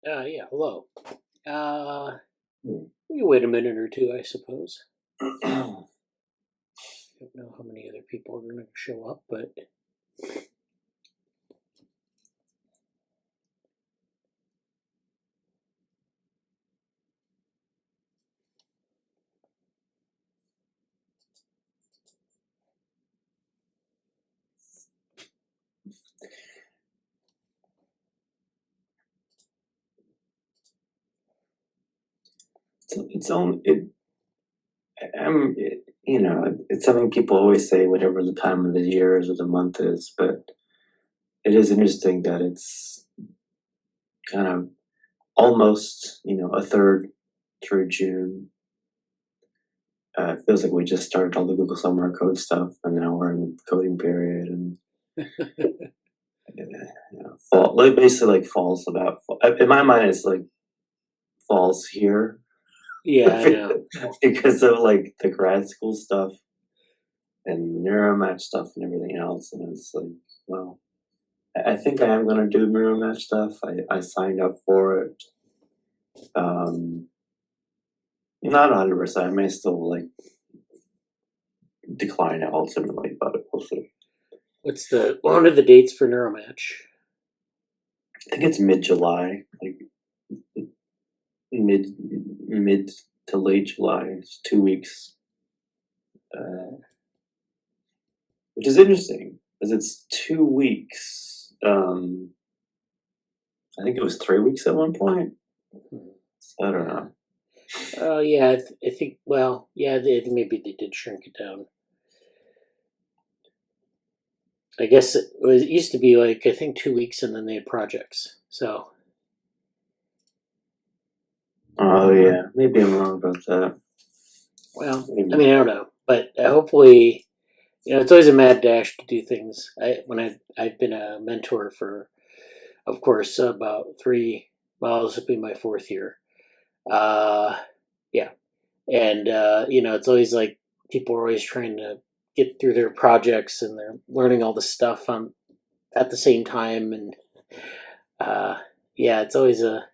Yeah, hello. We can wait a minute or two, I suppose. I don't know how many other people are going to show up, but it's only it's something people always say, whatever the time of the year is or the month is, but it is interesting that it's kind of almost a third through June. It feels like we just started all the Google Summer Code stuff, and now we're in the coding period, and fall, like basically like fall's about fall. In my mind, it's like fall's here. yeah, I know. Because of like the grad school stuff and NeuroMatch stuff and everything else, and it's like, well, I think I am gonna do NeuroMatch stuff. I signed up for it. Not 100%. I may still like decline it ultimately, but we'll see. What are the dates for NeuroMatch? I think it's mid-July, like mid to late July. It's 2 weeks, which is interesting because it's 2 weeks. I think it was 3 weeks at one point. So I don't know. Yeah, I think. Well, yeah, maybe they did shrink it down. I guess it used to be like I think 2 weeks, and then they had projects. So. Oh yeah, maybe I'm wrong about that. Well, I mean, I don't know, but hopefully, it's always a mad dash to do things. I've been a mentor for, of course, about 3. Well, this will be my 4th year. Yeah, and it's always like people are always trying to get through their projects, and they're learning all the stuff at the same time, and yeah, it's always a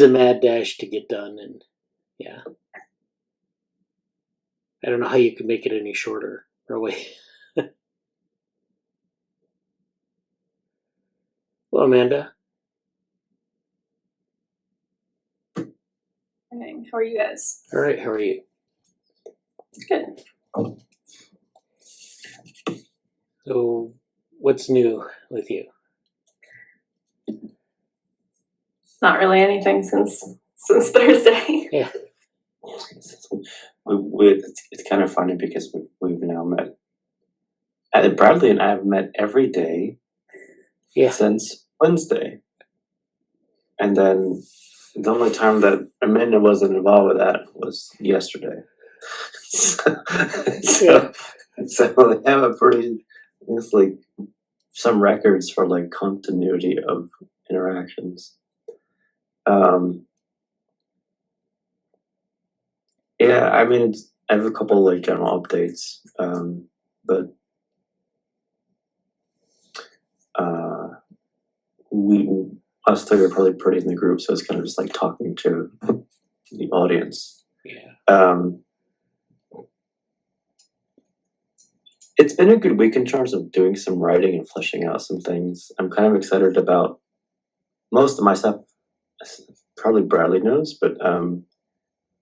mad dash to get done, and yeah. I don't know how you could make it any shorter, really. Well, Amanda. Morning. How are you guys? All right. How are you? Good. So, what's new with you? Not really anything since Thursday. Yeah. It's kind of funny because we've now met. Bradley and I have met every day since Wednesday. And then the only time that Amanda wasn't involved with that was yesterday. So they have it's like some records for like continuity of interactions. Yeah, I mean, I have a couple like general updates, but us three are probably pretty in the group, so it's kind of just like talking to the audience. Yeah. It's been a good week in terms of doing some writing and fleshing out some things. I'm kind of excited about most of my stuff. Probably Bradley knows, but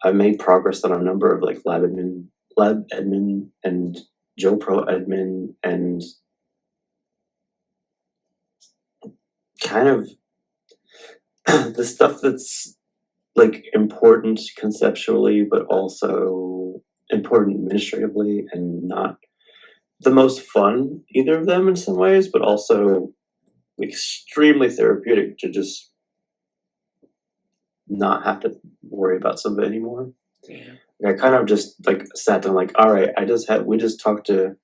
I made progress on a number of like lab admin and JoPro admin and kind of the stuff that's like important conceptually, but also important administratively and not the most fun, either of them in some ways, but also extremely therapeutic to just not have to worry about something anymore. Yeah. I kind of just like sat down like, all right, we just talked to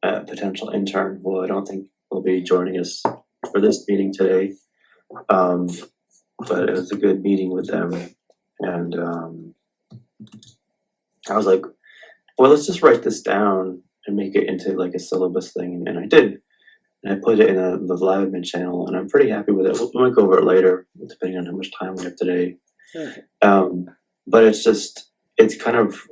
a potential intern. Well, I don't think will be joining us for this meeting today. But it was a good meeting with them. And I was like, well, let's just write this down and make it into like a syllabus thing. And I did. and I put it in the live admin channel, and I'm pretty happy with it. We might go over it later, depending on how much time we have today. Sure. But it's kind of,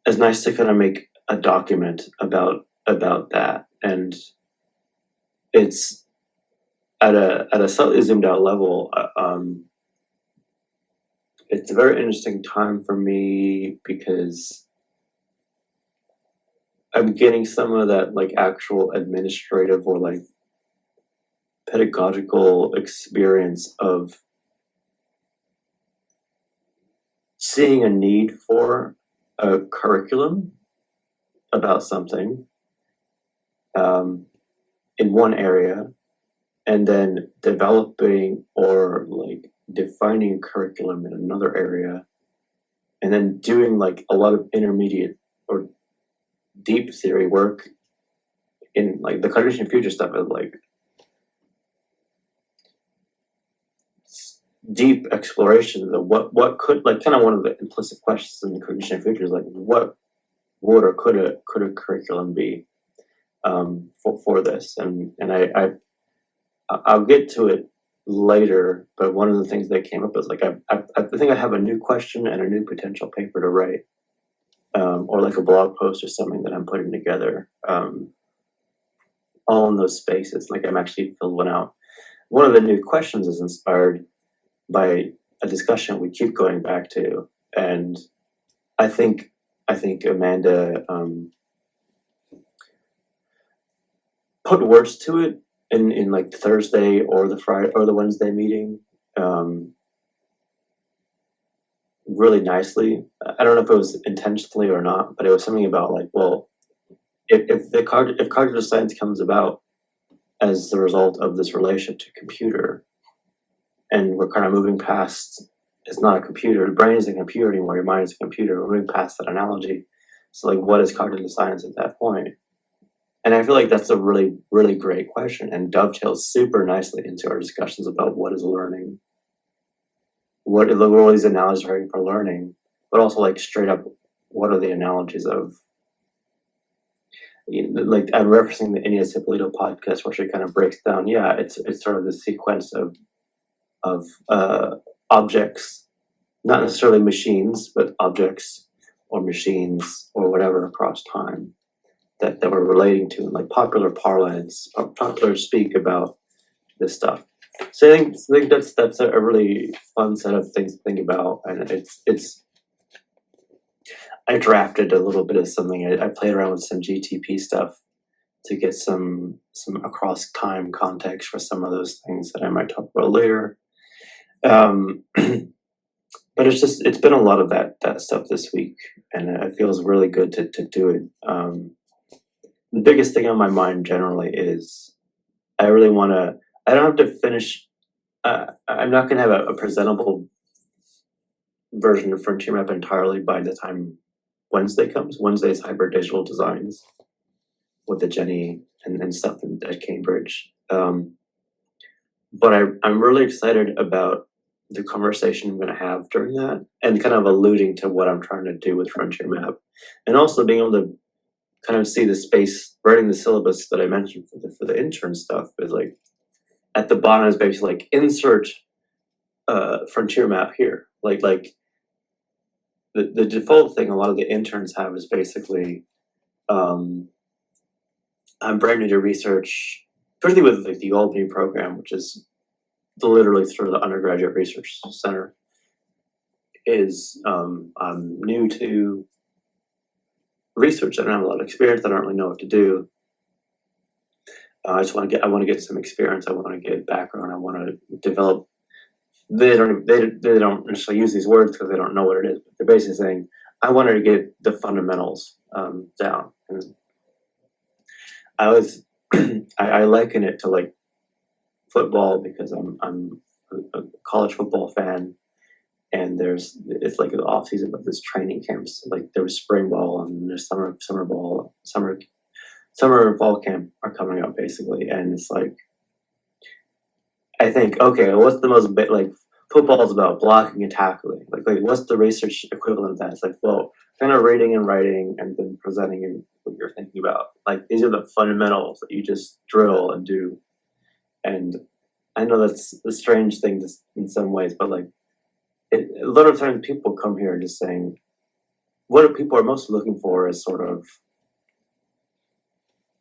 it's nice to kind of make a document about that, and it's at a slightly zoomed out level. It's a very interesting time for me because I'm getting some of that like actual administrative or like pedagogical experience of seeing a need for a curriculum about something in one area, and then developing or like defining a curriculum in another area, and then doing like a lot of intermediate or deep theory work in like the cognition future stuff is like deep explorations of what could, like, kind of one of the implicit questions in the cognition future is like, what would or could a curriculum be for this, and I'll get to it later, but one of the things that came up is like I think I have a new question and a new potential paper to write, or like a blog post or something that I'm putting together, all in those spaces. Like I'm actually filled one out. One of the new questions is inspired by a discussion we keep going back to, and I think Amanda put words to it in like the Thursday or the Friday or the Wednesday meeting really nicely. I don't know if it was intentionally or not, but it was something about like, well, if cognitive science comes about as the result of this relationship to computer, and we're kind of moving past, it's not a computer, the brain isn't a computer anymore, your mind is a computer, we're moving past that analogy. So like, what is cognitive science at that point? And I feel like that's a really, really great question and dovetails super nicely into our discussions about what is learning, what are these analogies are for learning, but also like straight up, what are the analogies of, like I'm referencing the India Cipolito podcast where she kind of breaks down, yeah, it's sort of the sequence of objects, not necessarily machines, but objects or machines or whatever across time that we're relating to in like popular parlance, popular speak about this stuff. So I think that's a really fun set of things to think about, and it's. I drafted a little bit of something. I played around with some GTP stuff to get some across time context for some of those things that I might talk about later. But it's been a lot of that stuff this week, and it feels really good to do it. The biggest thing on my mind generally is I really want to. I don't have to finish. I'm not going to have a presentable version of Frontier Map entirely by the time Wednesday comes. Wednesday's hybrid digital designs with the Jenny and stuff at Cambridge. But I'm really excited about the conversation I'm going to have during that, and kind of alluding to what I'm trying to do with Frontier Map, and also being able to kind of see the space, writing the syllabus that I mentioned for the intern stuff is like, at the bottom is basically like insert Frontier Map here. Like the default thing a lot of the interns have is basically I'm brand new to research, particularly with like the Albany program, which is literally through the undergraduate research center, is I'm new to research. I don't have a lot of experience. I don't really know what to do. I want to get some experience. I want to get background. I want to develop. They don't necessarily use these words because they don't know what it is. But they're basically saying, I wanted to get the fundamentals down. And I liken it to like football because I'm a college football fan, and it's like the off season of this training camps. Like there was spring ball and there's summer ball, summer and fall camp are coming up basically, and it's like I think, okay, what's the most like football is about blocking and tackling. Like what's the research equivalent of that? It's like, well, kind of reading and writing and then presenting what you're thinking about. Like these are the fundamentals that you just drill and do. And I know that's a strange thing in some ways, but like a lot of times people come here just saying, what people are most looking for is sort of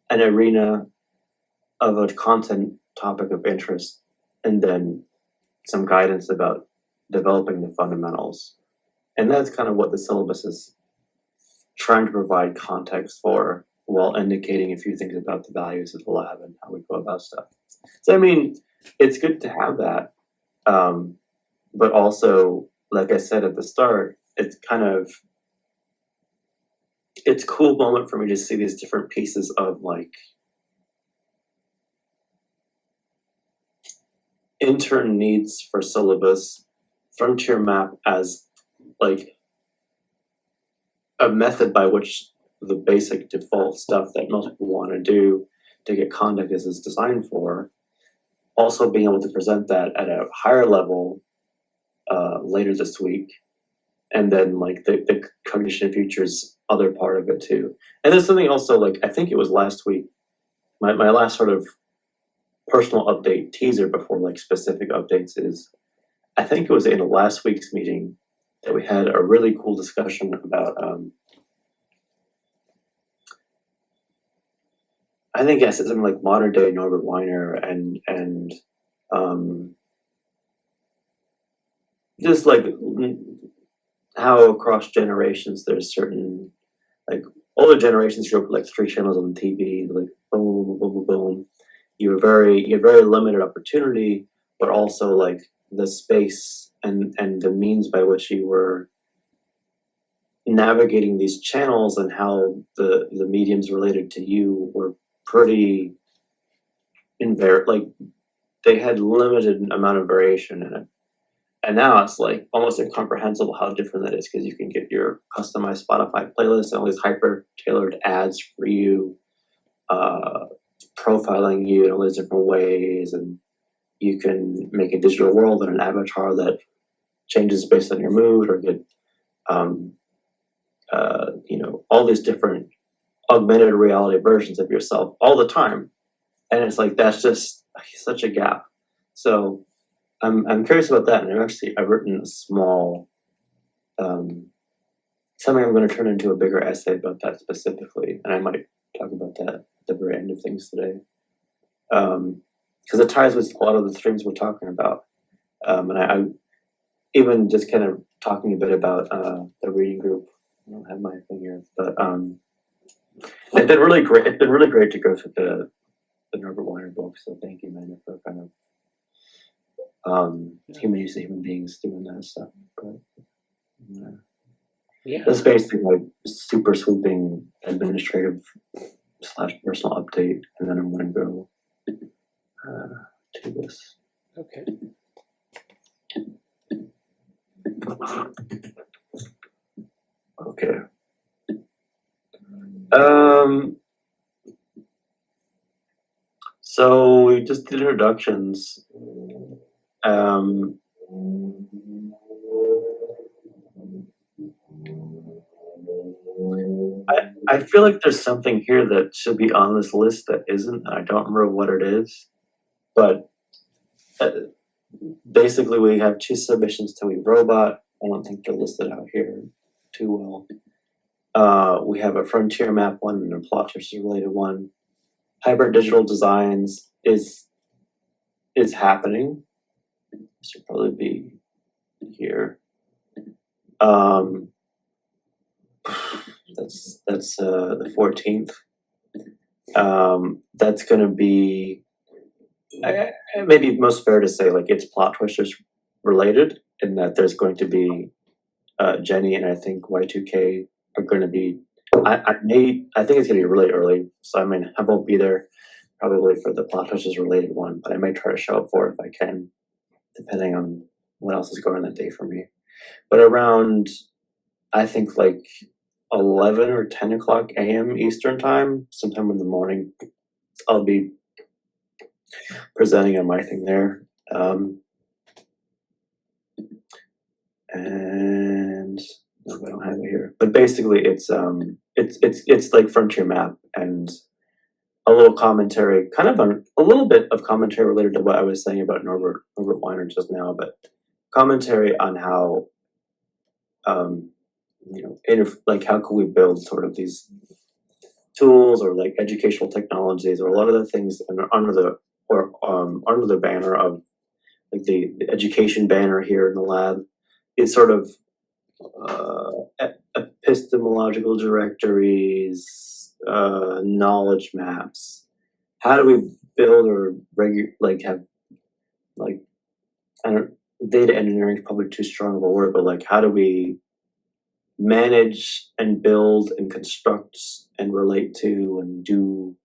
an arena of a content topic of interest, and then some guidance about developing the fundamentals. And that's kind of what the syllabus is trying to provide context for, while indicating a few things about the values of the lab and how we go about stuff. So I mean, it's good to have that, but also, like I said at the start, it's a cool moment for me to see these different pieces of like intern needs for syllabus, frontier map as like a method by which the basic default stuff that most people want to do to get content is designed for. Also being able to present that at a higher level later this week, and then like the cognition futures other part of it too. And there's something also, like I think it was last week, my last sort of personal update teaser before like specific updates is, I think it was in last week's meeting that we had a really cool discussion about I think I said something like modern day Norbert Weiner and just like how across generations there's certain, like older generations grew up with like 3 channels on TV, like boom, boom, boom, boom, boom. You had very limited opportunity, but also like the space and the means by which you were navigating these channels and how the mediums related to you were pretty like they had limited amount of variation in it. And now it's like almost incomprehensible how different that is, because you can get your customized Spotify playlist and all these hyper tailored ads for you, profiling you in all these different ways, and you can make a digital world and an avatar that changes based on your mood, or get all these different augmented reality versions of yourself all the time. And it's like that's just such a gap. So I'm curious about that, and I've written a small something I'm going to turn into a bigger essay about that specifically, and I might talk about that at the very end of things today, because it ties with a lot of the streams we're talking about, and I even just kind of talking a bit about the reading group. I don't have my thing here, but it's been really great. It's been really great to go through the Norbert Weiner book. So thank you, Amanda, for kind of human use of human beings doing that stuff. But that's basically like super swooping administrative / personal update, and then I'm going to go to this. Okay. Okay. So we just did introductions. I feel like there's something here that should be on this list that isn't, and I don't remember what it is. But basically, we have 2 submissions to eRobot. I don't think they're listed out here too well. We have a frontier map one and a plot twist related one. Hybrid digital designs is happening. It should probably be here. That's the 14th. That's going to be maybe most fair to say like it's plot twisters related, in that there's going to be Jenny and I think Y2K are going to be. I think it's going to be really early, so I mean I won't be there probably for the plot twisters related one, but I might try to show up for it if I can, depending on what else is going on that day for me. But around, I think like 11 or 10 o'clock a.m. Eastern time, sometime in the morning, I'll be presenting on my thing there. And no, I don't have it here. But basically, it's it's like frontier map and a little commentary, kind of a little bit of commentary related to what I was saying about Norbert Weiner just now, but commentary on how like how can we build sort of these tools or like educational technologies or a lot of the things under the banner of like the education banner here in the lab. It's sort of epistemological directories, knowledge maps. How do we build or data engineering is probably too strong of a word, but like how do we manage and build and construct and relate to and do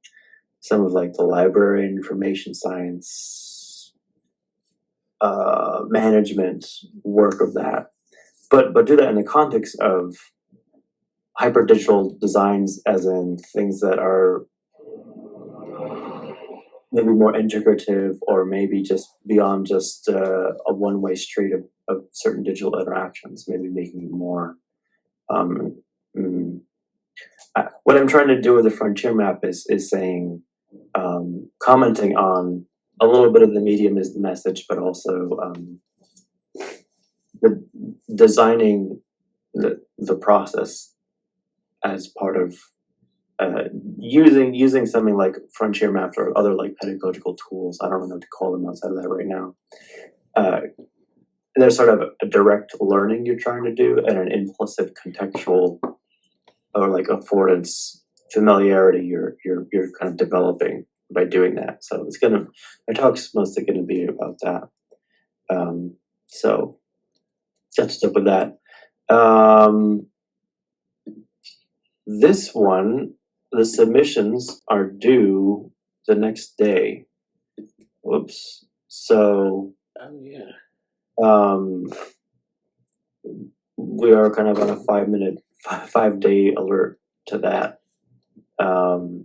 some of like the library and information science management work of that, but do that in the context of hyper digital designs, as in things that are maybe more integrative or maybe just beyond just a one-way street of certain digital interactions, maybe making it more what I'm trying to do with the frontier map is saying, commenting on a little bit of the medium is the message, but also the designing the process as part of using something like frontier maps or other like pedagogical tools. I don't know what to call them outside of that right now. There's sort of a direct learning you're trying to do and an implicit contextual or like affordance familiarity you're kind of developing by doing that. So my talk's mostly gonna be about that. So catch up with that. This one, the submissions are due the next day. Whoops. So we are kind of on a 5-day alert to that.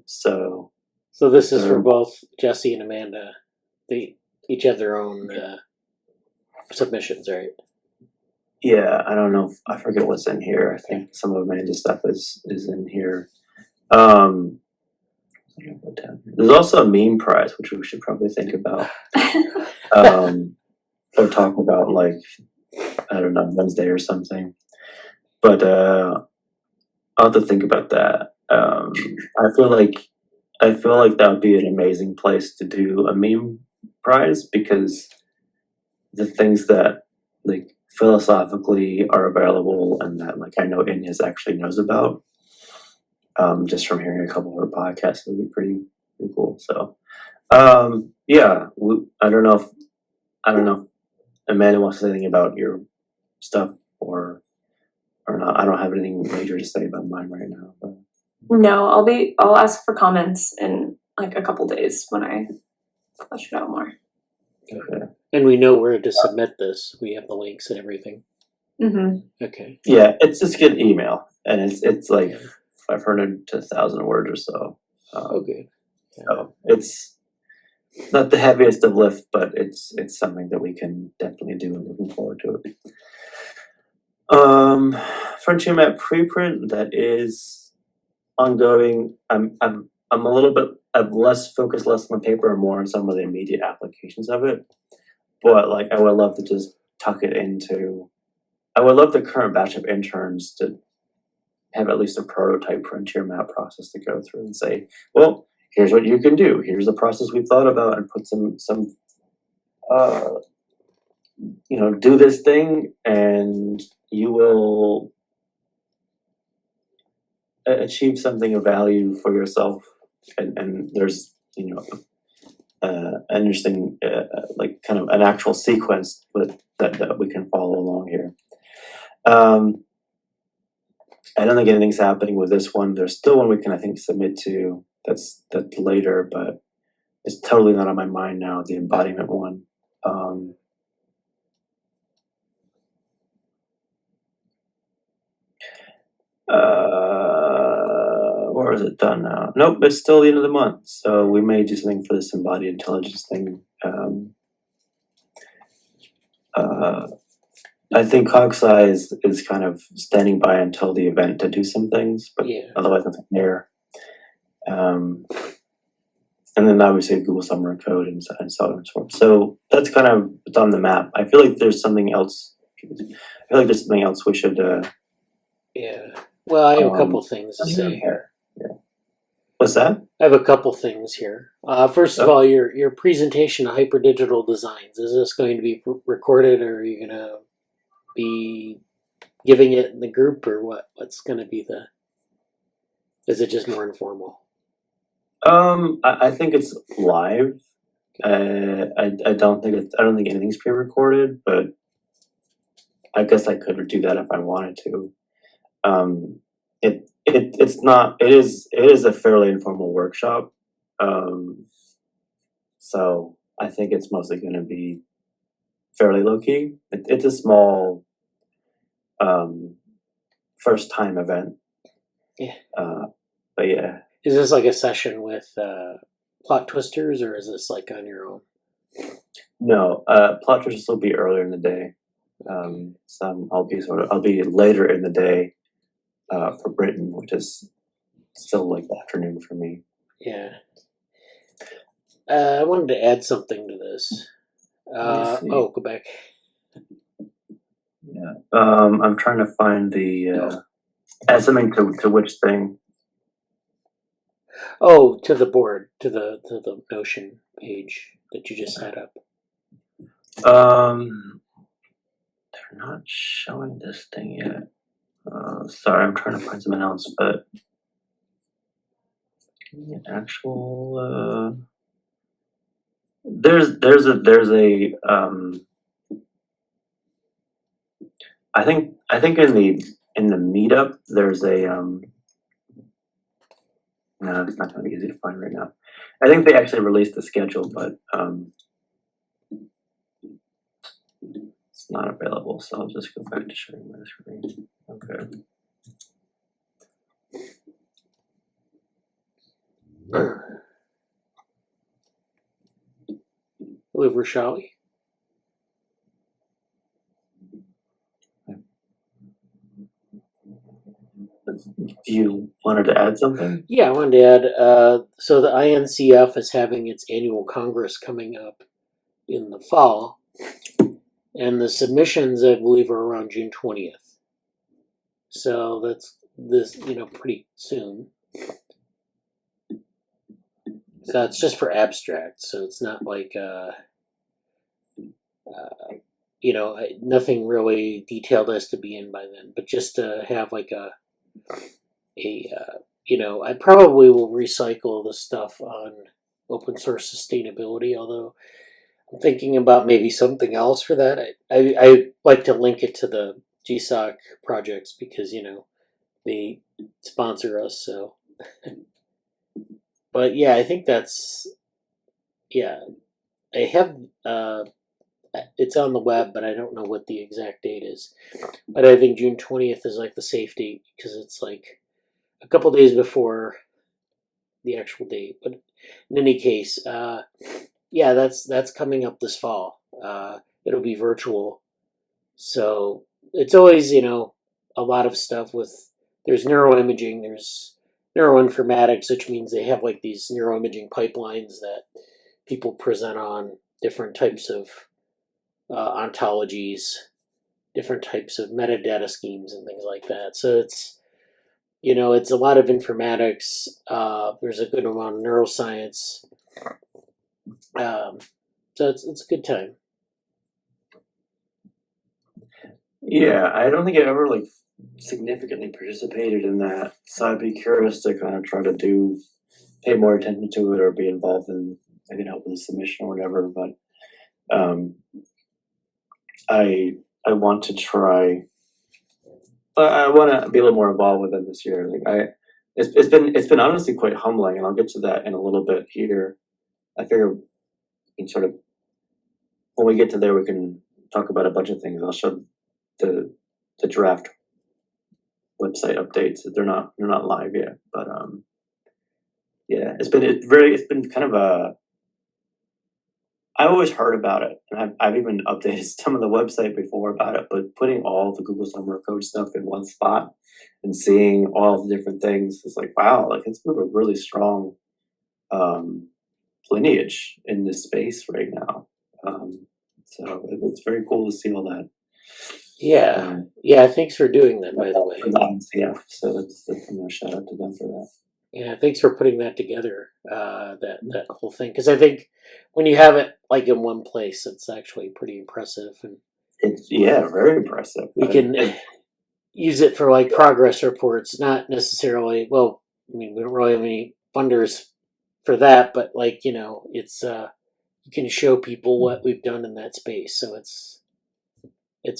So this is for both Jesse and Amanda. They each have their own submissions, right? Yeah, I don't know. I forget what's in here. I think some of Amanda's stuff is in here. There's also a meme prize, which we should probably think about. Or talk about like, I don't know, Wednesday or something. But I'll have to think about that. I feel like that would be an amazing place to do a meme prize, because the things that like philosophically are available and that like I know Inez actually knows about, just from hearing a couple of her podcasts, it would be pretty cool. So yeah, I don't know if Amanda wants to say anything about your stuff or not. I don't have anything major to say about mine right now. But. No, I'll ask for comments in like a couple days when I flesh it out more. Okay. And we know where to submit this. We have the links and everything. Mm-hmm. Okay. Yeah, it's just get email, and it's like 500 to 1,000 words or so. Okay. Yeah. So it's not the heaviest of lift, but it's something that we can definitely do, and looking forward to it. Frontier Map preprint, that is ongoing. I'm a little bit less focused on paper and more on some of the immediate applications of it. But like I would love to just tuck it into. I would love the current batch of interns to have at least a prototype frontier map process to go through and say, well, here's what you can do. Here's the process we've thought about, and put some do this thing, and you will achieve something of value for yourself. And there's an interesting like kind of an actual sequence that we can follow along here. I don't think anything's happening with this one. There's still one we can, I think, submit to. That's later, but it's totally not on my mind now. The embodiment one. Or is it done now? Nope, it's still the end of the month. So we may do something for this embodied intelligence thing. I think Cogsci is kind of standing by until the event to do some things, but Yeah. otherwise nothing there. And then obviously Google Summer of Code and so on and so forth. So that's kind of it's on the map. I feel like there's something else. We should. Yeah. Well, I have a couple things to say. Here. Yeah. What's that? I have a couple things here. First of all, your presentation of hyperdigital designs, is this going to be recorded, or are you going to be giving it in the group, or what? What's going to be is it just more informal? I think it's live. I don't think anything's pre-recorded, but I guess I could do that if I wanted to. It's not. It is a fairly informal workshop. So I think it's mostly going to be fairly low key. It's a small first time event. Yeah. But yeah. Is this like a session with plot twisters, or is this like on your own? No, plot twisters will be earlier in the day. I'll be later in the day for Britain, which is still like the afternoon for me. Yeah. I wanted to add something to this. Go back. Yeah. I'm trying to find the add something to which thing. Oh, to the board, to the Notion page that you just set up. They're not showing this thing yet. Sorry, I'm trying to find something else, but actual there's a I think in the meetup there's a no, it's not going to be easy to find right now. I think they actually released the schedule, but it's not available, so I'll just go back to sharing my screen. Okay. Vrushali. You wanted to add something? Yeah, I wanted to add. So the INCF is having its annual congress coming up in the fall, and the submissions, I believe, are around June 20th. So that's pretty soon. So it's just for abstracts, so it's not like nothing really detailed has to be in by then, but just to have like I probably will recycle the stuff on open source sustainability, although I'm thinking about maybe something else for that. I like to link it to the GSOC projects because, they sponsor us, so. But yeah, I think that's, I have, it's on the web, but I don't know what the exact date is. But I think June 20th is like the safe date because it's like a couple days before the actual date. But in any case, that's coming up this fall. It'll be virtual. So it's always, a lot of stuff there's neuroimaging, there's neuroinformatics, which means they have like these neuroimaging pipelines that people present on different types of ontologies, different types of metadata schemes and things like that. So it's a lot of informatics. There's a good amount of neuroscience. So it's a good time. Yeah, I don't think I ever significantly participated in that, so I'd be curious to kind of try to pay more attention to it or be involved in maybe help with the submission or whatever. But I want to try. I want to be a little more involved with it this year. It's been honestly quite humbling, and I'll get to that in a little bit here. I figure we can sort of, when we get to there, we can talk about a bunch of things. I'll show the draft website updates. They're not live yet, but it's been kind of I always heard about it, and I've even updated some of the website before about it. But putting all the Google Summer Code stuff in one spot and seeing all the different things is like, wow, like it's a really strong um, lineage in this space right now. So it's very cool to see all that. Yeah, yeah. Thanks for doing that, by the way. For the Alicea, so that's shout out to them for that. Yeah, thanks for putting that together. That whole thing, because I think when you have it like in one place, it's actually pretty impressive, and It's very impressive. we can use it for like progress reports. Not necessarily. Well, I mean, we don't really have any funders for that, but like it's you can show people what we've done in that space. So it's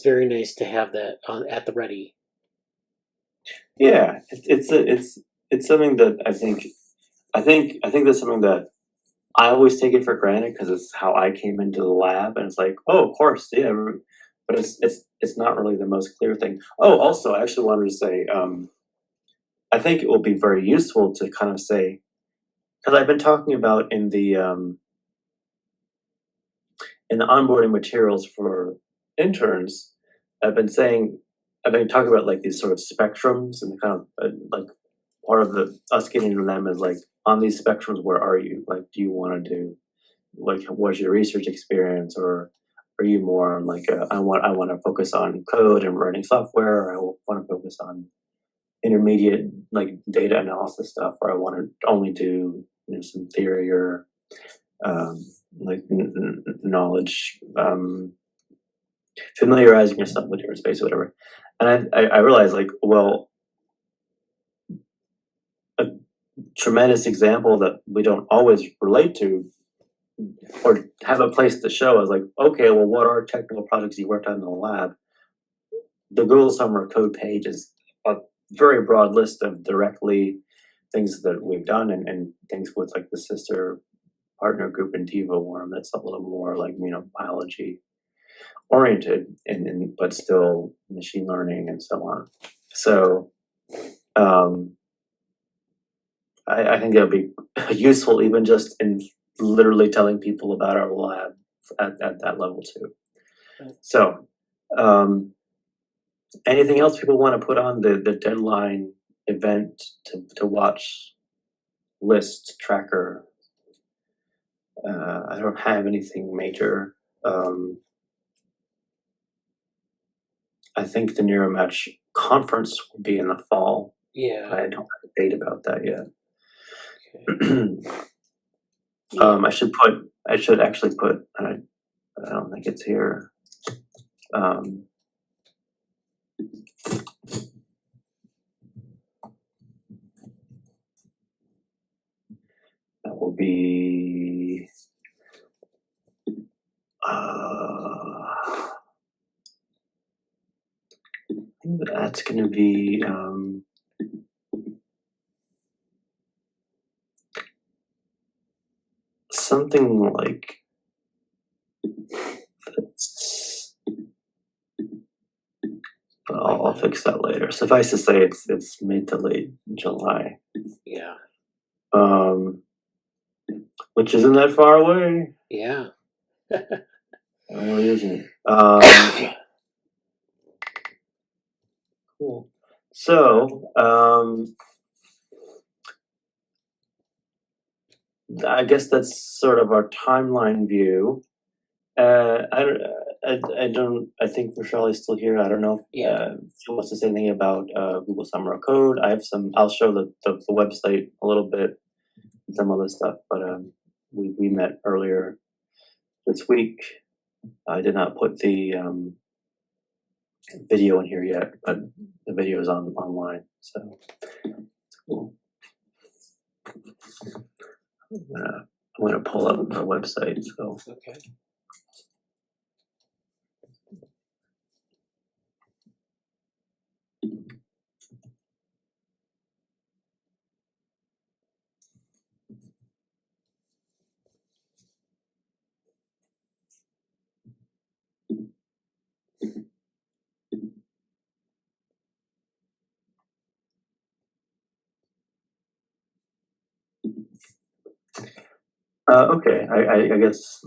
very nice to have that at the ready. Yeah, it's something that I think that's something that I always take it for granted because it's how I came into the lab, and it's like, oh, of course, yeah, but it's not really the most clear thing. Oh, also, I actually wanted to say, I think it will be very useful to kind of say, because I've been talking about in the onboarding materials for interns, I've been talking about like these sort of spectrums and kind of like part of us getting to them is like on these spectrums, where are you? Like, do you want to do like what's your research experience, or are you more on like I want to focus on code and writing software, or I want to focus on intermediate like data analysis stuff, or I want to only do some theory or like knowledge, familiarizing yourself with different space or whatever. And I realized like, well, a tremendous example that we don't always relate to or have a place to show is like, okay, well, what are technical projects you worked on in the lab? The Google Summer Code page is a very broad list of directly things that we've done and things with like the sister partner group in TivoWorm that's a little more like biology oriented and but still machine learning and so on. So I think it'll be useful even just in literally telling people about our lab at that level too. So anything else people want to put on the deadline event to watch list tracker? I don't have anything major. I think the NeuroMatch conference will be in the fall. Yeah. I don't have a date about that yet. Okay. I should actually put, I don't think it's here. That will be that's going to be something like this. But I'll fix that later. Suffice to say, it's mid to late July. Yeah. Which isn't that far away. Yeah. It really isn't. Cool. So, I guess that's sort of our timeline view. I think Vrushali's still here. I don't know if she wants to say anything about Google Summer Code. I'll show the website a little bit, some other stuff, but we met earlier this week. I did not put the video in here yet, but the video is online, so it's cool. I'm gonna pull up our website. So okay. Okay, I guess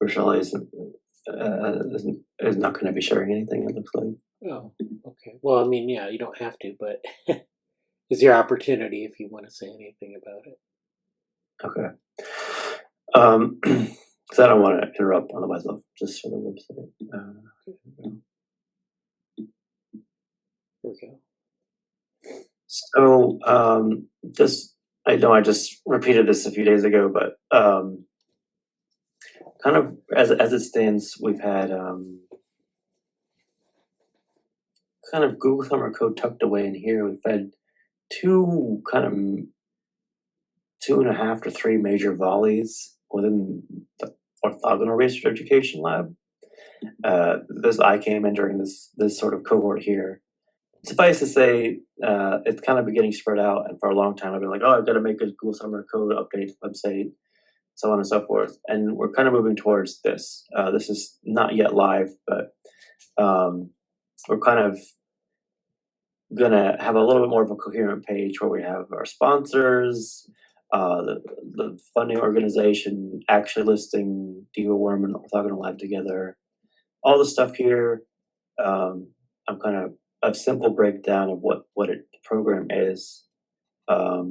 Vrushali is not going to be sharing anything. It looks like. Oh, okay. Well, I mean, yeah, you don't have to, but it's your opportunity if you want to say anything about it. Okay. Because I don't want to interrupt. Otherwise, I'll just share the website. There we go. So, just I know I just repeated this a few days ago, but kind of as it stands, we've had kind of Google Summer Code tucked away in here. We've had two kind of 2.5 to 3 major volleys within the orthogonal research education lab. I came in during this sort of cohort here. Suffice to say, it's kind of been getting spread out, and for a long time I've been like, oh, I've got to make a Google Summer Code update website, so on and so forth. And we're kind of moving towards this. This is not yet live, but we're kind of gonna have a little bit more of a coherent page where we have our sponsors, the funding organization, actually listing DevaWorm and Orthogonal Lab together, all the stuff here. I'm kind of a simple breakdown of what the program is, a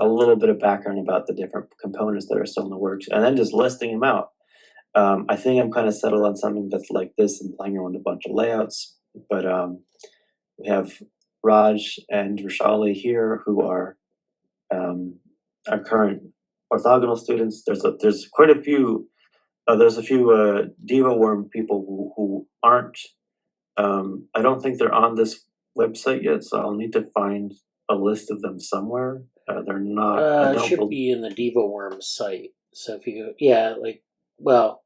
little bit of background about the different components that are still in the works, and then just listing them out. I think I'm kind of settled on something that's like this and playing around with a bunch of layouts, but we have Raj and Vrushali here, who are our current orthogonal students. There's quite a few. There's a few DevaWorm people who aren't. I don't think they're on this website yet, so I'll need to find a list of them somewhere. They're not. I It don't should bel- be in the DevaWorm site. So if you go, yeah, like, well,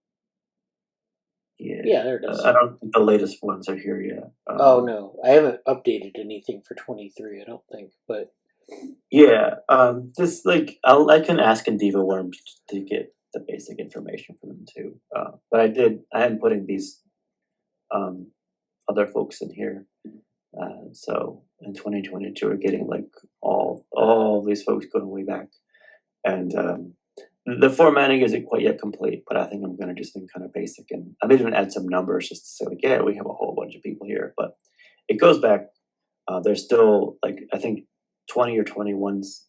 yeah, there it is. I don't think the latest ones are here yet. Oh no, I haven't updated anything for 23. I don't think, but Yeah, this like I can ask in DevaWorm to get the basic information from them too. But I am putting these other folks in here. So in 2022, we're getting like all these folks going way back, and the formatting isn't quite yet complete. But I think I'm going to just think kind of basic, and I may even add some numbers just to say like, yeah, we have a whole bunch of people here, but it goes back. There's still like I think 20 or 21's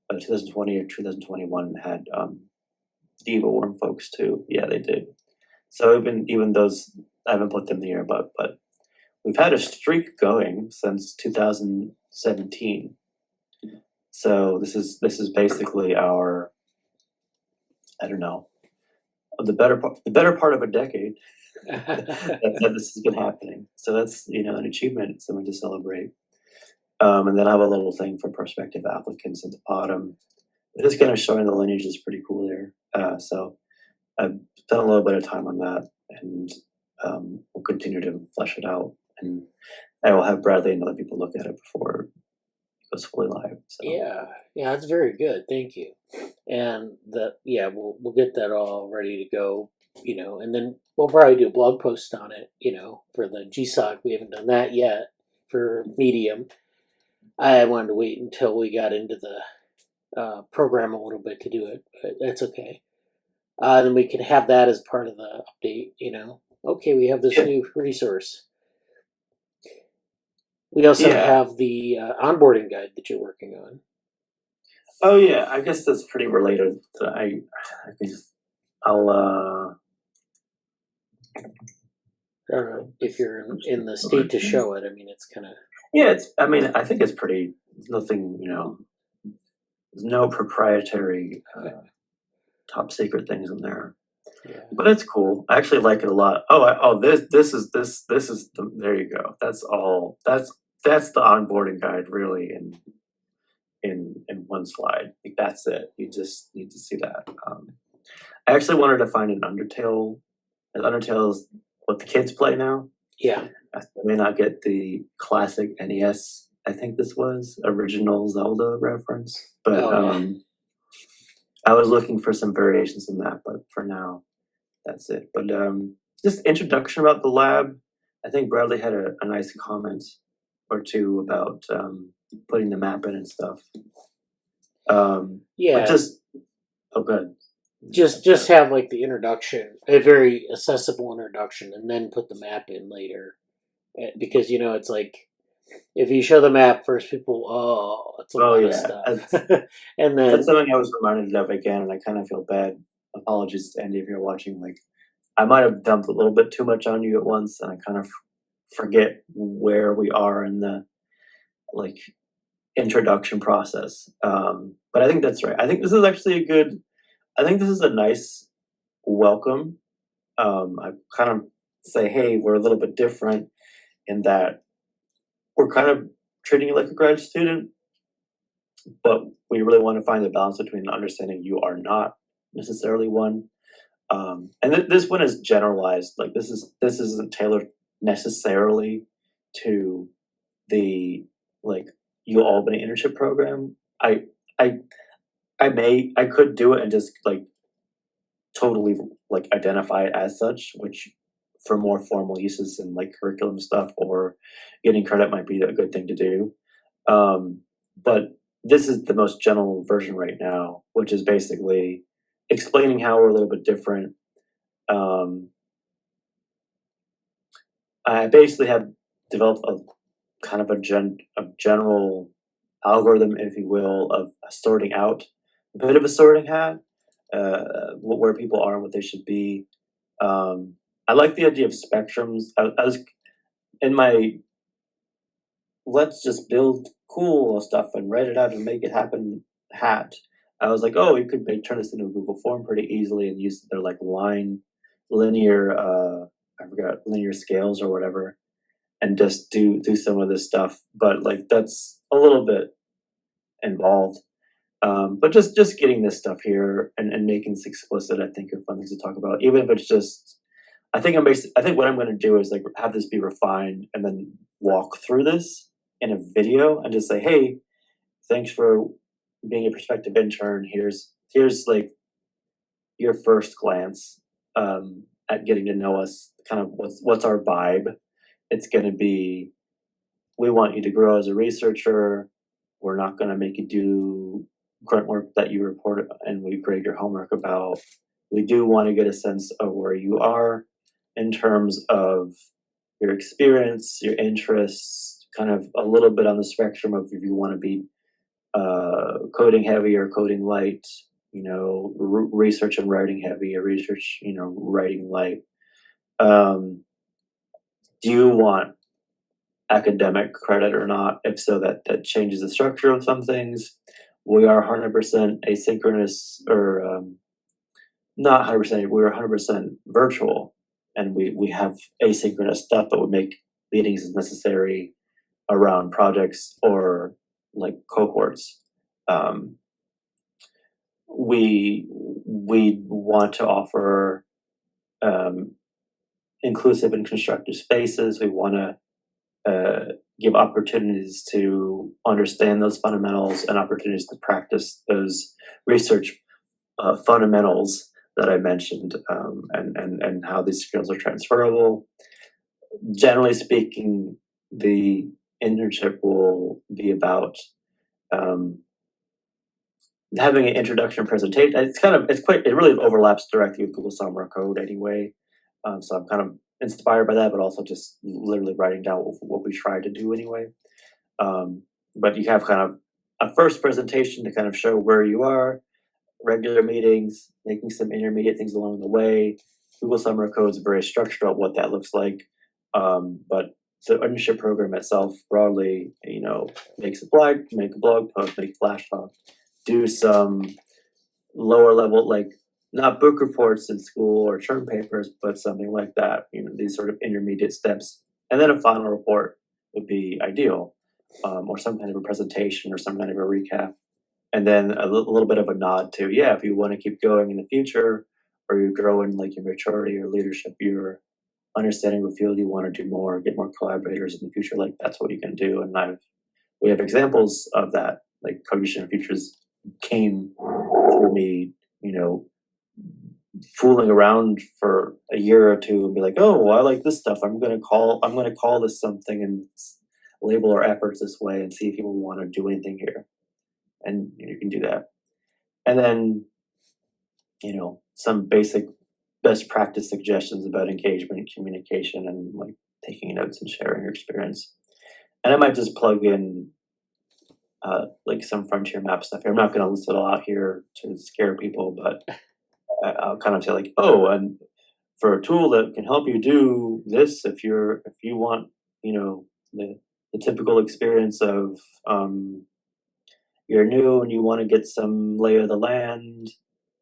2020 or 2021 had DevaWorm folks too. Yeah, they did. So even those I haven't put them there, but we've had a streak going since 2017. So this is basically our I don't know the better part of a decade that this has been happening. So that's an achievement, something to celebrate. And then I have a little thing for prospective applicants at the bottom. Just kind of showing the lineage is pretty cool there. So I've done a little bit of time on that, and we'll continue to flesh it out. And I will have Bradley and other people look at it before it goes fully live. So. yeah, that's very good. Thank you. And we'll get that all ready to go. And then we'll probably do a blog post on it. For the GSOC, we haven't done that yet for Medium. I wanted to wait until we got into the program a little bit to do it, but that's okay. Then we can have that as part of the update. Okay, we have this new resource. We also have the onboarding guide that you're working on. Oh yeah, I guess that's pretty related. I'll I don't know if you're in the state to show it. I mean, it's kind of I think it's pretty. There's nothing, there's no proprietary top secret things in there. Yeah. But it's cool. I actually like it a lot. This is there you go. That's all. That's the onboarding guide really in one slide. Like that's it. You just need to see that. I actually wanted to find an Undertale. And Undertale is what the kids play now. Yeah. I may not get the classic NES. I think this was original Zelda reference, but I was looking for some variations in that. But for now, that's it. But just introduction about the lab. I think Bradley had a nice comment or two about putting the map in and stuff. Yeah. But just good. Just have like the introduction, a very accessible introduction, and then put the map in later, because it's like if you show the map first, people it's a lot of stuff, and then that's something I was reminded of again, and I kind of feel bad. Apologies to Andy if you're watching. Like I might have dumped a little bit too much on you at once, and I kind of forget where we are in the like introduction process. But I think that's right. I think this is actually I think this is a nice welcome. I kind of say, hey, we're a little bit different in that we're kind of treating you like a grad student, but we really want to find the balance between understanding you are not necessarily one. And this one is generalized. Like this isn't tailored necessarily to the like U Albany internship program. I could do it and just like totally like identify it as such, which for more formal uses and like curriculum stuff or getting credit might be a good thing to do. But this is the most general version right now, which is basically explaining how we're a little bit different. I basically have developed a kind of a general algorithm, if you will, of sorting out a bit of a sorting hat, where people are and what they should be. I like the idea of spectrums. I was in my let's just build cool stuff and write it out and make it happen hat. I was like, oh, you could turn this into a Google form pretty easily and use their like linear, I forgot, linear scales or whatever, and just do some of this stuff. But like that's a little bit involved. But just getting this stuff here and making this explicit, I think are fun things to talk about. Even if it's just, I think what I'm going to do is like have this be refined and then walk through this in a video and just say, hey, thanks for being a prospective intern. Here's like your first glance at getting to know us. Kind of what's our vibe. It's going to be, we want you to grow as a researcher. We're not going to make you do grunt work that you report and we grade your homework about. We do want to get a sense of where you are in terms of your experience, your interests, kind of a little bit on the spectrum of if you want to be coding heavy or coding light, research and writing heavy or research, writing light. Do you want academic credit or not? If so, that changes the structure of some things. We are 100% asynchronous, or not 100%. We're 100% virtual, and we have asynchronous stuff, but we make meetings as necessary around projects or like cohorts. We want to offer inclusive and constructive spaces. We want to give opportunities to understand those fundamentals and opportunities to practice those research fundamentals that I mentioned, and how these skills are transferable. Generally speaking, the internship will be about having an introduction presentation. It really overlaps directly with Google Summer Code anyway. So I'm kind of inspired by that, but also just literally writing down what we try to do anyway. But you have kind of a first presentation to kind of show where you are, regular meetings, making some intermediate things along the way. Google Summer Code is very structured about what that looks like. But the internship program itself broadly, make a blog post, make flash talk, do some lower level, like not book reports in school or term papers, but something like that, these sort of intermediate steps. And then a final report would be ideal, or some kind of a presentation or some kind of a recap. And then a little bit of a nod to, if you want to keep going in the future, or you grow in like your maturity or leadership, your understanding of the field, you want to do more, get more collaborators in the future, like that's what you can do. And we have examples of that, like Cognition Futures came through me, fooling around for a year or two and be like, oh, I like this stuff. I'm gonna call this something, and label our efforts this way and see if people want to do anything here. And you can do that. And then, some basic best practice suggestions about engagement, communication, and like taking notes and sharing your experience. And I might just plug in like some frontier map stuff here. I'm not going to list it all out here to scare people, but I'll kind of say like, oh, and for a tool that can help you do this, if you want, the typical experience of you're new and you want to get some lay of the land,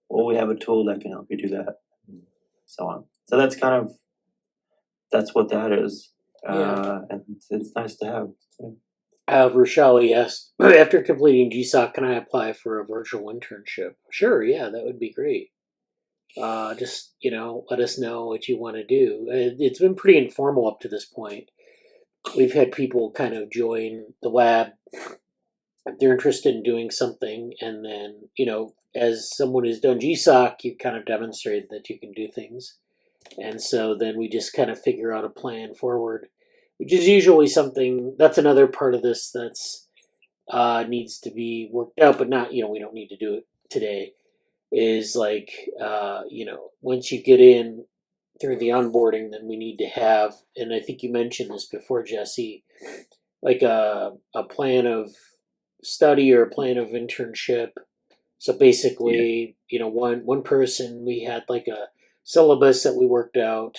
well, we have a tool that can help you do that, and so on. So that's what that is. And it's nice to have. Yeah. Vrushali asked, after completing GSOC, can I apply for a virtual internship? Sure, yeah, that would be great. Just, let us know what you want to do. It's been pretty informal up to this point. We've had people kind of join the lab if they're interested in doing something, and then, as someone who's done GSOC, you kind of demonstrated that you can do things. And so then we just kind of figure out a plan forward, which is usually something that's another part of this that's needs to be worked out, but not, we don't need to do it today. Is like, once you get in through the onboarding, then we need to have, and I think you mentioned this before, Jesse, like a plan of study or a plan of internship. So basically, one person, we had like a syllabus that we worked out,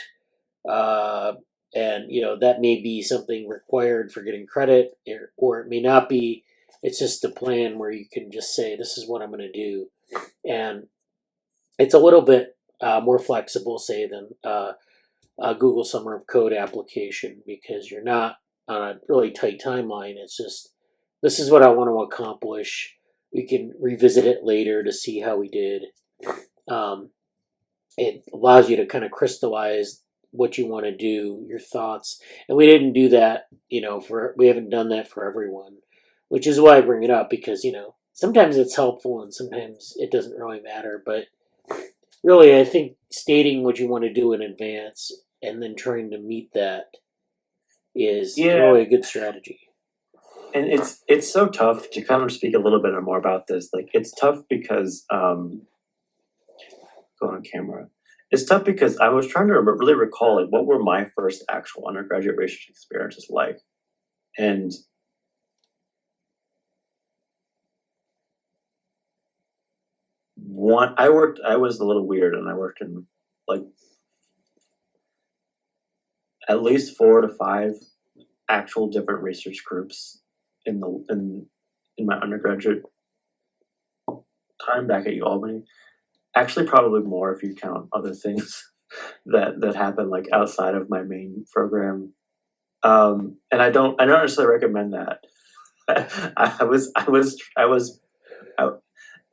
and that may be something required for getting credit, or it may not be. It's just a plan where you can just say, this is what I'm going to do. And it's a little bit more flexible, say, than a Google Summer of Code application, because you're not on a really tight timeline. It's just, this is what I want to accomplish. We can revisit it later to see how we did. It allows you to kind of crystallize what you want to do, your thoughts. And we didn't do that, we haven't done that for everyone, which is why I bring it up, because, sometimes it's helpful and sometimes it doesn't really matter. But really, I think stating what you want to do in advance and then trying to meet that is really a good strategy. And it's so tough to kind of speak a little bit more about this. Like, it's tough because go on camera. It's tough because I was trying to really recall like what were my first actual undergraduate research experiences like, and I was a little weird, and I worked in like at least 4 to 5 actual different research groups in my undergraduate time back at UAlbany. Actually, probably more if you count other things that happened like outside of my main program. And I don't necessarily recommend that.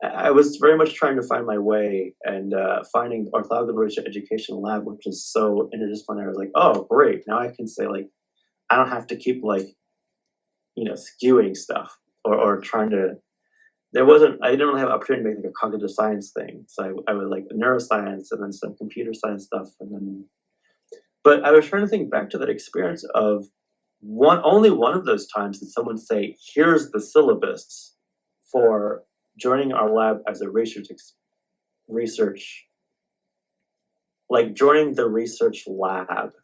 I was very much trying to find my way, and finding orthogonal research education lab, which is so interdisciplinary. I was like, oh great, now I can say like I don't have to keep like skewing stuff or trying to. I didn't really have an opportunity to make like a cognitive science thing, so I would like neuroscience and then some computer science stuff, and then. But I was trying to think back to that experience of only one of those times did someone say, "Here's the syllabus for joining our lab as a research, like joining the research lab."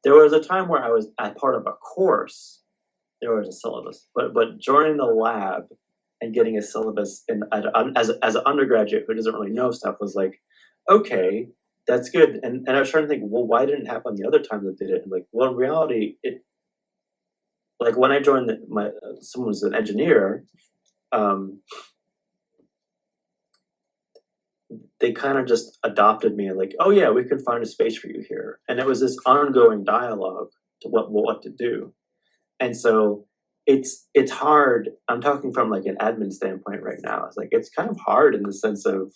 There was a time where I was at part of a course. There was a syllabus, but joining the lab and getting a syllabus as an undergraduate who doesn't really know stuff was like, okay, that's good. And I was trying to think, well, why didn't it happen the other time that did it? And like, well, in reality, like when I joined someone was an engineer, they kind of just adopted me and like, oh yeah, we can find a space for you here. And it was this ongoing dialogue to what to do. And so it's hard. I'm talking from like an admin standpoint right now. It's like, it's kind of hard in the sense of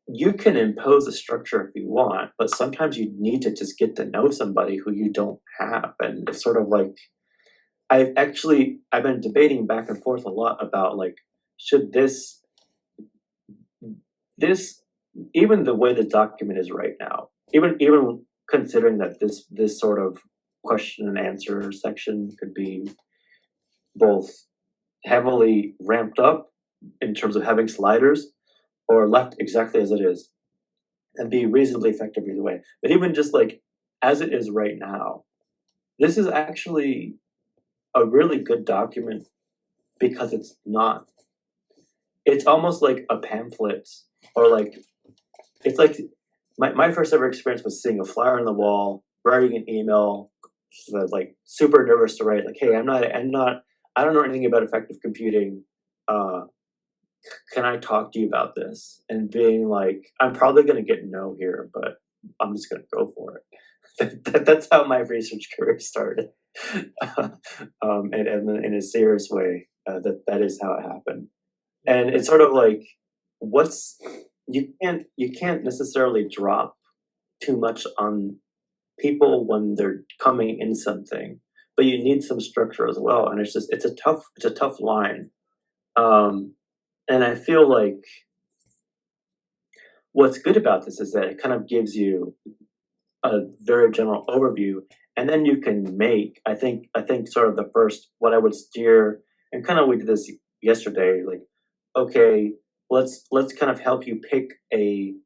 you can impose a structure if you want, but sometimes you need to just get to know somebody who you don't have. And it's sort of like, I've been debating back and forth a lot about like, should this, even the way the document is right now, even considering that this sort of question and answer section could be both heavily ramped up in terms of having sliders or left exactly as it is and be reasonably effective either way. But even just like as it is right now, this is actually a really good document because it's not. It's almost like a pamphlet or like, it's like my first ever experience was seeing a flyer on the wall, writing an email, like super nervous to write, like, hey, I don't know anything about effective computing. Can I talk to you about this? And being like, I'm probably going to get no here, but I'm just going to go for it. That's how my research career started. And in a serious way, that is how it happened. And it's sort of like, you can't necessarily drop too much on people when they're coming in something, but you need some structure as well. And it's a tough line. And I feel like what's good about this is that it kind of gives you a very general overview, and then you can make, I think sort of the first, what I would steer, and kind of we did this yesterday, like, okay, let's kind of help you pick an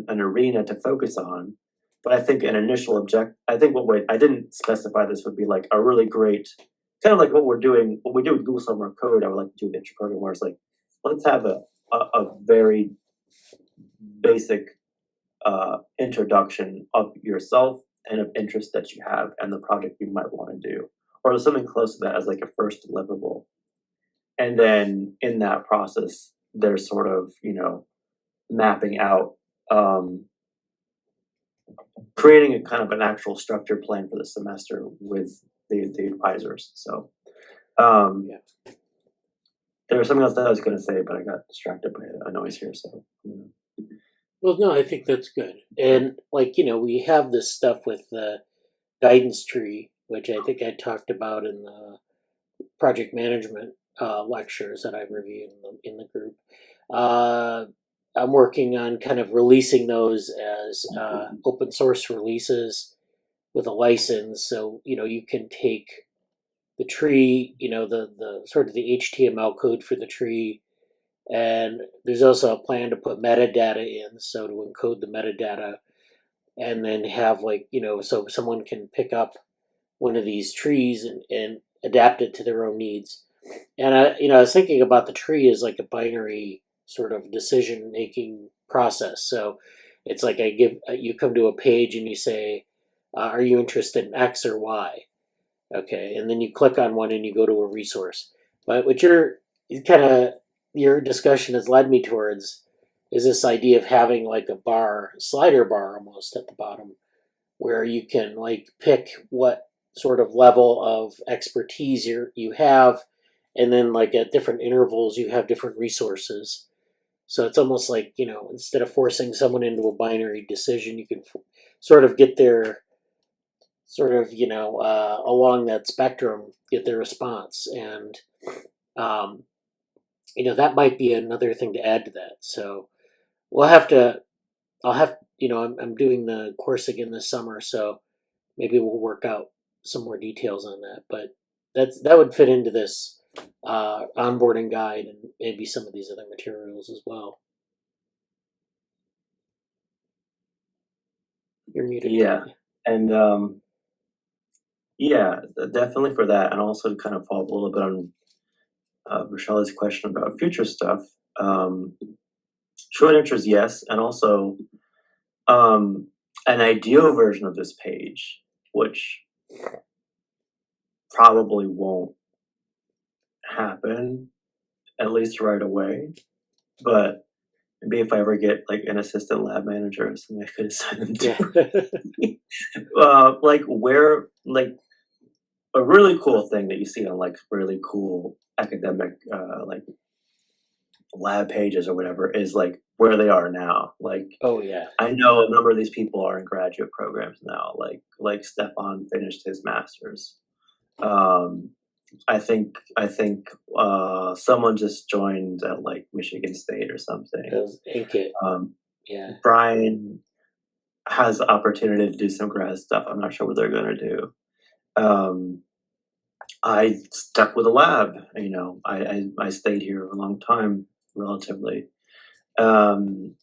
arena to focus on. But I think an initial I didn't specify this would be like a really great, kind of like what we do with Google Summer Code. I would like to do the intro program where it's like, let's have a very basic introduction of yourself and of interest that you have and the project you might want to do, or something close to that as like a first deliverable. And then in that process, there's sort of, mapping out, creating a kind of an actual structured plan for the semester with the advisors. So there was something else that I was going to say, but I got distracted by a noise here. So. Well, no, I think that's good. And like, we have this stuff with the guidance tree, which I think I talked about in the project management lectures that I reviewed in the group. I'm working on kind of releasing those as open source releases with a license. So, you can take the tree, the sort of the HTML code for the tree. And there's also a plan to put metadata in, so to encode the metadata, and then have so someone can pick up one of these trees and adapt it to their own needs. And I was thinking about the tree as like a binary sort of decision-making process. So it's like you come to a page and you say, are you interested in X or Y? Okay, and then you click on one and you go to a resource. But what your discussion has led me towards is this idea of having like a slider bar almost at the bottom, where you can like pick what sort of level of expertise you have, and then like at different intervals you have different resources. So it's almost like, instead of forcing someone into a binary decision, you can sort of get their sort of, along that spectrum, get their response. And that might be another thing to add to that. So I'm doing the course again this summer, so maybe we'll work out some more details on that. But that would fit into this onboarding guide and maybe some of these other materials as well. You're muted. Yeah, and definitely for that, and also to kind of follow up a little bit on Vrushali's question about future stuff. Short answer is yes, and also an ideal version of this page, which probably won't happen, at least right away, but maybe if I ever get like an assistant lab manager or something, I could assign them to. Yeah. A really cool thing that you see on like really cool academic like lab pages or whatever is like where they are now. Like, oh yeah, I know a number of these people are in graduate programs now. Like Stefan finished his master's. I think someone just joined at like Michigan State or something. It was Inkit. Yeah. Brian, has the opportunity to do some grad stuff. I'm not sure what they're going to do. I stuck with a lab. I stayed here a long time, relatively, and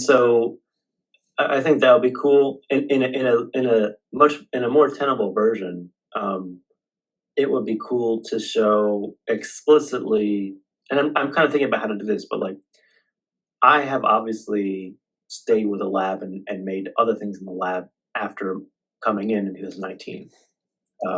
so I think that would be cool in a more tenable version. It would be cool to show explicitly, and I'm kind of thinking about how to do this, but like I have obviously stayed with a lab and made other things in the lab after coming in 2019. I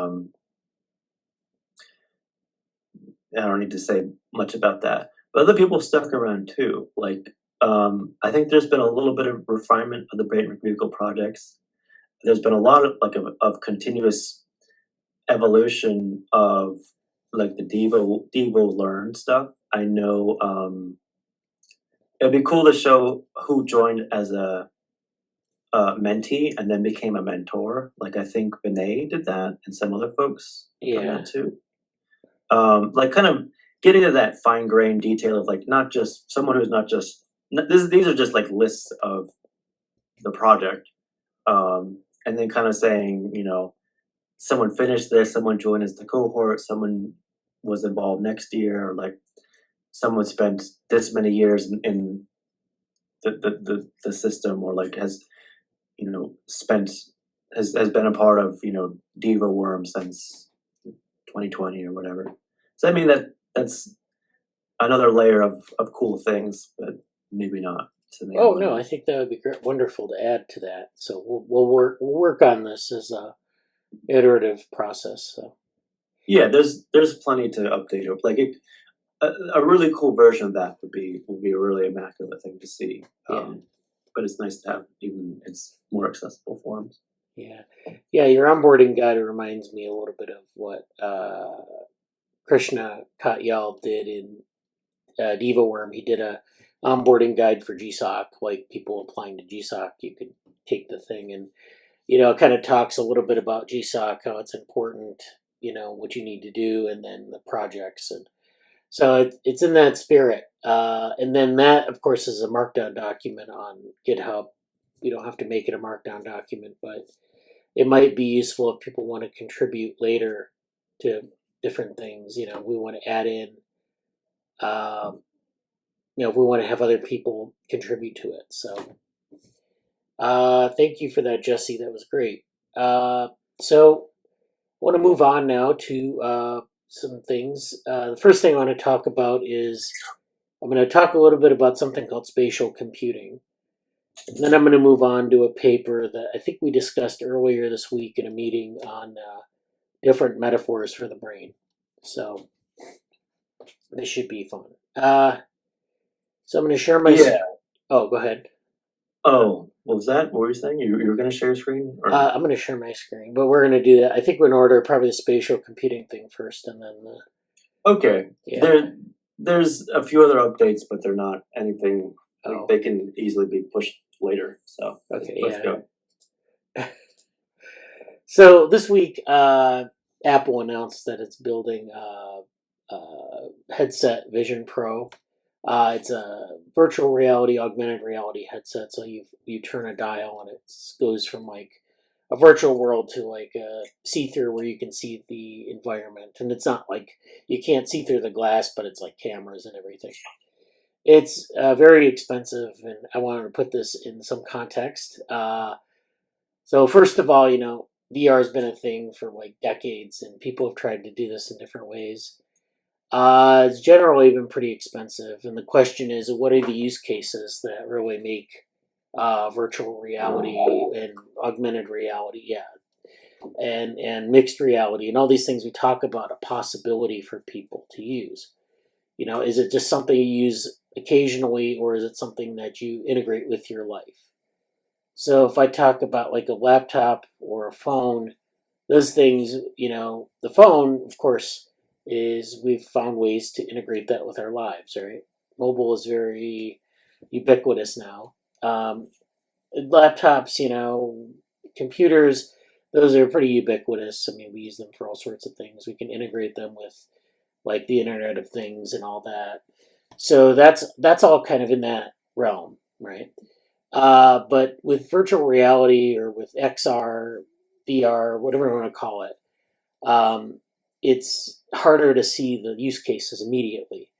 don't need to say much about that, but other people stuck around too. Like, I think there's been a little bit of refinement of the brain vehicle projects. There's been a lot of continuous evolution of like the Devo learn stuff. I know it'd be cool to show who joined as a mentee and then became a mentor. Like I think Vinay did that, and some other folks done that too. Like kind of getting to that fine grained detail of like not just someone who's not just these are just like lists of the project, and then kind of saying, someone finished this, someone joined as the cohort, someone was involved next year, or like someone spent this many years in the system, or like has been a part of Diva Worm since 2020 or whatever. So I mean that's another layer of cool things, but maybe not. Oh no, I think that would be great, wonderful to add to that. So we'll work on this as a iterative process. So yeah, there's plenty to update. Like a really cool version of that would be a really immaculate thing to see. But it's nice to have even its more accessible forms. Yeah, your onboarding guide reminds me a little bit of what Krishna Katyal did in Diva Worm. He did a onboarding guide for GSOC, like people applying to GSOC. You could take the thing and it kind of talks a little bit about GSOC, how it's important, what you need to do, and then the projects, and so it's in that spirit. And then that, of course, is a Markdown document on GitHub. You don't have to make it a Markdown document, but it might be useful if people want to contribute later to different things. We want to add in, if we want to have other people contribute to it. So thank you for that, Jesse. That was great. So I want to move on now to some things. The first thing I want to talk about is I'm going to talk a little bit about something called spatial computing. And then I'm going to move on to a paper that I think we discussed earlier this week in a meeting on different metaphors for the brain. So this should be fun. So I'm going to share my... Oh, go ahead. Oh, what was that? What were you saying? You were going to share your screen? I'm going to share my screen, but we're going to do that. I think we're in order, probably the spatial computing thing first, and then okay. Yeah. There's a few other updates, but they're not anything. They can easily be pushed later. So okay, let's go. So this week, Apple announced that it's building headset Vision Pro. It's a virtual reality, augmented reality headset. So you turn a dial and it goes from like a virtual world to like a see-through where you can see the environment. And it's not like you can't see through the glass, but it's like cameras and everything. It's very expensive, and I wanted to put this in some context. So first of all, VR has been a thing for like decades, and people have tried to do this in different ways. It's generally been pretty expensive, and the question is, what are the use cases that really make virtual reality and augmented reality, and mixed reality, and all these things we talk about a possibility for people to use? Is it just something you use occasionally, or is it something that you integrate with your life? So if I talk about like a laptop or a phone, those things, the phone, of course, we've found ways to integrate that with our lives, right? Mobile is very ubiquitous now. Laptops, computers, those are pretty ubiquitous. I mean, we use them for all sorts of things. We can integrate them with like the Internet of Things and all that. So that's all kind of in that realm, right? But with virtual reality or with XR, VR, whatever you want to call it, it's harder to see the use cases immediately.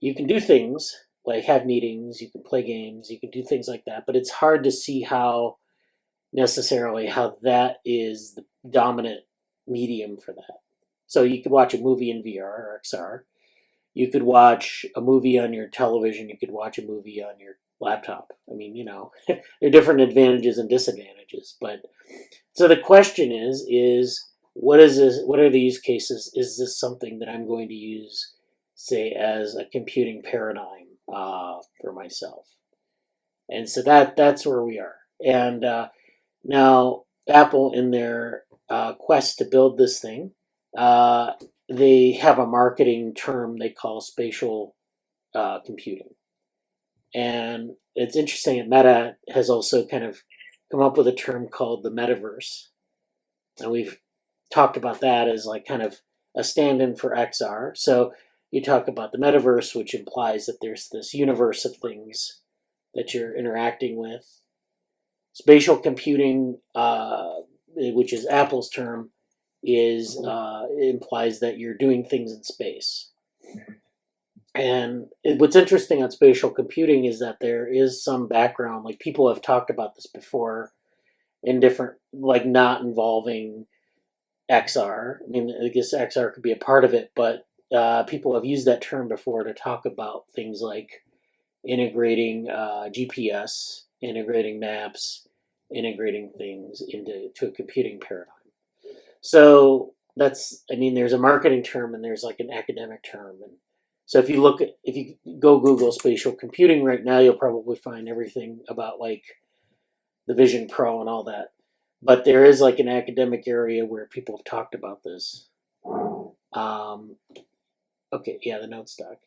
You can do things like have meetings, you can play games, you can do things like that, but it's hard to see how necessarily how that is the dominant medium for that. So you could watch a movie in VR or XR. You could watch a movie on your television. You could watch a movie on your laptop. I mean, there are different advantages and disadvantages. But so the question is what is this? What are the use cases? Is this something that I'm going to use, say, as a computing paradigm for myself? And so that's where we are. And now Apple, in their quest to build this thing, they have a marketing term they call spatial computing. And it's interesting that Meta has also kind of come up with a term called the Metaverse. And we've talked about that as like kind of a stand-in for XR. So you talk about the Metaverse, which implies that there's this universe of things that you're interacting with. Spatial computing, which is Apple's term, implies that you're doing things in space. And what's interesting on spatial computing is that there is some background, like people have talked about this before in different, like not involving XR. I mean, I guess XR could be a part of it, but people have used that term before to talk about things like integrating GPS, integrating maps, integrating things into a computing paradigm. So there's a marketing term and there's like an academic term. And so if you go Google spatial computing right now, you'll probably find everything about like the Vision Pro and all that. But there is like an academic area where people have talked about this. Okay, yeah, the notes doc.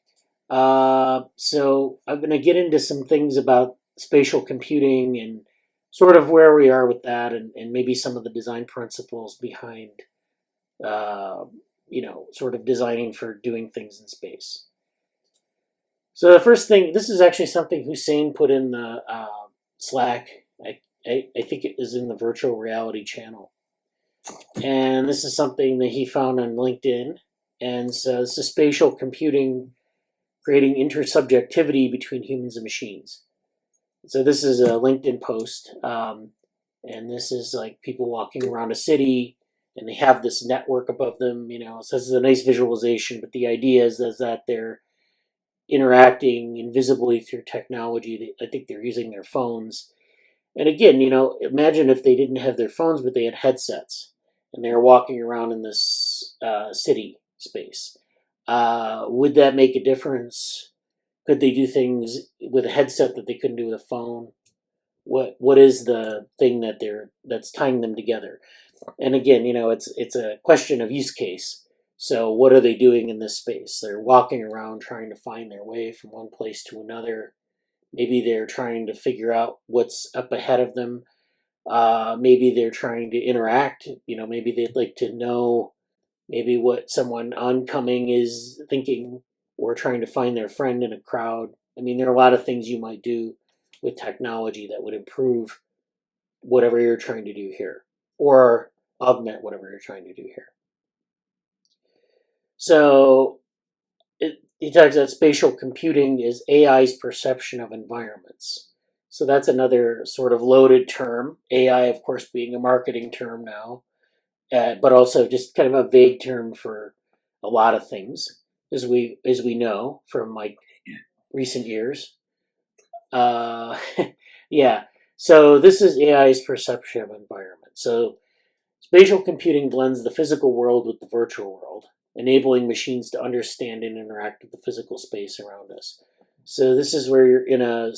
So I'm going to get into some things about spatial computing and sort of where we are with that, and maybe some of the design principles behind, sort of designing for doing things in space. So the first thing, this is actually something Hussein put in the Slack. I think it is in the virtual reality channel. And this is something that he found on LinkedIn. And so this is spatial computing creating intersubjectivity between humans and machines. So this is a LinkedIn post. And this is like people walking around a city and they have this network above them, so this is a nice visualization, but the idea is that they're interacting invisibly through technology. I think they're using their phones. And again, imagine if they didn't have their phones, but they had headsets and they were walking around in this city space. Would that make a difference? Could they do things with a headset that they couldn't do with a phone? What is the thing that's tying them together? And again, it's a question of use case. So what are they doing in this space? They're walking around trying to find their way from one place to another. Maybe they're trying to figure out what's up ahead of them. Maybe they're trying to interact. Maybe they'd like to know maybe what someone oncoming is thinking, or trying to find their friend in a crowd. I mean, there are a lot of things you might do with technology that would improve whatever you're trying to do here, or augment whatever you're trying to do here. So he talks about spatial computing is AI's perception of environments. So that's another sort of loaded term. AI, of course, being a marketing term now, but also just kind of a vague term for a lot of things, as we know from like recent years. Yeah. So this is AI's perception of environment. So spatial computing blends the physical world with the virtual world, enabling machines to understand and interact with the physical space around us. So this is where you're in a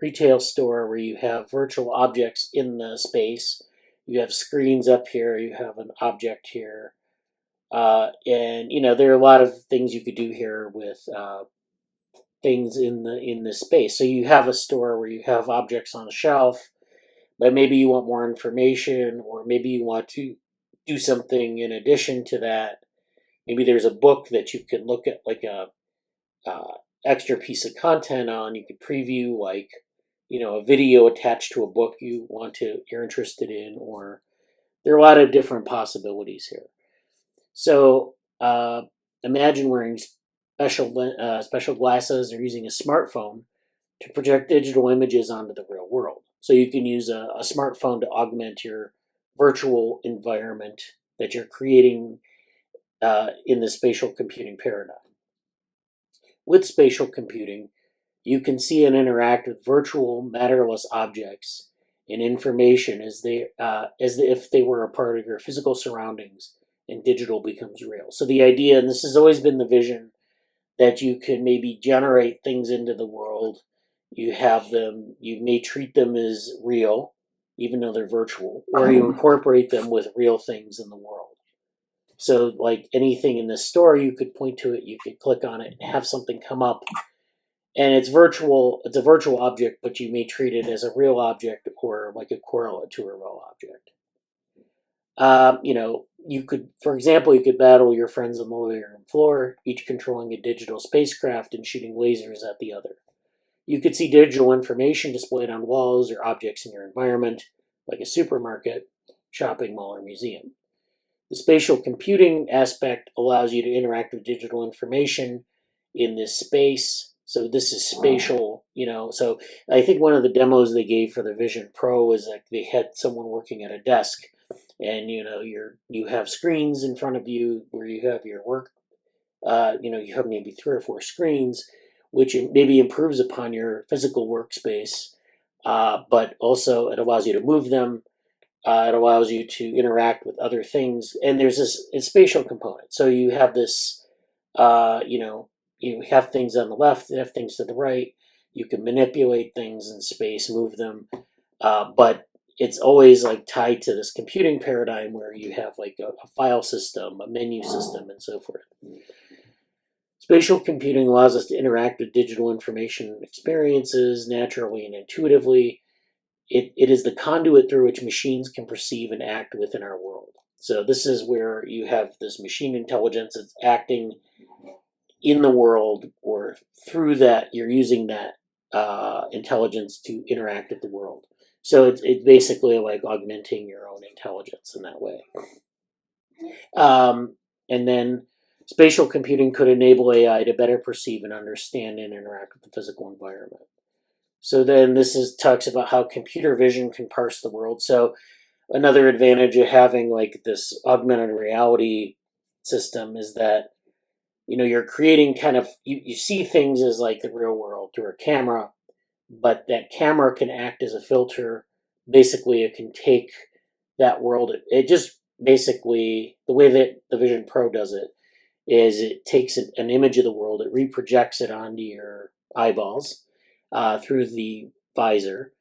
retail store where you have virtual objects in the space. You have screens up here. You have an object here, and there are a lot of things you could do here with things in this space. So you have a store where you have objects on a shelf, but maybe you want more information, or maybe you want to do something in addition to that. Maybe there's a book that you can look at, like a extra piece of content on. You could preview like a video attached to a book you're interested in, or there are a lot of different possibilities here. So imagine wearing special glasses or using a smartphone to project digital images onto the real world. So you can use a smartphone to augment your virtual environment that you're creating in the spatial computing paradigm. With spatial computing, you can see and interact with virtual matterless objects and information as if they were a part of your physical surroundings, and digital becomes real. So the idea, and this has always been the vision, that you can maybe generate things into the world. You may treat them as real, even though they're virtual, or you incorporate them with real things in the world. So like anything in the store, you could point to it, you could click on it, have something come up, and it's virtual. It's a virtual object, but you may treat it as a real object or like a correlate to a real object. For example, you could battle your friends on the living room floor, each controlling a digital spacecraft and shooting lasers at the other. You could see digital information displayed on walls or objects in your environment, like a supermarket, shopping mall, or museum. The spatial computing aspect allows you to interact with digital information in this space. So this is spatial, So I think one of the demos they gave for the Vision Pro was like they had someone working at a desk, and you have screens in front of you where you have your work. You have maybe 3 or 4 screens, which maybe improves upon your physical workspace, but also it allows you to move them. It allows you to interact with other things, and there's this spatial component. So you have this, you have things on the left, you have things to the right. You can manipulate things in space, move them, but it's always like tied to this computing paradigm where you have like a file system, a menu system, and so forth. Spatial computing allows us to interact with digital information experiences naturally and intuitively. It is the conduit through which machines can perceive and act within our world. So this is where you have this machine intelligence that's acting in the world, or through that you're using that intelligence to interact with the world. So it's basically like augmenting your own intelligence in that way. And then spatial computing could enable AI to better perceive and understand and interact with the physical environment. So then talks about how computer vision can parse the world. So another advantage of having like this augmented reality system is that you're creating kind of you see things as like the real world through a camera, but that camera can act as a filter. Basically, it can take that world. It just basically, the way that the Vision Pro does it is it takes an image of the world, it reprojects it onto your eyeballs through the visor,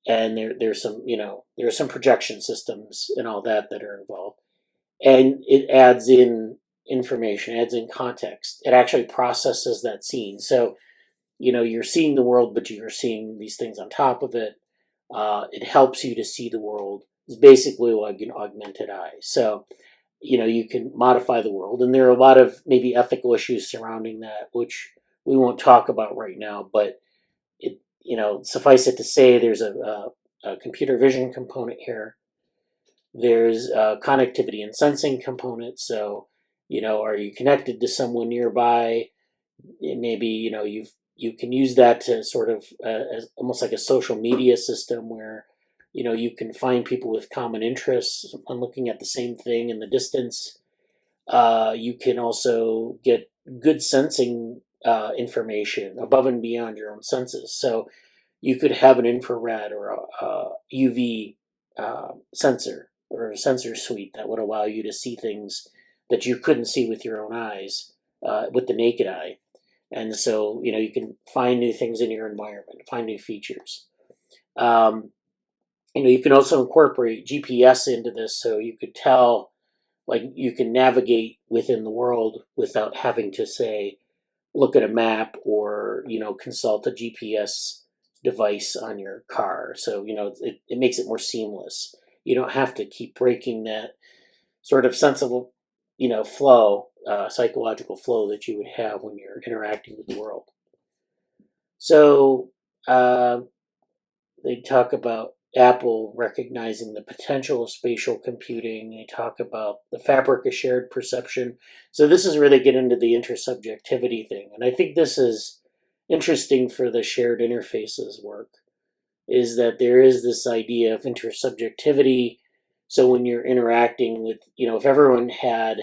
and there's some projection systems and all that are involved, and it adds in information, adds in context. It actually processes that scene. So you're seeing the world, but you're seeing these things on top of it. It helps you to see the world. It's basically like an augmented eye. So you can modify the world, and there are a lot of maybe ethical issues surrounding that, which we won't talk about right now, but suffice it to say, there's a computer vision component here. There's a connectivity and sensing component. So, are you connected to someone nearby? Maybe, you can use that to sort of as almost like a social media system where, you can find people with common interests on looking at the same thing in the distance. You can also get good sensing information above and beyond your own senses. So you could have an infrared or a UV sensor or a sensor suite that would allow you to see things that you couldn't see with your own eyes, with the naked eye. And so, you can find new things in your environment, find new features. You can also incorporate GPS into this, so you could tell, like, you can navigate within the world without having to, say, look at a map or consult a GPS device on your car. So it makes it more seamless. You don't have to keep breaking that sort of sensible flow, psychological flow that you would have when you're interacting with the world. So they talk about Apple recognizing the potential of spatial computing. They talk about the fabric of shared perception. So this is really get into the intersubjectivity thing. And I think this is interesting for the shared interfaces work, is that there is this idea of intersubjectivity. So when you're interacting with, if everyone had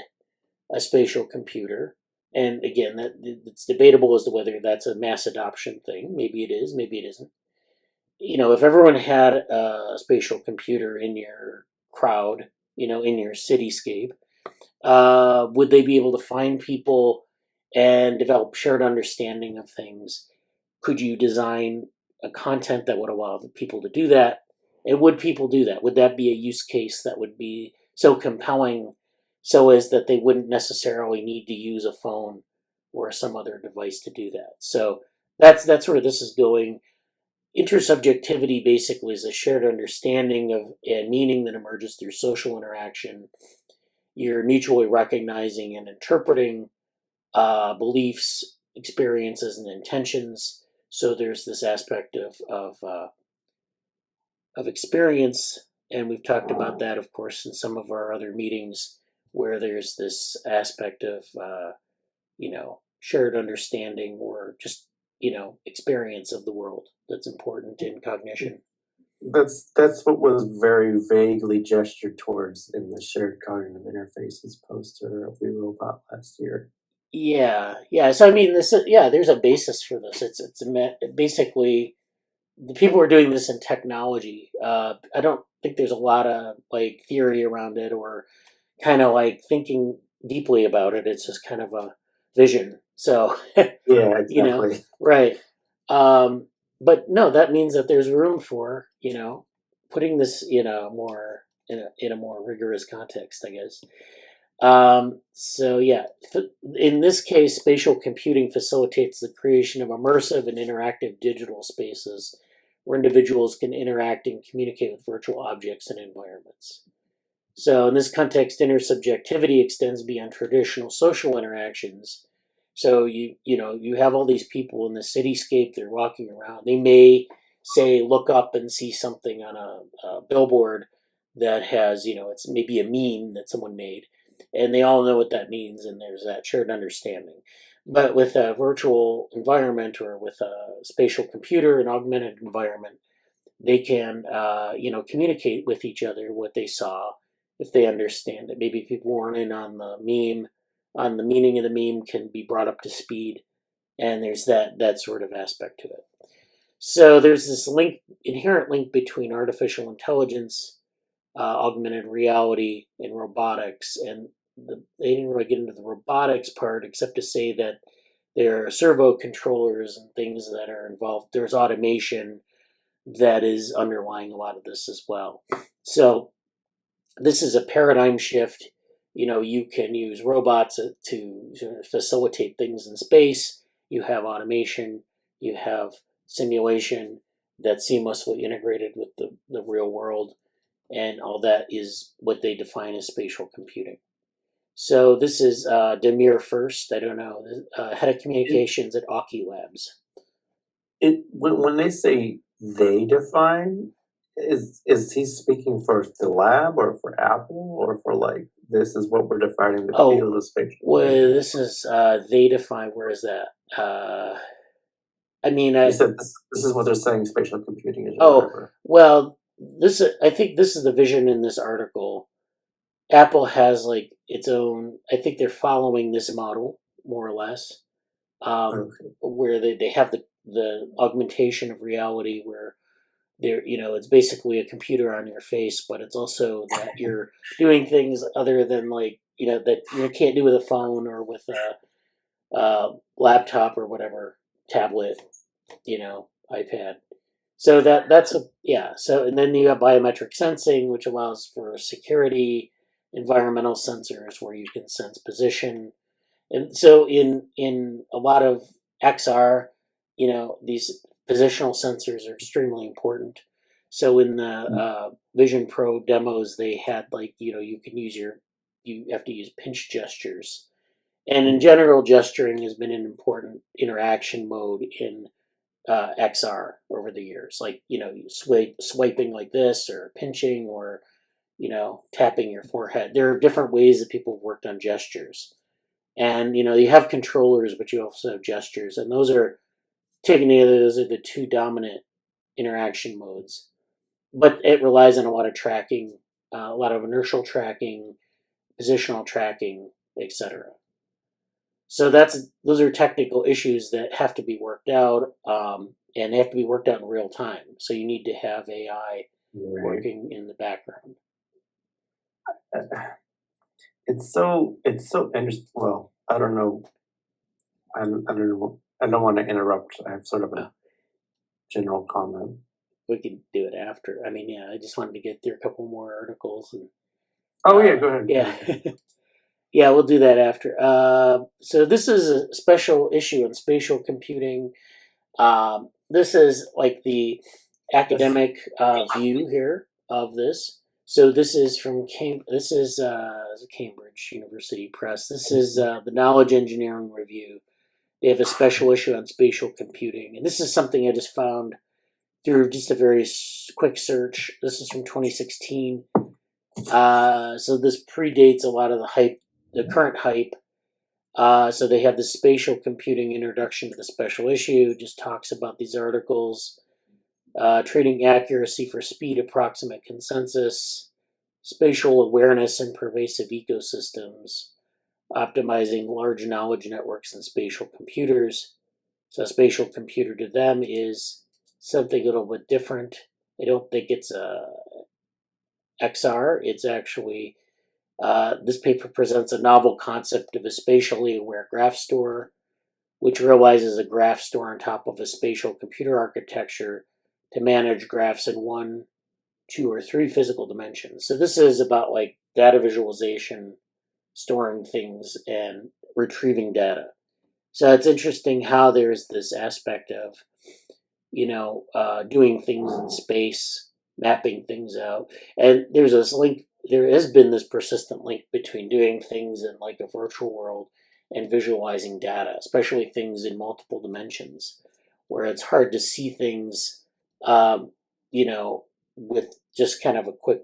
a spatial computer, and again, that it's debatable as to whether that's a mass adoption thing. Maybe it is, maybe it isn't. If everyone had a spatial computer in your crowd, in your cityscape, would they be able to find people and develop shared understanding of things? Could you design a content that would allow the people to do that? And would people do that? Would that be a use case that would be so compelling so as that they wouldn't necessarily need to use a phone or some other device to do that? So that's where this is going. Intersubjectivity basically is a shared understanding of and meaning that emerges through social interaction. You're mutually recognizing and interpreting beliefs, experiences, and intentions. So there's this aspect of experience, and we've talked about that, of course, in some of our other meetings, where there's this aspect of shared understanding or just experience of the world that's important in cognition. That's what was very vaguely gestured towards in the shared cognitive interfaces poster of We Robot last year. Yeah. So I mean, there's a basis for this. It's basically the people who are doing this in technology. I don't think there's a lot of like theory around it or kind of like thinking deeply about it. It's just kind of a vision. So Yeah, exactly. right. But no, that means that there's room for putting this more in a more rigorous context, I guess. So yeah, in this case, spatial computing facilitates the creation of immersive and interactive digital spaces where individuals can interact and communicate with virtual objects and environments. So in this context, intersubjectivity extends beyond traditional social interactions. So you have all these people in the cityscape, they're walking around. They may say look up and see something on a billboard that has, it's maybe a meme that someone made, and they all know what that means, and there's that shared understanding. But with a virtual environment or with a spatial computer, an augmented environment, they can communicate with each other what they saw if they understand it. Maybe people weren't in on the meme, on the meaning of the meme can be brought up to speed, and there's that sort of aspect to it. So there's this inherent link between artificial intelligence, augmented reality, and robotics. And they didn't really get into the robotics part except to say that there are servo controllers and things that are involved. There's automation that is underlying a lot of this as well. So this is a paradigm shift. You can use robots to sort of facilitate things in space. You have automation, you have simulation that's seamlessly integrated with the real world, and all that is what they define as spatial computing. So this is Demir First, I don't know, head of communications at Aki Labs. When they say they define, is he speaking for the lab or for Apple or for like this is what we're defining the field of spatial? Well, this is they define. Where is that? You said this is what they're saying spatial computing is. Well, I think this is the vision in this article. Apple has like its own. I think they're following this model more or less, where they have the augmentation of reality, where it's basically a computer on your face, but it's also that you're doing things other than like that you can't do with a phone or with a laptop or whatever, tablet, iPad. So that's So and then you have biometric sensing, which allows for security, environmental sensors where you can sense position, and so in a lot of XR, these positional sensors are extremely important. So in the Vision Pro demos, they had like you can use you have to use pinch gestures, and in general, gesturing has been an important interaction mode in XR or over the years, like, you swiping like this, or pinching, or, tapping your forehead. There are different ways that people have worked on gestures. And, you have controllers, but you also have gestures. And those are, taken together, those are the two dominant interaction modes. But it relies on a lot of tracking, a lot of inertial tracking, positional tracking, etc. So those are technical issues that have to be worked out, and they have to be worked out in real time. So you need to have AI working in the background. It's so interesting. Well, I don't know. I don't know. I don't want to interrupt. I have sort of a general comment. We could do it after. I mean, I just wanted to get through a couple more articles. And go ahead. Yeah. Yeah, we'll do that after. So this is a special issue on spatial computing. This is like the academic view here of this. So this is from Cambridge University Press. This is the Knowledge Engineering Review. They have a special issue on spatial computing, and this is something I just found through just a very quick search. This is from 2016. So this predates a lot of the hype, the current hype. So they have the spatial computing introduction to the special issue, just talks about these articles, trading accuracy for speed, approximate consensus, spatial awareness and pervasive ecosystems, optimizing large knowledge networks and spatial computers. So a spatial computer to them is something a little bit different. I don't think it's a XR. It's actually, this paper presents a novel concept of a spatially aware graph store, which realizes a graph store on top of a spatial computer architecture to manage graphs in 1, 2, or 3 physical dimensions. So this is about like data visualization, storing things, and retrieving data. So it's interesting how there's this aspect of, doing things in space, mapping things out. And there's this link, there has been this persistent link between doing things in like a virtual world and visualizing data, especially things in multiple dimensions, where it's hard to see things, with just kind of a quick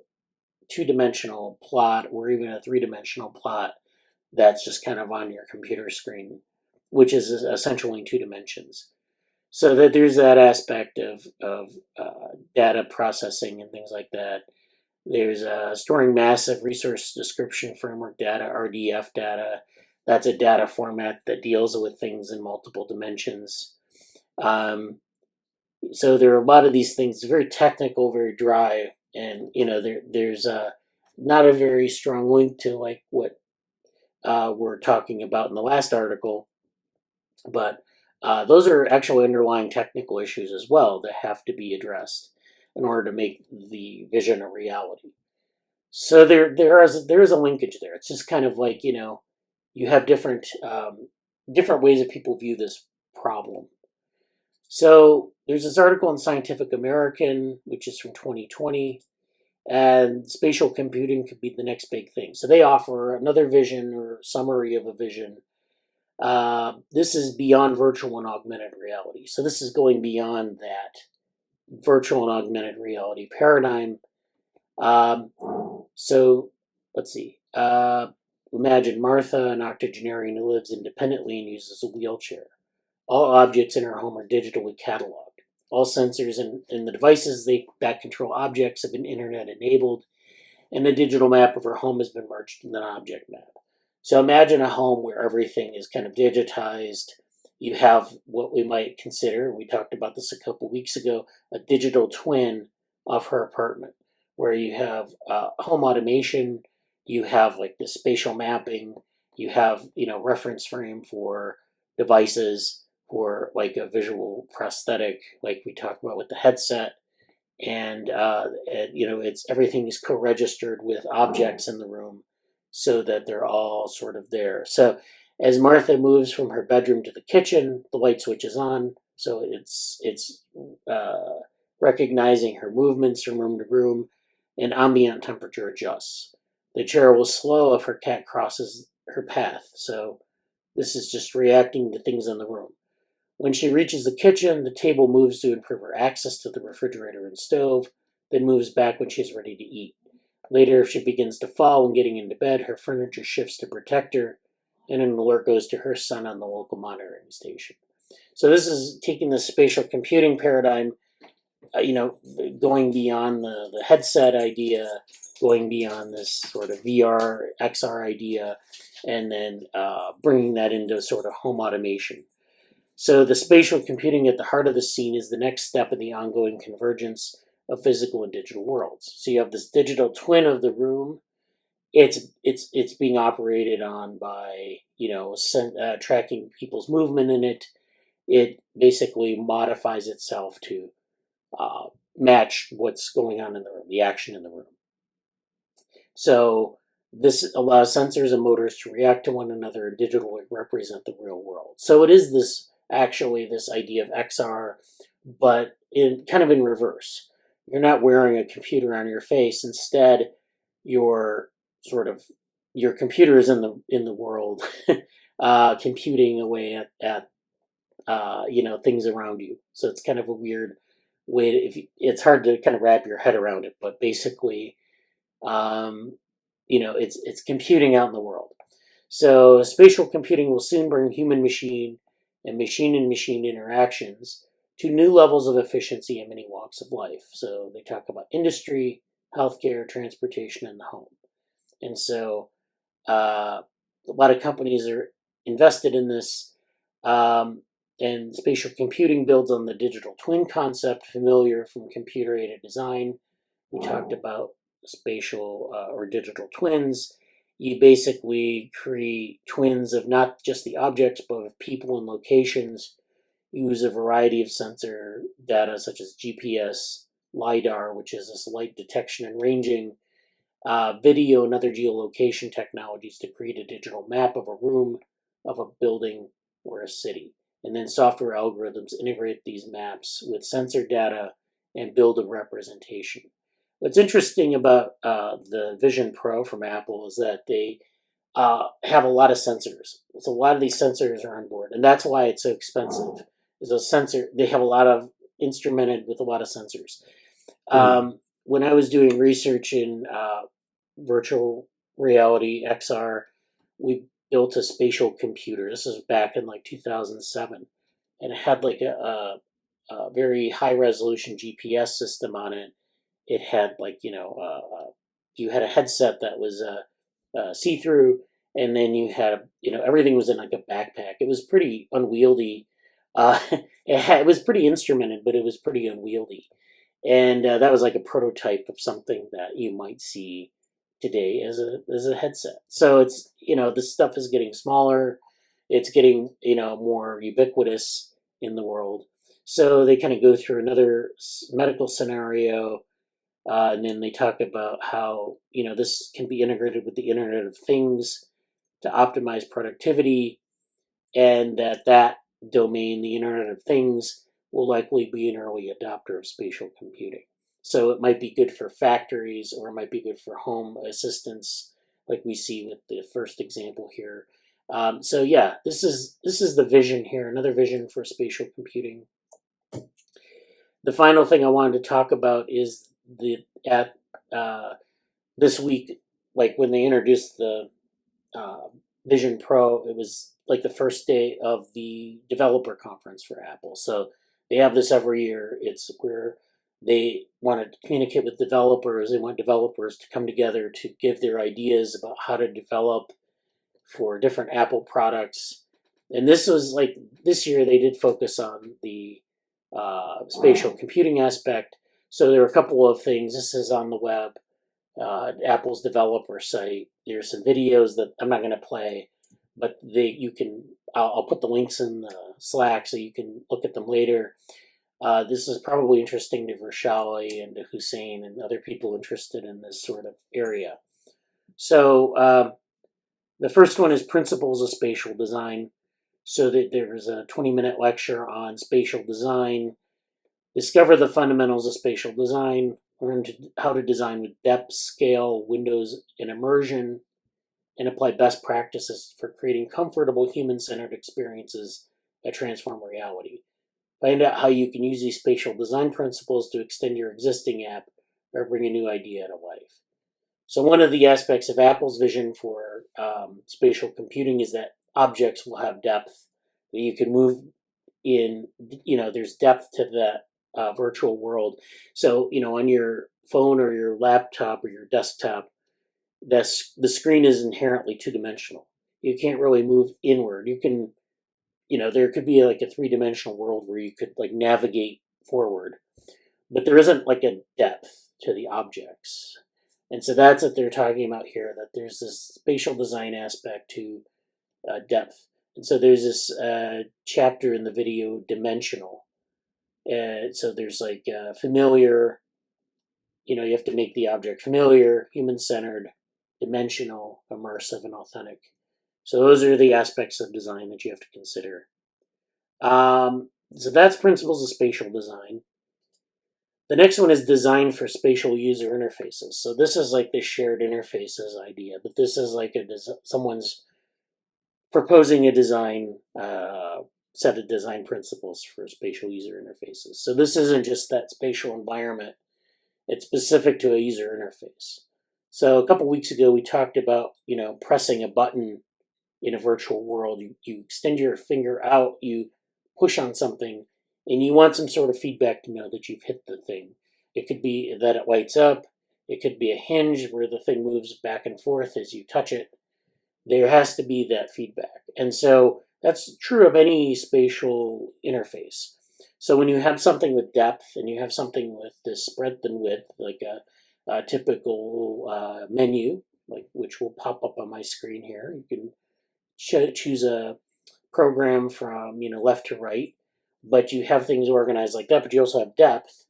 2-dimensional plot, or even a 3-dimensional plot that's just kind of on your computer screen, which is essentially in 2 dimensions. So that there's that aspect of data processing and things like that. There's storing massive resource description framework data, RDF data. That's a data format that deals with things in multiple dimensions. So there are a lot of these things, very technical, very dry, and there's not a very strong link to like what we're talking about in the last article, but those are actually underlying technical issues as well that have to be addressed in order to make the vision a reality. So there is a linkage there. It's just kind of like, you have different ways that people view this problem. So there's this article in Scientific American, which is from 2020, and spatial computing could be the next big thing. So they offer another vision or summary of a vision. This is beyond virtual and augmented reality. So this is going beyond that virtual and augmented reality paradigm. So let's see. Imagine Martha, an octogenarian who lives independently and uses a wheelchair. All objects in her home are digitally cataloged. All sensors and the devices that control objects have been internet enabled, and the digital map of her home has been merged in an object map. So imagine a home where everything is kind of digitized. You have what we might consider, we talked about this a couple weeks ago, a digital twin of her apartment, where you have home automation, you have like the spatial mapping, you have reference frame for devices, for like a visual prosthetic, like we talked about with the headset, and it's everything is co-registered with objects in the room, so that they're all sort of there. So as Martha moves from her bedroom to the kitchen, the light switch is on, so it's recognizing her movements from room to room, and ambient temperature adjusts. The chair will slow if her cat crosses her path. So this is just reacting to things in the room. When she reaches the kitchen, the table moves to improve her access to the refrigerator and stove, then moves back when she's ready to eat. Later, if she begins to fall when getting into bed, her furniture shifts to protect her, and an alert goes to her son on the local monitoring station. So this is taking the spatial computing paradigm, going beyond the headset idea, going beyond this sort of VR, XR idea, and then bringing that into sort of home automation. So the spatial computing at the heart of the scene is the next step in the ongoing convergence of physical and digital worlds. So you have this digital twin of the room. It's being operated on by tracking people's movement in it. It basically modifies itself to match what's going on in the room, the action in the room. So this allows sensors and motors to react to one another and digitally represent the real world. So it is this idea of XR, but in reverse. You're not wearing a computer on your face. Instead, your computer is in the world, computing away at things around you. So it's kind of a weird way it's hard to kind of wrap your head around it, but basically, it's computing out in the world. So spatial computing will soon bring human-machine and machine-in-machine interactions to new levels of efficiency in many walks of life. So they talk about industry, healthcare, transportation, and the home. And so a lot of companies are invested in this. And spatial computing builds on the digital twin concept, familiar from computer-aided design. We talked about spatial or digital twins. You basically create twins of not just the objects, but of people and locations. Use a variety of sensor data such as GPS, LiDAR, which is this light detection and ranging, video and other geolocation technologies to create a digital map of a room, of a building, or a city. And then software algorithms integrate these maps with sensor data and build a representation. What's interesting about the Vision Pro from Apple is that they have a lot of sensors. So a lot of these sensors are on board, and that's why it's so expensive. They have a lot of instrumented with a lot of sensors. When I was doing research in virtual reality, XR, we built a spatial computer. This was back in 2007, and it had a very high resolution GPS system on it. It had you had a headset that was see through, and then you had everything was in a backpack. It was pretty unwieldy. It was pretty instrumented, but it was pretty unwieldy, and that was a prototype of something that you might see today as a headset. So it's this stuff is getting smaller, it's getting more ubiquitous in the world. So they kind of go through another medical scenario, and then they talk about how this can be integrated with the Internet of Things to optimize productivity, and that domain, the Internet of Things, will likely be an early adopter of spatial computing. So it might be good for factories, or it might be good for home assistants, like we see with the first example here. So yeah, this is the vision here, another vision for spatial computing. The final thing I wanted to talk about is this week, when they introduced the Vision Pro, it was the first day of the developer conference for Apple. So they have this every year. It's where they want to communicate with developers. They want developers to come together to give their ideas about how to develop for different Apple products. And this was this year they did focus on the spatial computing aspect. So there are a couple of things. This is on the web, Apple's developer site. There's some videos that I'm not going to play, but I'll put the links in the Slack so you can look at them later. This is probably interesting to Vrushali and to Hussein and other people interested in this sort of area. So the first one is Principles of Spatial Design. So that there's a 20-minute lecture on spatial design. Discover the fundamentals of spatial design. Learn how to design with depth, scale, windows, and immersion, and apply best practices for creating comfortable human-centered experiences transform reality. Find out how you can use these spatial design principles to extend your existing app or bring a new idea to life. So one of the aspects of Apple's vision for spatial computing is that objects will have depth, that you can move in, there's depth to that virtual world. So, on your phone or your laptop or your desktop, the screen is inherently two-dimensional. You can't really move inward. You can, there could be like a three-dimensional world where you could like navigate forward, but there isn't like a depth to the objects. And so that's what they're talking about here, that there's this spatial design aspect to depth. And so there's this chapter in the video, dimensional. So there's like familiar, you have to make the object familiar, human-centered, dimensional, immersive, and authentic. So those are the aspects of design that you have to consider. So that's principles of spatial design. The next one is design for spatial user interfaces. So this is like the shared interfaces idea, but this is like someone's proposing a design set of design principles for spatial user interfaces. So this isn't just that spatial environment. It's specific to a user interface. So a couple weeks ago, we talked about, pressing a button in a virtual world. You extend your finger out, you push on something, and you want some sort of feedback to know that you've hit the thing. It could be that it lights up. It could be a hinge where the thing moves back and forth as you touch it. There has to be that feedback. And so that's true of any spatial interface. So when you have something with depth and you have something with this breadth and width, like a typical menu, which will pop up on my screen here, you can choose a program from left to right, but you have things organized like that, but you also have depth.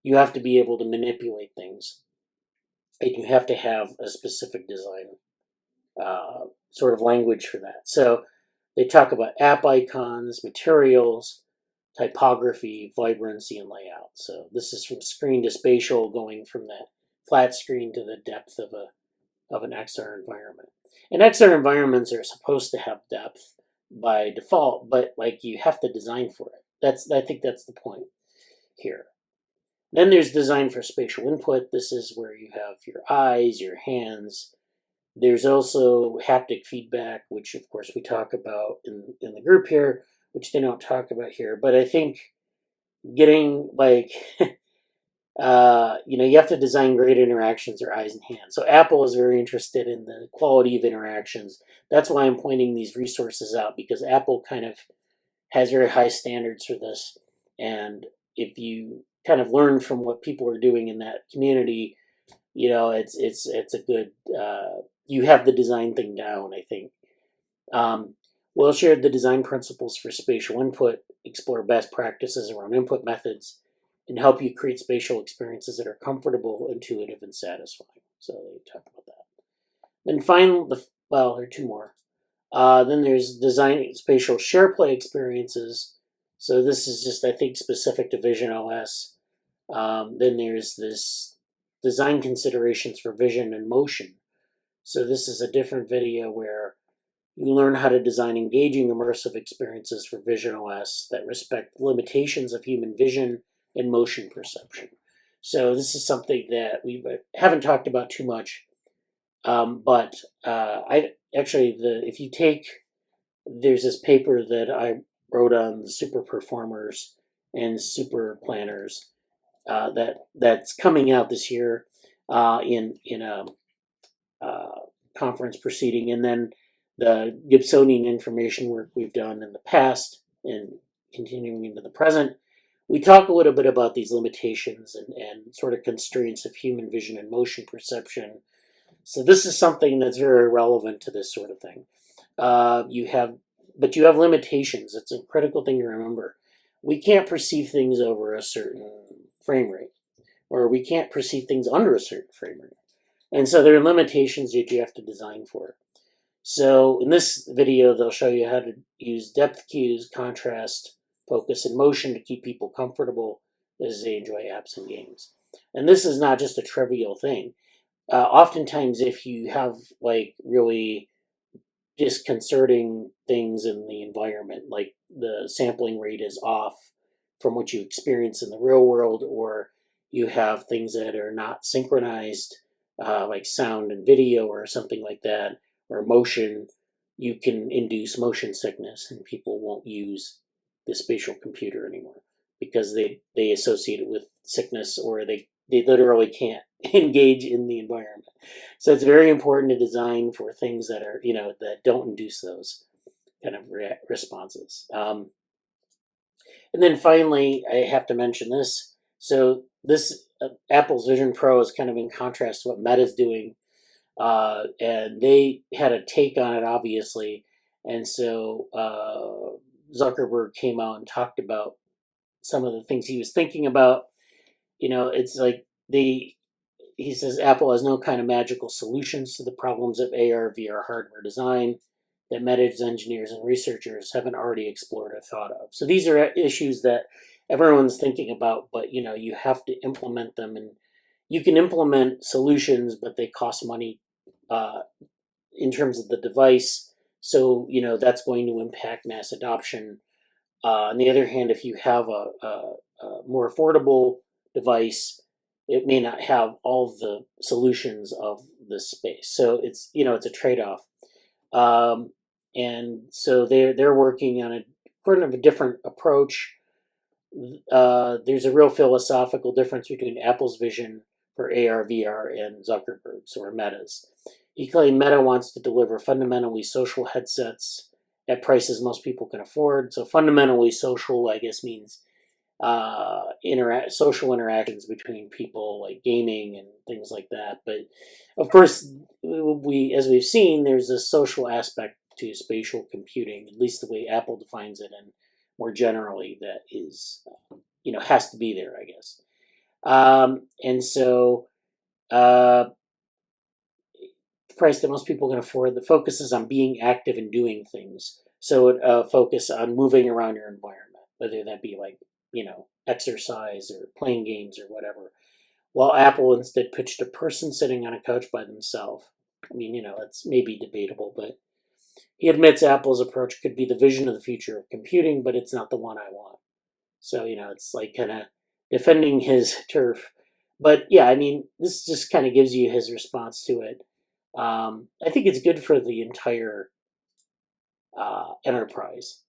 You have to be able to manipulate things, and you have to have a specific design sort of language for that. So they talk about app icons, materials, typography, vibrancy, and layout. So this is from screen to spatial, going from that flat screen to the depth of an XR environment. And XR environments are supposed to have depth by default, but you have to design for it. I think that's the point here. Then there's design for spatial input. This is where you have your eyes, your hands. There's also haptic feedback, which of course we talk about in the group here, which they don't talk about here. But I think getting you have to design great interactions or eyes and hands. So Apple is very interested in the quality of interactions. That's why I'm pointing these resources out, because Apple kind of has very high standards for this. And if you kind of learn from what people are doing in that community, it's a good, you have the design thing down, I think. We'll share the design principles for spatial input, explore best practices around input methods, and help you create spatial experiences that are comfortable, intuitive, and satisfying. So they talk about that. Then finally, there are two more. Then there's designing spatial share play experiences. So this is just, I think, specific to Vision OS. Then there's this design considerations for vision and motion. So this is a different video where you learn how to design engaging immersive experiences for Vision OS that respect limitations of human vision and motion perception. So this is something that we haven't talked about too much, but there's this paper that I wrote on the super performers and super planners that's coming out this year in a conference proceeding, and then the Gibsonian information work we've done in the past and continuing into the present. We talk a little bit about these limitations and sort of constraints of human vision and motion perception. So this is something that's very relevant to this sort of thing. You have limitations. It's a critical thing to remember. We can't perceive things over a certain frame rate, or we can't perceive things under a certain frame rate. And so there are limitations that you have to design for. So in this video, they'll show you how to use depth cues, contrast, focus, and motion to keep people comfortable as they enjoy apps and games. And this is not just a trivial thing. Oftentimes, if you have really disconcerting things in the environment, like the sampling rate is off from what you experience in the real world, or you have things that are not synchronized, like sound and video or something like that, or motion, you can induce motion sickness, and people won't use the spatial computer anymore because they associate it with sickness, or they literally can't engage in the environment. So it's very important to design for things that are, that don't induce those kind of responses. And then finally, I have to mention this. So this Apple's Vision Pro is kind of in contrast to what Meta's doing, and they had a take on it, obviously. And so Zuckerberg came out and talked about some of the things he was thinking about. It's like he says Apple has no kind of magical solutions to the problems of AR, VR hardware design that Meta's engineers and researchers haven't already explored or thought of. So these are issues that everyone's thinking about, but you have to implement them, and you can implement solutions, but they cost money in terms of the device. So that's going to impact mass adoption. On the other hand, if you have a more affordable device, it may not have all the solutions of the space. So it's it's a trade-off. And so they're working on a kind of a different approach. There's a real philosophical difference between Apple's vision for AR, VR, and Zuckerberg's, or Meta's. He claimed Meta wants to deliver fundamentally social headsets at prices most people can afford. So fundamentally social, I guess, means social interactions between people, like gaming and things like that. But of course, as we've seen, there's a social aspect to spatial computing, at least the way Apple defines it, and more generally, that is, has to be there, I guess. And so, the price that most people can afford, the focus is on being active and doing things. So, focus on moving around your environment, whether that be like, exercise or playing games or whatever. While Apple instead pitched a person sitting on a couch by themselves. I mean, it's maybe debatable, but he admits Apple's approach could be the vision of the future of computing, but it's not the one I want. So, it's like kind of defending his turf. But yeah, I mean, this just kind of gives you his response to it. I think it's good for the entire enterprise.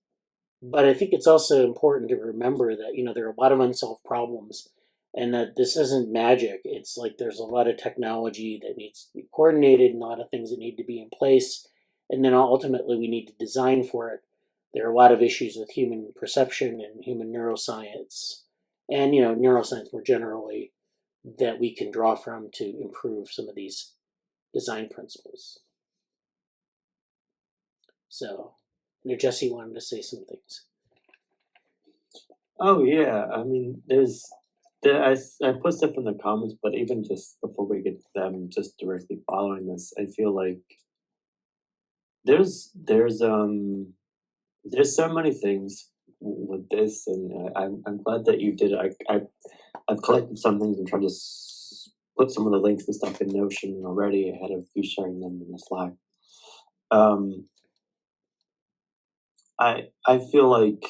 But I think it's also important to remember that, there are a lot of unsolved problems, and that this isn't magic. It's like there's a lot of technology that needs to be coordinated and a lot of things that need to be in place. And then ultimately we need to design for it. There are a lot of issues with human perception and human neuroscience, and, neuroscience more generally, that we can draw from to improve some of these design principles. So, Jesse wanted to say some things. Oh yeah, I mean, I put stuff in the comments, but even just before we get to them, just directly following this, I feel like there's so many things with this, and I'm glad that you did it. I've collected some things and tried to put some of the links and stuff in Notion already ahead of you sharing them in the Slack. I feel like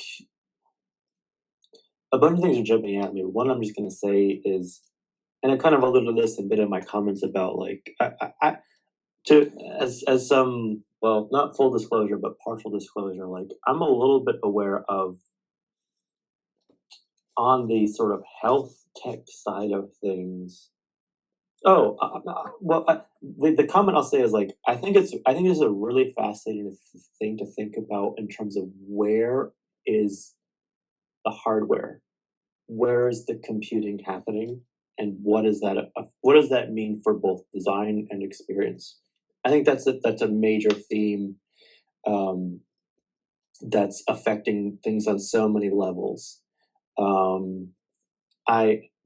a bunch of things are jumping at me. One I'm just gonna say is, and I kind of alluded to this a bit in my comments about, like, as some, well, not full disclosure, but partial disclosure, like, I'm a little bit aware of, on the sort of health tech side of things. Oh, the comment I'll say is, like, I think it's a really fascinating thing to think about in terms of where is the hardware, where is the computing happening, and what does that mean for both design and experience? I think that's a major theme that's affecting things on so many levels.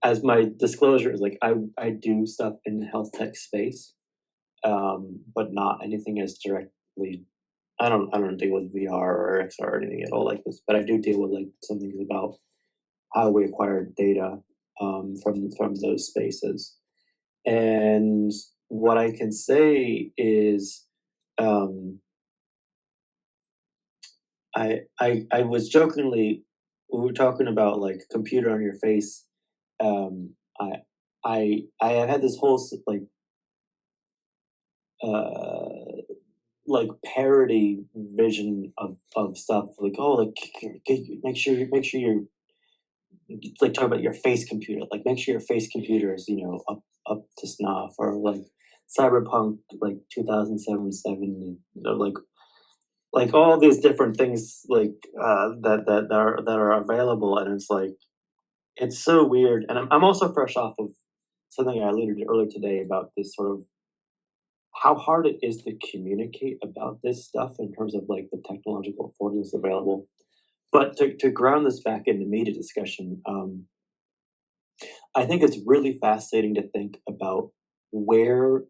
As my disclosure is, like, I do stuff in the health tech space, but not anything as directly. I don't deal with VR or XR or anything at all like this, but I do deal with, like, some things about how we acquire data from those spaces. And what I can say is, I was jokingly, we were talking about like computer on your face. Um, I I have had this whole like parody vision of stuff like, oh, like make sure you're, it's like talking about your face computer, like make sure your face computer is, you know, up to snuff, or like cyberpunk like 2077, you know, like all these different things like that are available, and it's like it's so weird. And I'm also fresh off of something I alluded to earlier today about this sort of how hard it is to communicate about this stuff in terms of like the technological affordances available. But to ground this back into media discussion, I think it's really fascinating to think about where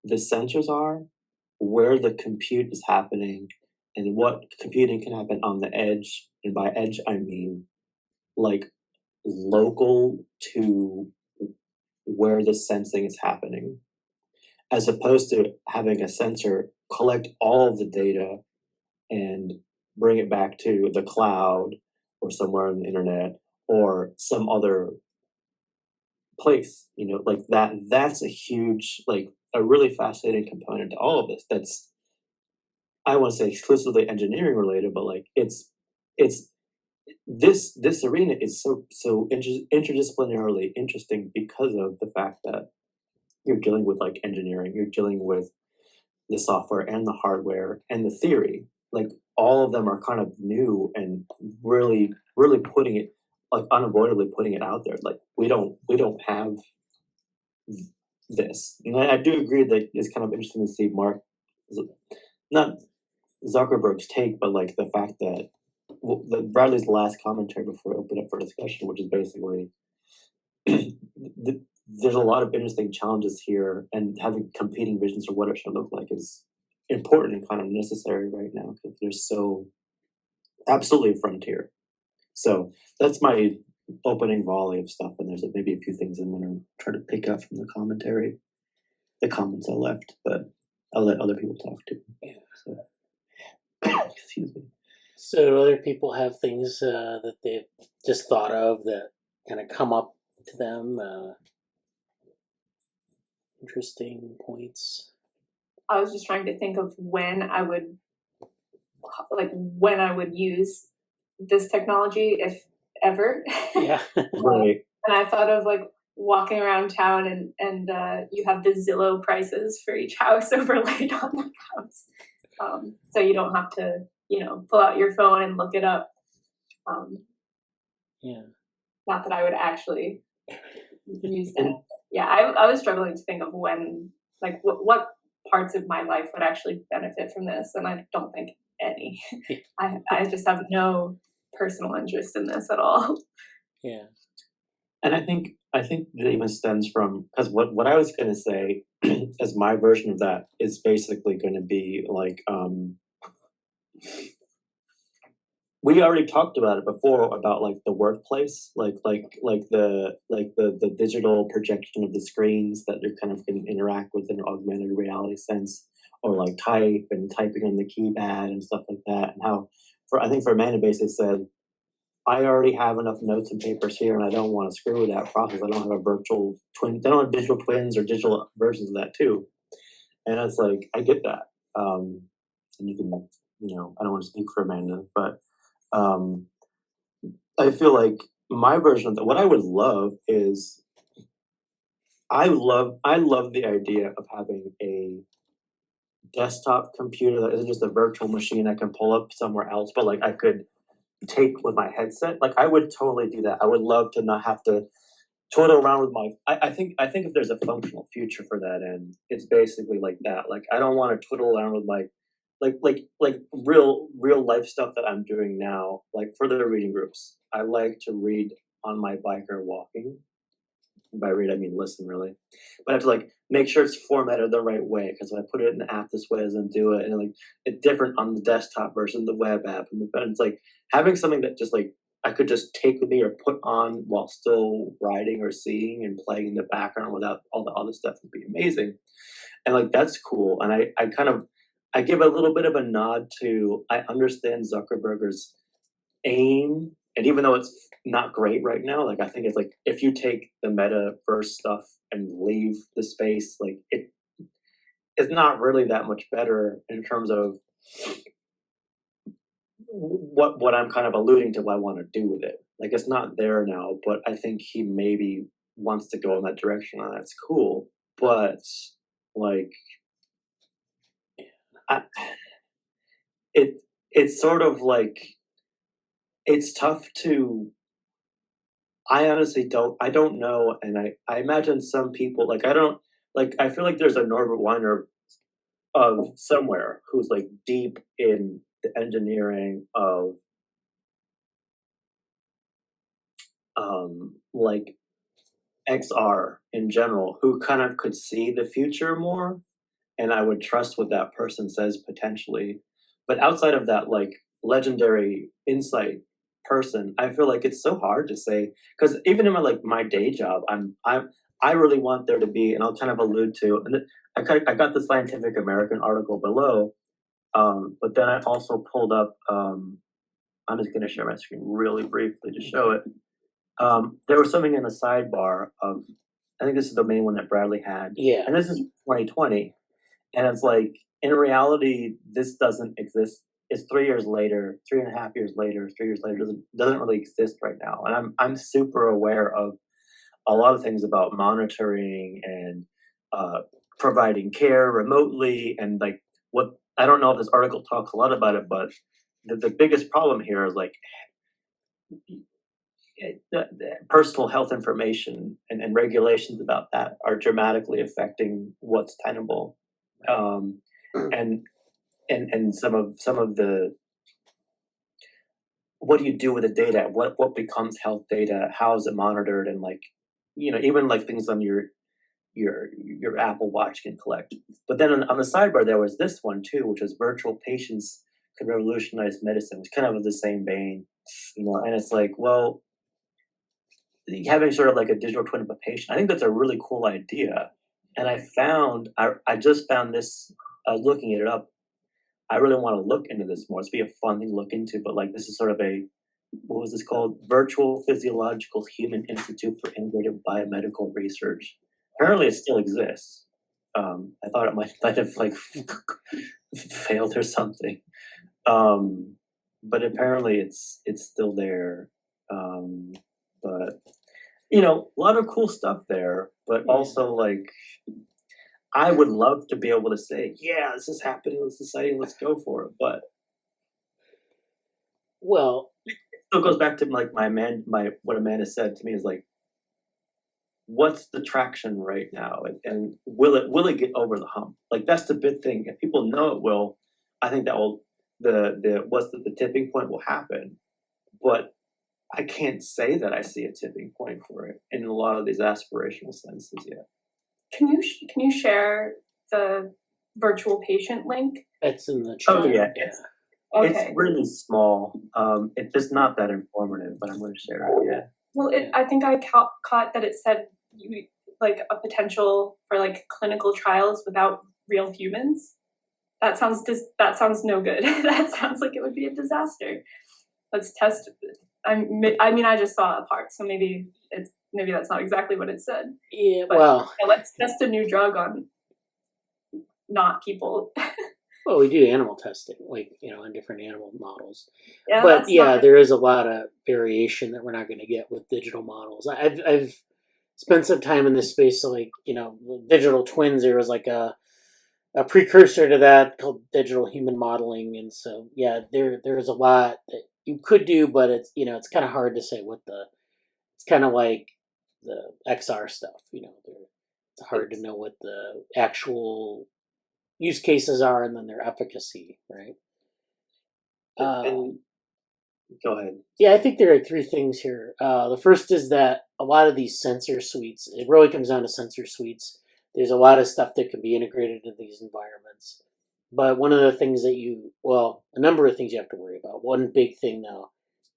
the sensors are, where the compute is happening, and what computing can happen on the edge. And by edge, I mean like local to where the sensing is happening, as opposed to having a sensor collect all of the data and bring it back to the cloud or somewhere on the internet or some other place. You know, like that's a huge, like a really fascinating component to all of this. That's, I want to say exclusively engineering related, but like it's this arena is so interdisciplinarily interesting because of the fact that you're dealing with like engineering, you're dealing with the software and the hardware and the theory. Like all of them are kind of new and really putting it, like unavoidably putting it out there. Like we don't have this. And I do agree that it's kind of interesting to see Mark, not Zuckerberg's take, but like the fact that Bradley's last commentary before we open up for discussion, which is basically there's a lot of interesting challenges here, and having competing visions of what it should look like is important and kind of necessary right now because there's so absolutely a frontier. So that's my opening volley of stuff, and there's maybe a few things I'm going to try to pick up from the commentary, the comments I left, but I'll let other people talk too. Yeah. So. Excuse me. So do other people have things that they've just thought of that kind of come up to them? Interesting points. I was just trying to think of when I would use this technology, if ever. Yeah. Right. And I thought of like walking around town and you have the Zillow prices for each house overlaid on the house. So you don't have to, pull out your phone and look it up. Yeah. Not that I would actually use that. Yeah, I was struggling to think of when, like, what parts of my life would actually benefit from this, and I don't think any. I just have no personal interest in this at all. Yeah. And I think that even stems from, because what I was going to say as my version of that is basically going to be like, we already talked about it before about like the workplace, like the digital projection of the screens that you kind of can interact with in an augmented reality sense, or like typing on the keypad and stuff like that. And how, I think for Amanda basically said, I already have enough notes and papers here, and I don't want to screw with that process. I don't have a virtual twin. I don't have digital twins or digital versions of that too. And it's like, I get that. And you can, I don't want to speak for Amanda, but I feel like my version of that, what I would love is, I love the idea of having a desktop computer that isn't just a virtual machine I can pull up somewhere else, but like I could take with my headset. Like I would totally do that. I would love to not have to twiddle around with my, I think if there's a functional future for that end, it's basically like that. Like I don't want to twiddle around with my like real life stuff that I'm doing now. Like for the reading groups, I like to read on my bike or walking. By read, I mean listen, really. But I have to like make sure it's formatted the right way, because when I put it in the app this way, it doesn't do it, and like it's different on the desktop versus the web app. And it's like having something that just like I could just take with me or put on while still writing or seeing and playing in the background without all the other stuff would be amazing. And like that's cool. And I give a little bit of a nod to, I understand Zuckerberg's aim, and even though it's not great right now, like I think it's like if you take the metaverse stuff and leave the space, like it's not really that much better in terms of what I'm kind of alluding to what I want to do with it. Like it's not there now, but I think he maybe wants to go in that direction, and that's cool. But like I, it's sort of like it's tough to, I honestly don't know, and I imagine some people, like I don't, like I feel like there's a Norbert Weiner of somewhere who's like deep in the engineering of like XR in general, who kind of could see the future more, and I would trust what that person says potentially. But outside of that, like legendary insight person, I feel like it's so hard to say, because even in my day job, I really want there to be, and I'll kind of allude to, and I got the Scientific American article below, but then I also pulled up. I'm just going to share my screen really briefly to show it. There was something in the sidebar of, I think this is the main one that Bradley had, Yeah. and this is 2020, and it's like in reality this doesn't exist. It's 3 years later, 3.5 years later, 3 years later, doesn't really exist right now. And I'm super aware of a lot of things about monitoring and providing care remotely, and like what, I don't know if this article talks a lot about it, but the biggest problem here is like the personal health information and regulations about that are dramatically affecting what's tenable, and some of the, what do you do with the data, what becomes health data, how is it monitored, and like even like things on your Apple Watch can collect. But then on the sidebar there was this one too, which was virtual patients could revolutionize medicine, which kind of the same vein, and it's like, well, having sort of like a digital twin of a patient, I think that's a really cool idea. And I just found this, I was looking it up. I really want to look into this more. It's be a fun thing to look into, but like this is sort of a, what was this called? Virtual Physiological Human Institute for Integrative Biomedical Research. Apparently it still exists. I thought it might have like failed or something. But apparently it's still there. But a lot of cool stuff there, but also like I would love to be able to say, yeah, this is happening in society, let's go for it. But Well, it still goes back to like what Amanda said to me is like, what's the traction right now, and will it get over the hump? Like that's the big thing. If people know it will, I think that will the tipping point will happen. But I can't say that I see a tipping point for it in a lot of these aspirational senses yet. Can you share the virtual patient link? it's in the chat. Oh yeah, Okay. it's really small. It's just not that informative, but I'm going to share it. Yeah. Well, I think I caught that it said like a potential for like clinical trials without real humans. That sounds no good. That sounds like it would be a disaster. Let's test. I mean, I just saw a part, so maybe that's not exactly what it said. Yeah. But, Well, let's test a new drug on not people. well, we do animal testing, like on different animal models. Yeah, But yeah, there is a lot of variation that we're not going to get with digital models. I've spent some time in this space, so like digital twins. There was like a precursor to that called digital human modeling, and so yeah, there's a lot that you could do, but it's it's kind of hard to say it's kind of like the XR stuff. It's hard to know what the actual use cases are and then their efficacy, right? And go ahead. Yeah, I think there are three things here. The first is that a lot of these sensor suites, it really comes down to sensor suites. There's a lot of stuff that can be integrated into these environments. But one of the things a number of things you have to worry about. One big thing, though,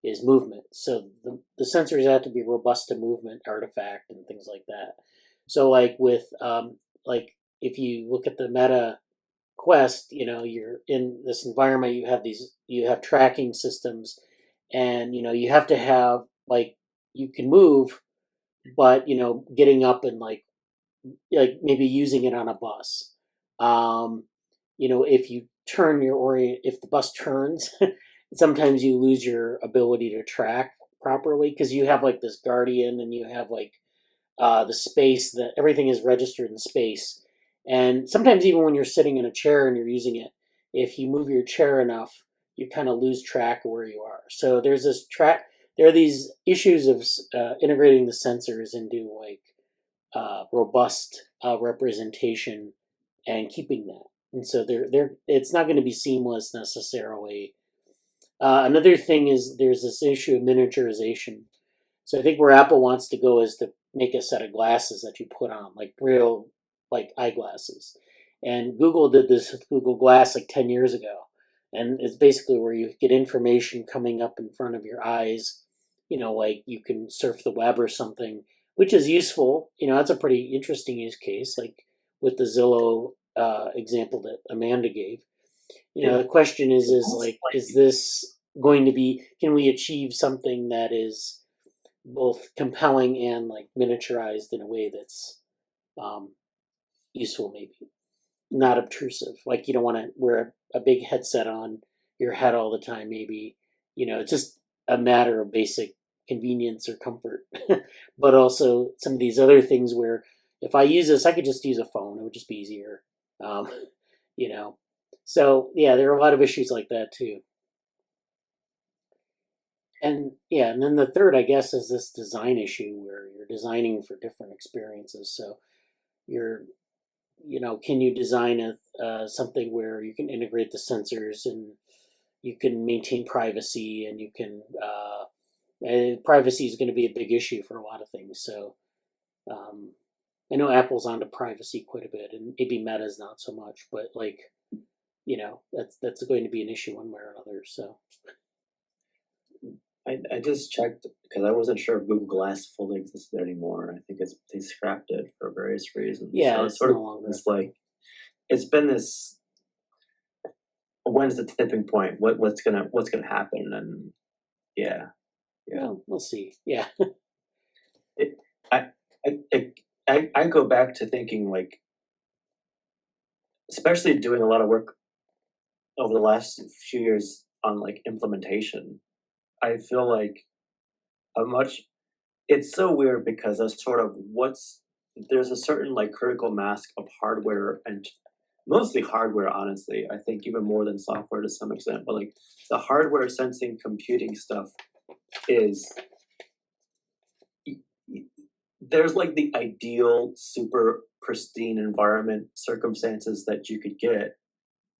is movement. So the sensors have to be robust to movement, artifact, and things like that. So like with, if you look at the Meta Quest, you're in this environment, you have tracking systems, and you have to have, like, you can move, but getting up and like maybe using it on a bus. Um, if you turn if the bus turns, sometimes you lose your ability to track properly because you have like this guardian, and you have like the space, that everything is registered in space. And sometimes even when you're sitting in a chair and you're using it, if you move your chair enough, you kind of lose track of where you are. So there are these issues of integrating the sensors into like robust representation and keeping that. And so it's not going to be seamless necessarily. Another thing is there's this issue of miniaturization. So I think where Apple wants to go is to make a set of glasses that you put on, like real, like eyeglasses. And Google did this with Google Glass like 10 years ago. And it's basically where you get information coming up in front of your eyes, like you can surf the web or something, which is useful. That's a pretty interesting use case, like with the Zillow example that Amanda gave. The question is like, is this going to be, can we achieve something that is both compelling and like miniaturized in a way that's useful, maybe not obtrusive? Like you don't want to wear a big headset on your head all the time. Maybe it's just a matter of basic convenience or comfort. But also some of these other things where if I use this, I could just use a phone. It would just be easier. you know. So yeah, there are a lot of issues like that too. And yeah, and then the third, I guess, is this design issue where you're designing for different experiences. So you're, can you design something where you can integrate the sensors and you can maintain privacy, and you can privacy is going to be a big issue for a lot of things. So I know Apple's onto privacy quite a bit, and maybe Meta's not so much, but like, that's going to be an issue one way or another. So. I just checked because I wasn't sure if Google Glass fully existed anymore. I think they scrapped it for various reasons. Yeah, so it's no longer. It's like it's been this. When's the tipping point? What's gonna happen? And yeah. Well, we'll see. Yeah. I go back to thinking, like, especially doing a lot of work over the last few years on like implementation. I feel like it's so weird because there's there's a certain like critical mass of hardware, and mostly hardware, honestly. I think even more than software to some extent, but like the hardware sensing computing stuff is, there's like the ideal super pristine environment circumstances that you could get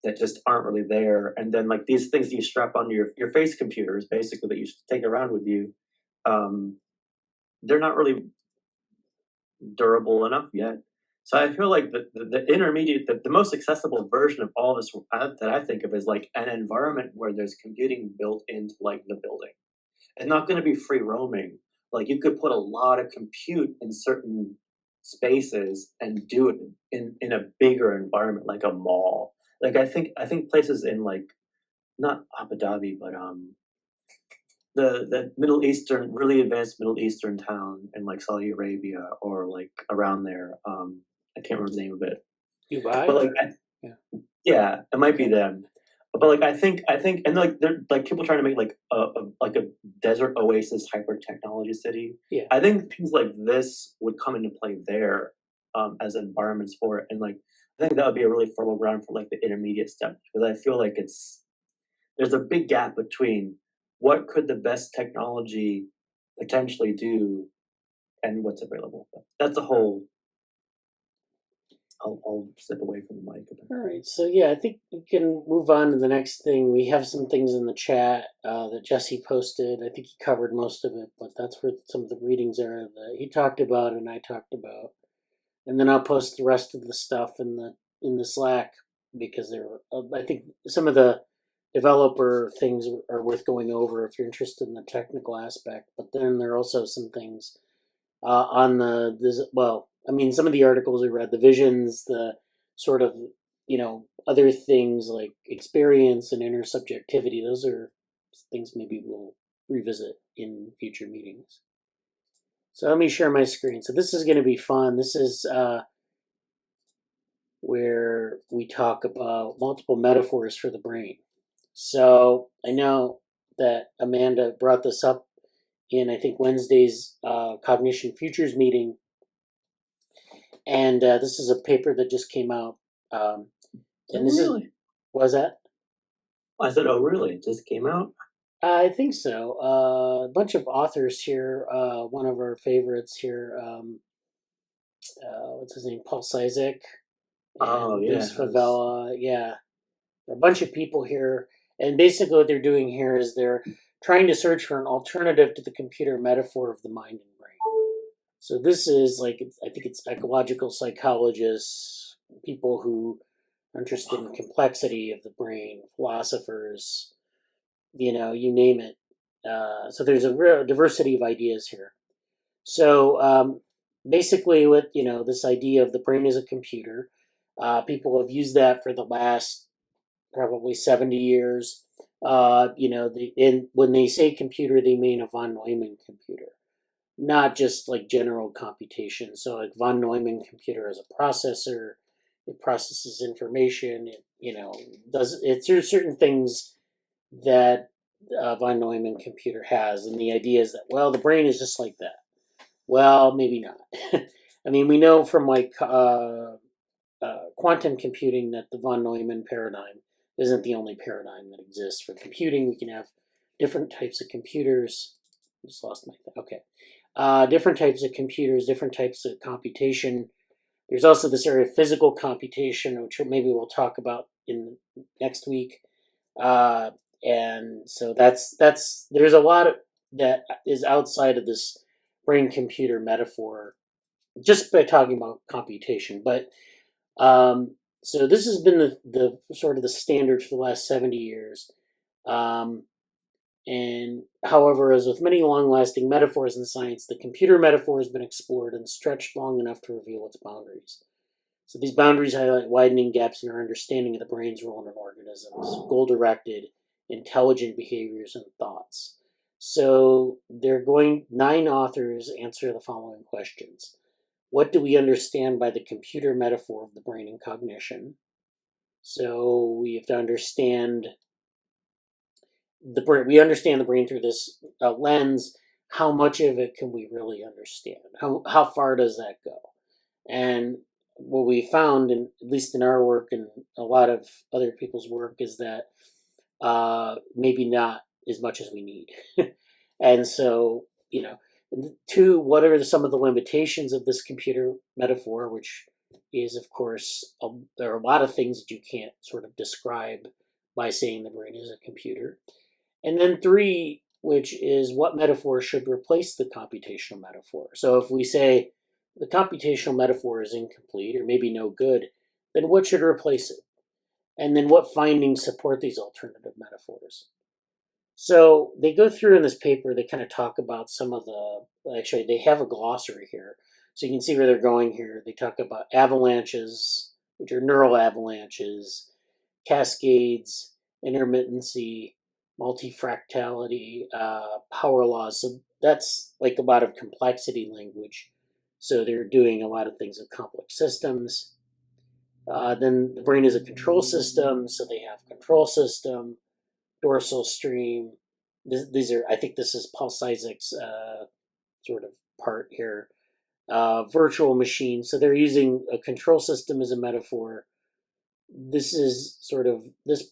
that just aren't really there. And then like these things you strap onto your face computers, basically, that you take around with you, they're not really durable enough yet. So I feel like the intermediate, the most accessible version of all this that I think of is like an environment where there's computing built into like the building. It's not going to be free roaming. Like you could put a lot of compute in certain spaces and do it in a bigger environment, like a mall. Like I think places in like, not Abu Dhabi, but the Middle Eastern, really advanced Middle Eastern town in like Saudi Arabia or like around there. I can't remember the name of it. Dubai. But like, yeah, it might be them. But like, I think, and like they're like people trying to make like a desert oasis hyper technology city. Yeah. I think things like this would come into play there as environments for it, and like I think that would be a really fertile ground for like the intermediate step, because I feel like there's a big gap between what could the best technology potentially do and what's available. But that's a whole. I'll step away from the mic. All right, so yeah, I think we can move on to the next thing. We have some things in the chat that Jesse posted. I think he covered most of it, but that's where some of the readings are that he talked about and I talked about. And then I'll post the rest of the stuff in the Slack, because I think some of the developer things are worth going over if you're interested in the technical aspect. But then there are also some things on some of the articles we read, the visions, the sort of other things like experience and intersubjectivity, those are things maybe we'll revisit in future meetings. So let me share my screen. So this is going to be fun. This is where we talk about multiple metaphors for the brain. So I know that Amanda brought this up in, I think, Wednesday's Cognition Futures meeting. And this is a paper that just came out. And this really? Was that? I said, oh, really? It just came out? I think so. A bunch of authors here. One of our favorites here, what's his name? Paul Cizek. Oh, yeah. Bruce Favela. Yeah. There are a bunch of people here. And basically what they're doing here is they're trying to search for an alternative to the computer metaphor of the mind and brain. So this is I think it's ecological psychologists, people who are interested in complexity of the brain, philosophers, you name it. So there's a real diversity of ideas here. So basically with, this idea of the brain as a computer, people have used that for the last probably 70 years. When they say computer, they mean a von Neumann computer, not just like general computation. So like von Neumann computer as a processor, it processes information. There's certain things that von Neumann computer has, and the idea is that, well, the brain is just like that. Well, maybe not. I mean, we know from quantum computing that the von Neumann paradigm isn't the only paradigm that exists for computing. We can have different types of computers. I just lost my thing. Okay. Different types of computers, different types of computation. There's also this area of physical computation, which maybe we'll talk about in next week. And so there's a lot that is outside of this brain-computer metaphor, just by talking about computation. But so this has been the sort of the standard for the last 70 years. And however, as with many long-lasting metaphors in science, the computer metaphor has been explored and stretched long enough to reveal its boundaries. So these boundaries highlight widening gaps in our understanding of the brain's role in organisms, goal-directed, intelligent behaviors and thoughts. So 9 authors answer the following questions. What do we understand by the computer metaphor of the brain and cognition? So we have to understand the brain. We understand the brain through this lens. How much of it can we really understand? How far does that go? And what we found, at least in our work and a lot of other people's work, is that maybe not as much as we need. And so, 2, what are some of the limitations of this computer metaphor, which is, of course, there are a lot of things that you can't sort of describe by saying the brain is a computer. And then 3, which is what metaphor should replace the computational metaphor. So if we say the computational metaphor is incomplete or maybe no good, then what should replace it? And then what findings support these alternative metaphors? So they go through in this paper, they kind of talk about some of actually they have a glossary here. So you can see where they're going here. They talk about avalanches, which are neural avalanches, cascades, intermittency, multifractality, power laws. So that's like a lot of complexity language. So they're doing a lot of things with complex systems. Then the brain is a control system, so they have control system, dorsal stream. These are, I think this is Paul Cizek's sort of part here. Virtual machine. So they're using a control system as a metaphor. This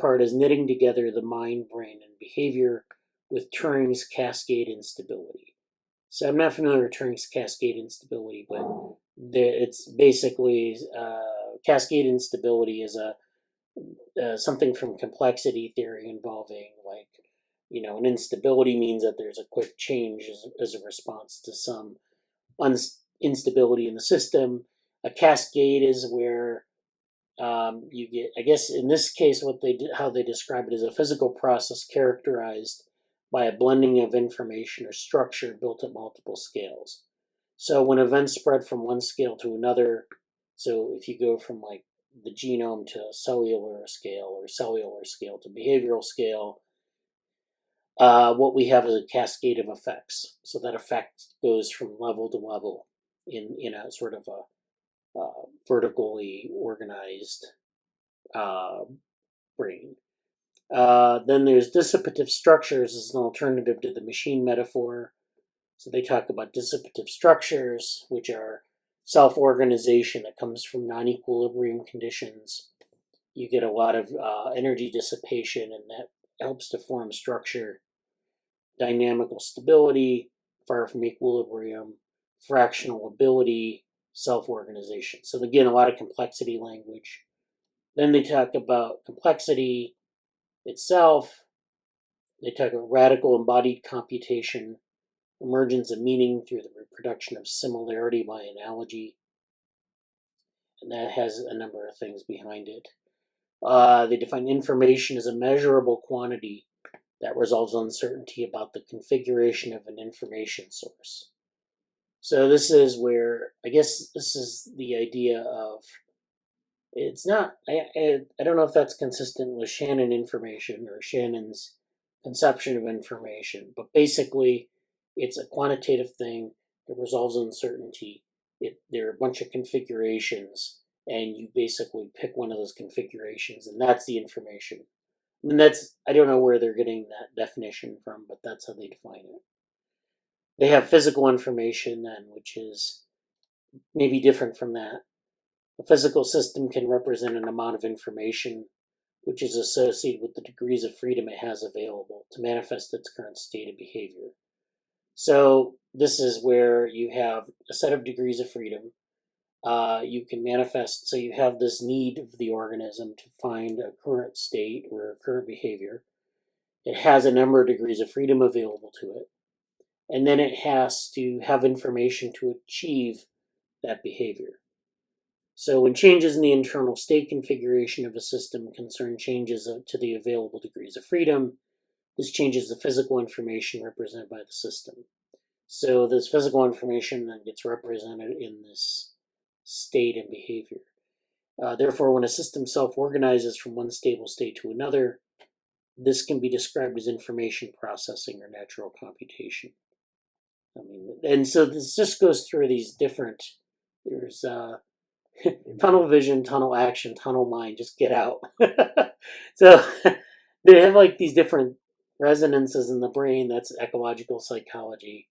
part is knitting together the mind, brain, and behavior with Turing's cascade instability. So I'm not familiar with Turing's cascade instability, but it's basically cascade instability is something from complexity theory involving an instability means that there's a quick change as a response to some instability in the system. A cascade is where you get, I guess in this case, how they describe it is a physical process characterized by a blending of information or structure built at multiple scales. So when events spread from one scale to another, so if you go from the genome to cellular scale or cellular scale to behavioral scale, what we have is a cascade of effects. So that effect goes from level to level in a sort of a vertically organized brain. Then there's dissipative structures as an alternative to the machine metaphor. So they talk about dissipative structures, which are self-organization that comes from non-equilibrium conditions. You get a lot of energy dissipation, and that helps to form structure. Dynamical stability, far from equilibrium, fractional ability, self-organization. So again, a lot of complexity language. Then they talk about complexity itself. They talk about radical embodied computation, emergence of meaning through the reproduction of similarity by analogy. And that has a number of things behind it. They define information as a measurable quantity that resolves uncertainty about the configuration of an information source. So this is where, I guess this is the idea of, it's not, I don't know if that's consistent with Shannon information or Shannon's conception of information, but basically it's a quantitative thing that resolves uncertainty. There are a bunch of configurations, and you basically pick one of those configurations, and that's the information. I mean, I don't know where they're getting that definition from, but that's how they define it. They have physical information then, which is maybe different from that. A physical system can represent an amount of information which is associated with the degrees of freedom it has available to manifest its current state of behavior. So this is where you have a set of degrees of freedom. You can manifest, so you have this need of the organism to find a current state or a current behavior. It has a number of degrees of freedom available to it. And then it has to have information to achieve that behavior. So when changes in the internal state configuration of a system concern changes to the available degrees of freedom, this changes the physical information represented by the system. So this physical information then gets represented in this state and behavior. Therefore, when a system self-organizes from one stable state to another, this can be described as information processing or natural computation. And so this just goes through these different, there's tunnel vision, tunnel action, tunnel mind, just get out. So they have like these different resonances in the brain. That's ecological psychology.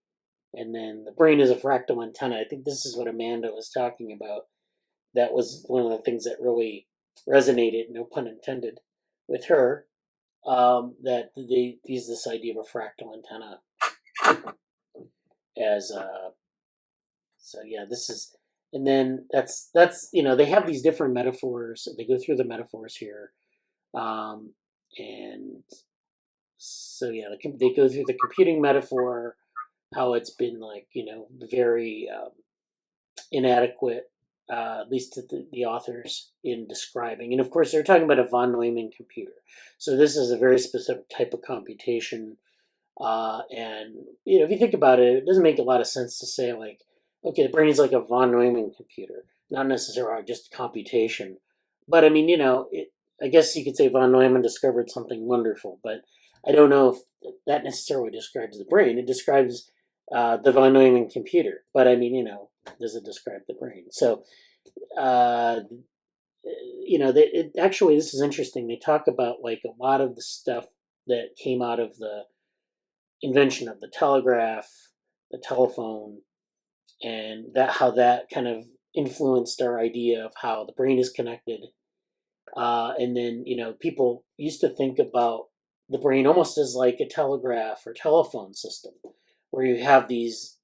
And then the brain is a fractal antenna. I think this is what Amanda was talking about. That was one of the things that really resonated, no pun intended, with her. That they use this idea of a fractal antenna as so yeah, this is, and then that's they have these different metaphors. They go through the metaphors here, and so yeah, they go through the computing metaphor, how it's been like very inadequate, at least to the authors in describing. And of course, they're talking about a von Neumann computer. So this is a very specific type of computation. And if you think about it, it doesn't make a lot of sense to say like, okay, the brain is like a von Neumann computer, not necessarily just computation. But I mean, I guess you could say von Neumann discovered something wonderful, but I don't know if that necessarily describes the brain. It describes the von Neumann computer, but I mean, does it describe the brain? So, actually, this is interesting. They talk about like a lot of the stuff that came out of the invention of the telegraph, the telephone, and how that kind of influenced our idea of how the brain is connected. And then, people used to think about the brain almost as like a telegraph or telephone system, where you have these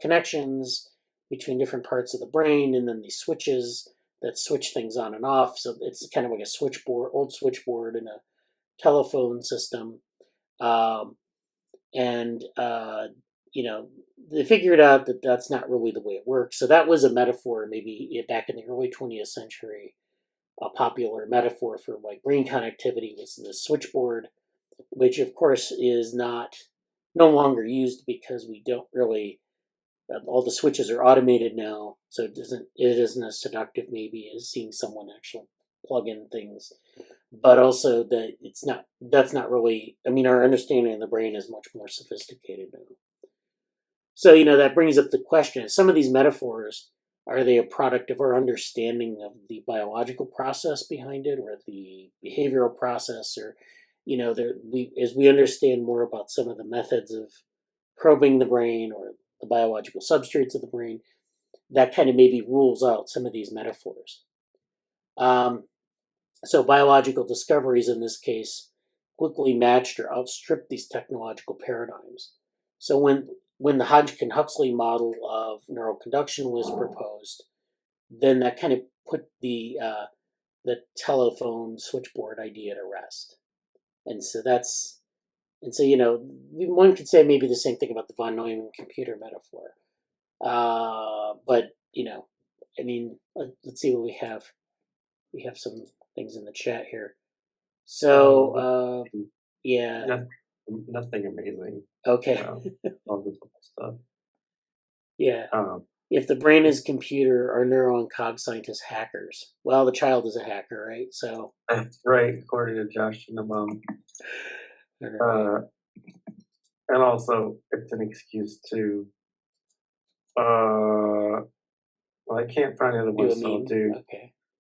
connections between different parts of the brain, and then these switches that switch things on and off. So it's kind of like a switchboard, old switchboard in a telephone system. They figured out that that's not really the way it works. So that was a metaphor, maybe back in the early 20th century. A popular metaphor for like brain connectivity was the switchboard, which of course is no longer used because we don't really, all the switches are automated now, so it isn't as seductive maybe as seeing someone actually plug in things, but also that that's not really, I mean, our understanding of the brain is much more sophisticated now. So, that brings up the question, some of these metaphors, are they a product of our understanding of the biological process behind it, or the behavioral process, or, as we understand more about some of the methods of probing the brain or the biological substrates of the brain, that kind of maybe rules out some of these metaphors. So biological discoveries in this case quickly matched or outstripped these technological paradigms. So when the Hodgkin-Huxley model of neural conduction was proposed, then that kind of put the telephone switchboard idea to rest. And so one could say maybe the same thing about the von Neumann computer metaphor. But I mean, let's see what we have. We have some things in the chat here. So, yeah. Nothing amazing. Okay. All this stuff. Yeah. If the brain is computer, are neuro and cog scientists hackers? Well, the child is a hacker, right? So. That's right, according to Josh and the mom. Right. And also, it's an excuse to. Well, I can't find the other one, so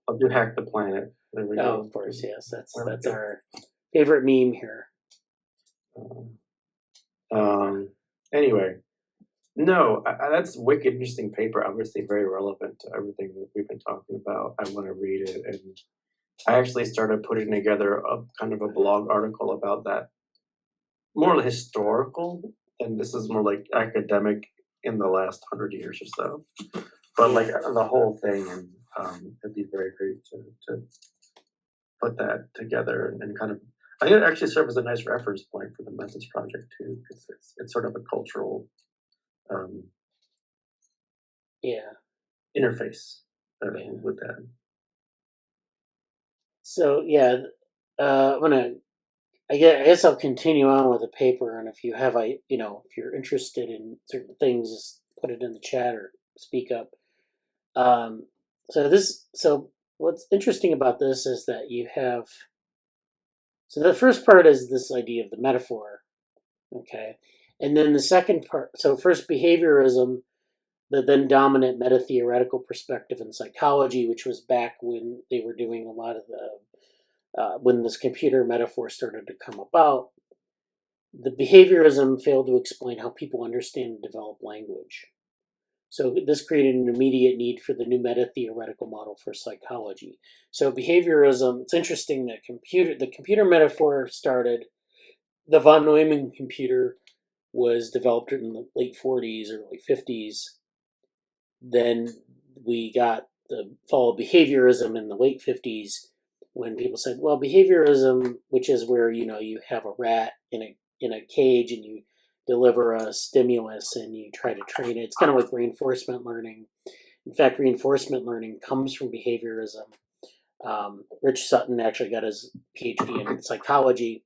I'll do hack the planet. There we go. Of course, yes. That's our favorite meme here. Anyway, no, that's a wicked interesting paper. Obviously, very relevant to everything that we've been talking about. I want to read it, and I actually started putting together a kind of a blog article about that, more historical, and this is more like academic in the last 100 years or so. But like the whole thing, and it'd be very great to put that together and kind of. I think it actually serves as a nice reference point for the methods project too, because it's sort of a cultural interface with that. So I guess I'll continue on with the paper, and if you have if you're interested in certain things, just put it in the chat or speak up. So what's interesting about this is that you have. So the first part is this idea of the metaphor, okay? And then the second part, so first behaviorism, the then dominant meta-theoretical perspective in psychology, which was back when they were doing a lot of when this computer metaphor started to come about. The behaviorism failed to explain how people understand and develop language. So this created an immediate need for the new meta-theoretical model for psychology. So behaviorism, it's interesting that the computer metaphor started, the von Neumann computer was developed in the late 40s, early 50s. Then we got the fall of behaviorism in the late 50s when people said, well, behaviorism, which is where, you have a rat in a cage and you deliver a stimulus and you try to train it. It's kind of like reinforcement learning. In fact, reinforcement learning comes from behaviorism. Rich Sutton actually got his PhD in psychology.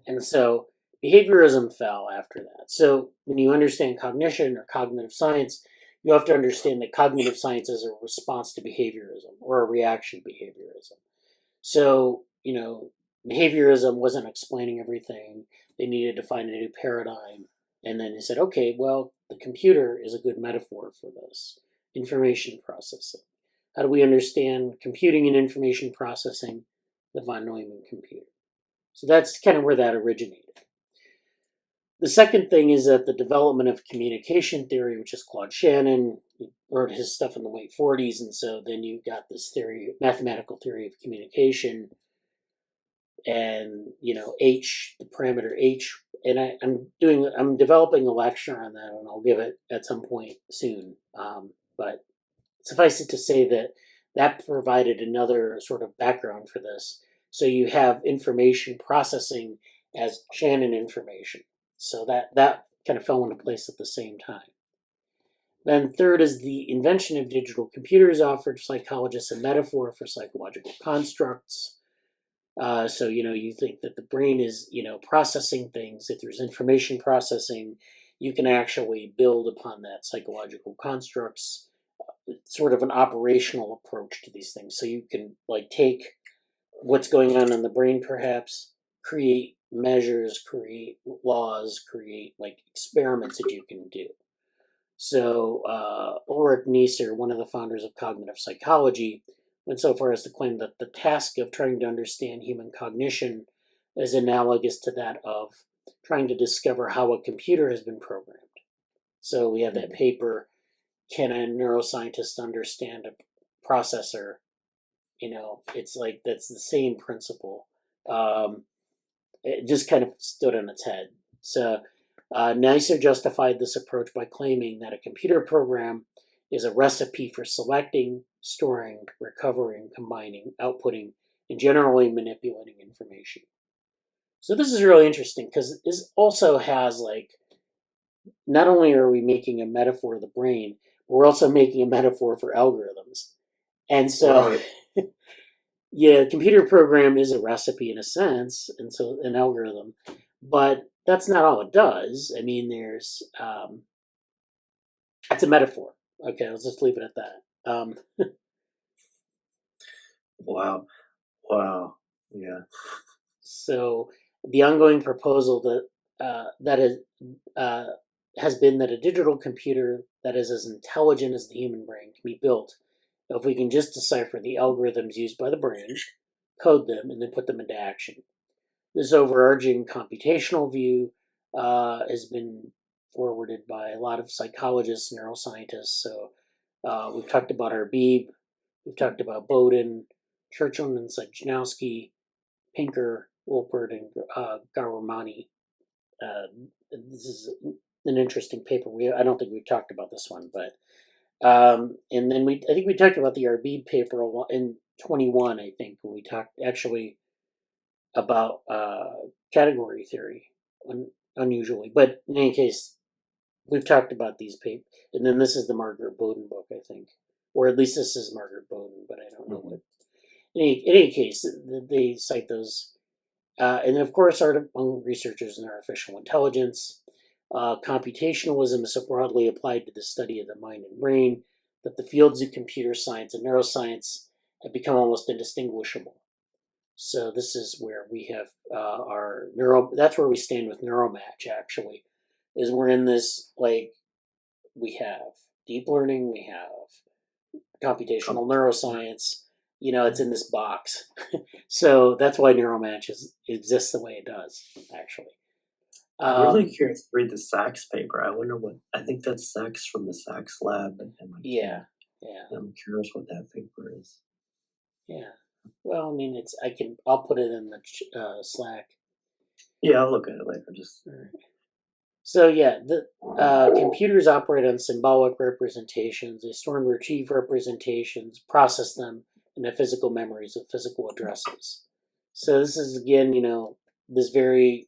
And so behaviorism fell after that. So when you understand cognition or cognitive science, you have to understand that cognitive science is a response to behaviorism or a reaction to behaviorism. So, behaviorism wasn't explaining everything. They needed to find a new paradigm. And then they said, okay, well, the computer is a good metaphor for this. Information processing. How do we understand computing and information processing? The von Neumann computer. So that's kind of where that originated. The second thing is that the development of communication theory, which is Claude Shannon, he wrote his stuff in the late 40s, and so then you got this theory, mathematical theory of communication, and H, the parameter H, and I'm developing a lecture on that, and I'll give it at some point soon. But suffice it to say that provided another sort of background for this. So you have information processing as Shannon information. So that kind of fell into place at the same time. Then third is the invention of digital computers offered psychologists a metaphor for psychological constructs. So, you think that the brain is, processing things. If there's information processing, you can actually build upon that psychological constructs. sort of an operational approach to these things. So you can like take what's going on in the brain, perhaps create measures, create laws, create like experiments that you can do. So Ulrich Neisser, one of the founders of cognitive psychology, went so far as to claim that the task of trying to understand human cognition is analogous to that of trying to discover how a computer has been programmed. So we have that paper, can a neuroscientist understand a processor? It's like that's the same principle. It just kind of stood on its head. So Neisser justified this approach by claiming that a computer program is a recipe for selecting, storing, recovering, combining, outputting, and generally manipulating information. So this is really interesting because this also has like, not only are we making a metaphor of the brain, we're also making a metaphor for algorithms. And so, Right. yeah, computer program is a recipe in a sense, and so an algorithm, but that's not all it does. I mean, there's it's a metaphor. Okay, let's just leave it at that. Wow. Yeah. So the ongoing proposal that is has been that a digital computer that is as intelligent as the human brain can be built if we can just decipher the algorithms used by the brain, code them, and then put them into action. This overarching computational view has been forwarded by a lot of psychologists, neuroscientists. So we've talked about Arbib, we've talked about Bowden, Churchland and Sajnowski, Pinker, Wolpert, and Gawrmani. This is an interesting paper. I don't think we've talked about this one, but and then I think we talked about the Arbib paper in 21. I think when we talked actually about category theory, unusually. But in any case, we've talked about these papers, and then this is the Margaret Bowden book, I think, or at least this is Margaret Bowden, but I don't know what. In any case, they cite those. And of course, among researchers in artificial intelligence, computationalism is so broadly applied to the study of the mind and brain that the fields of computer science and neuroscience have become almost indistinguishable. So this is where we have our that's where we stand with Neuromatch, actually, is we're in this, like, we have deep learning, we have computational neuroscience, it's in this box. So that's why Neuromatch exists the way it does, actually. I'm really curious to read the Sachs paper. I wonder I think that's Sachs from the Sachs lab at MIT. Yeah. I'm curious what that paper is. Yeah. Well, I mean, I'll put it in the Slack. Yeah, I'll look at it later. So yeah, the computers operate on symbolic representations. They store and retrieve representations, process them, and have physical memories of physical addresses. So this is, again, this very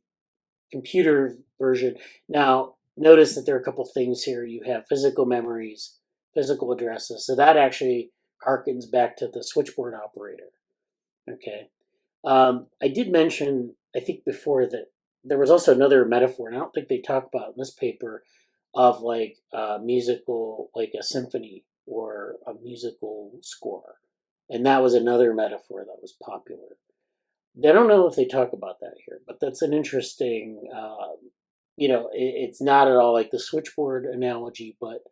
computer version. Now, notice that there are a couple things here. You have physical memories, physical addresses. So that actually harkens back to the switchboard operator. Okay. I did mention, I think before, that there was also another metaphor, and I don't think they talk about in this paper, of like musical, like a symphony or a musical score. And that was another metaphor that was popular. I don't know if they talk about that here, but that's an interesting, it's not at all like the switchboard analogy, but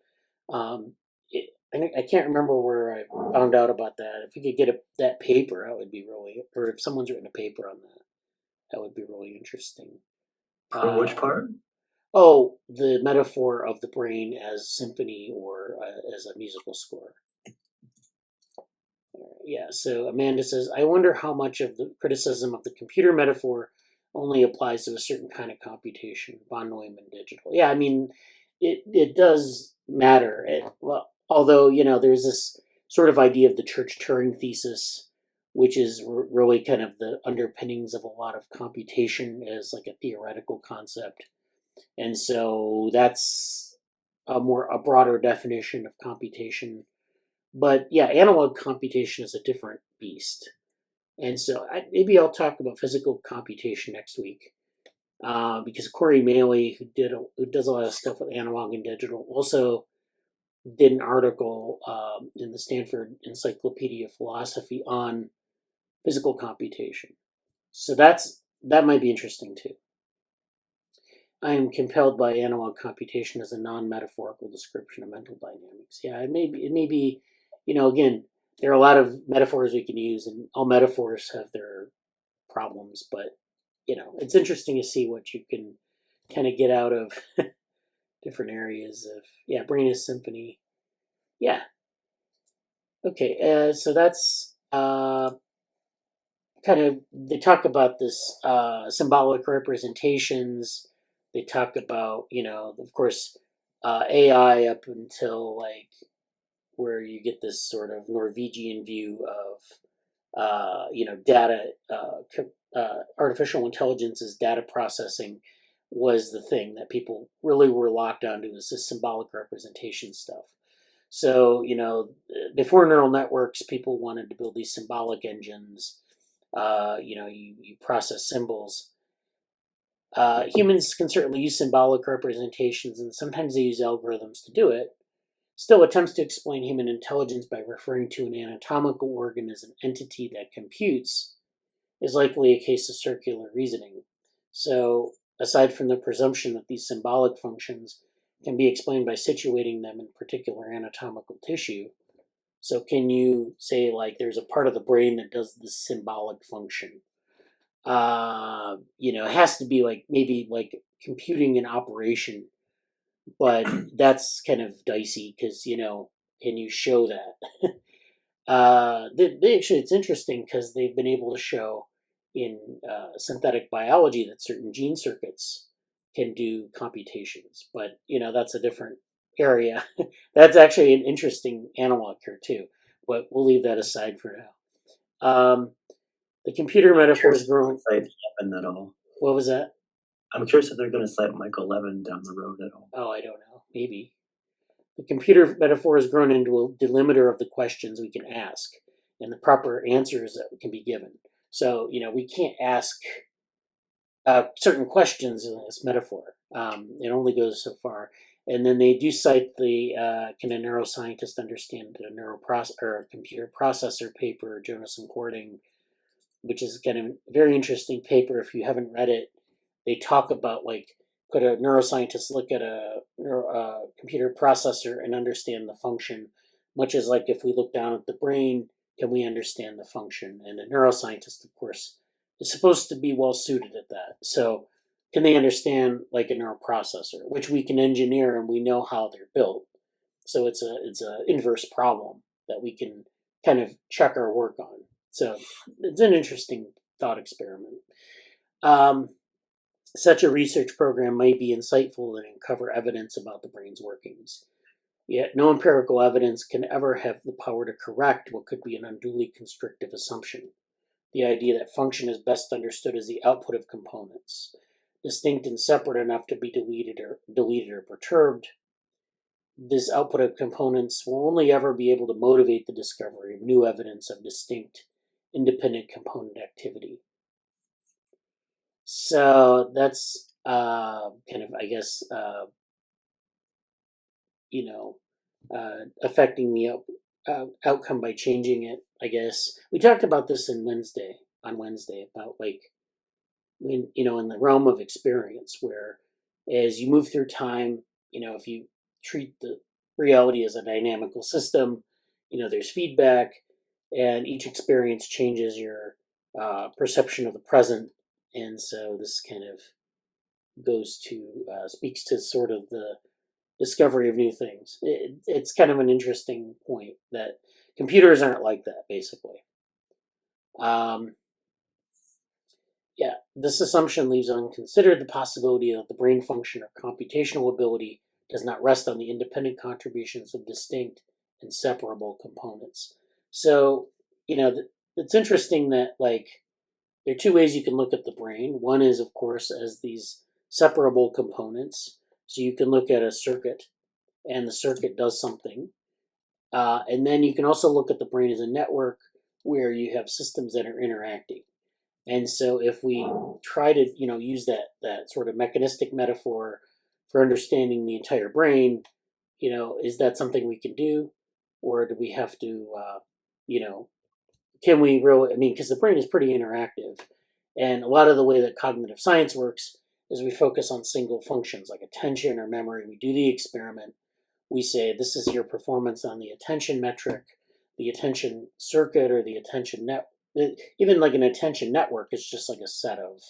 I can't remember where I found out about that. If we could get that paper, that would be really, or if someone's written a paper on that would be really interesting. For which part? Oh, the metaphor of the brain as symphony or as a musical score. Yeah, so Amanda says, I wonder how much of the criticism of the computer metaphor only applies to a certain kind of computation, von Neumann digital. Yeah, I mean, it does matter. Although, there's this sort of idea of the Church-Turing thesis, which is really kind of the underpinnings of a lot of computation as like a theoretical concept. And so that's a broader definition of computation. But yeah, analog computation is a different beast. And so maybe I'll talk about physical computation next week. Because Corey Maley, who does a lot of stuff with analog and digital, also did an article in the Stanford Encyclopedia of Philosophy on physical computation. So that might be interesting too. I am compelled by analog computation as a non-metaphorical description of mental dynamics. Yeah, it may be, again, there are a lot of metaphors we can use, and all metaphors have their problems, but it's interesting to see what you can kind of get out of different areas of brain is symphony. Yeah. Okay, so that's kind of, they talk about this symbolic representations. They talk about, of course, AI up until like where you get this sort of Norwegian view of, data, artificial intelligence as data processing was the thing that people really were locked onto, is this symbolic representation stuff. So, before neural networks, people wanted to build these symbolic engines. You process symbols. Humans can certainly use symbolic representations, and sometimes they use algorithms to do it. Still, attempts to explain human intelligence by referring to an anatomical organ as an entity that computes is likely a case of circular reasoning. So, aside from the presumption that these symbolic functions can be explained by situating them in particular anatomical tissue, so can you say like there's a part of the brain that does this symbolic function? It has to be like maybe like computing an operation, but that's kind of dicey because can you show that? They actually, it's interesting because they've been able to show in synthetic biology that certain gene circuits can do computations, but that's a different area. That's actually an interesting analog here too, but we'll leave that aside for now. The computer metaphor is growing. Cite Levin at all. What was that? I'm curious if they're going to cite Michael Levin down the road at all. Oh, I don't know. Maybe. The computer metaphor has grown into a delimiter of the questions we can ask and the proper answers that can be given. So, we can't ask certain questions in this metaphor. It only goes so far. And then they do cite the can a neuroscientist understand a computer processor paper, Jonas and Cording, which is kind of a very interesting paper. If you haven't read it, they talk about like, could a neuroscientist look at a computer processor and understand the function, much as like if we look down at the brain, can we understand the function? And a neuroscientist, of course, is supposed to be well suited at that. So can they understand like a neural processor, which we can engineer and we know how they're built. So it's a inverse problem that we can kind of check our work on. So it's an interesting thought experiment. Such a research program might be insightful and uncover evidence about the brain's workings. Yet no empirical evidence can ever have the power to correct what could be an unduly constrictive assumption. The idea that function is best understood as the output of components, distinct and separate enough to be deleted or perturbed. This output of components will only ever be able to motivate the discovery of new evidence of distinct, independent component activity. So that's kind of, I guess, affecting the outcome by changing it, I guess. We talked about this on Wednesday, about like, when, in the realm of experience, where as you move through time, if you treat the reality as a dynamical system, there's feedback, and each experience changes your perception of the present. And so this kind of goes to, speaks to sort of the discovery of new things. It's kind of an interesting point that computers aren't like that, basically. This assumption leaves unconsidered the possibility that the brain function or computational ability does not rest on the independent contributions of distinct and separable components. So, it's interesting that, like, there are two ways you can look at the brain. One is, of course, as these separable components. So you can look at a circuit, and the circuit does something. And then you can also look at the brain as a network where you have systems that are interacting. And so if we try to, use that sort of mechanistic metaphor for understanding the entire brain, is that something we can do, or do we have to, can we really? I mean, because the brain is pretty interactive, and a lot of the way that cognitive science works is we focus on single functions like attention or memory. We do the experiment. We say this is your performance on the attention metric, the attention circuit, or the attention net. Even like an attention network is just like a set of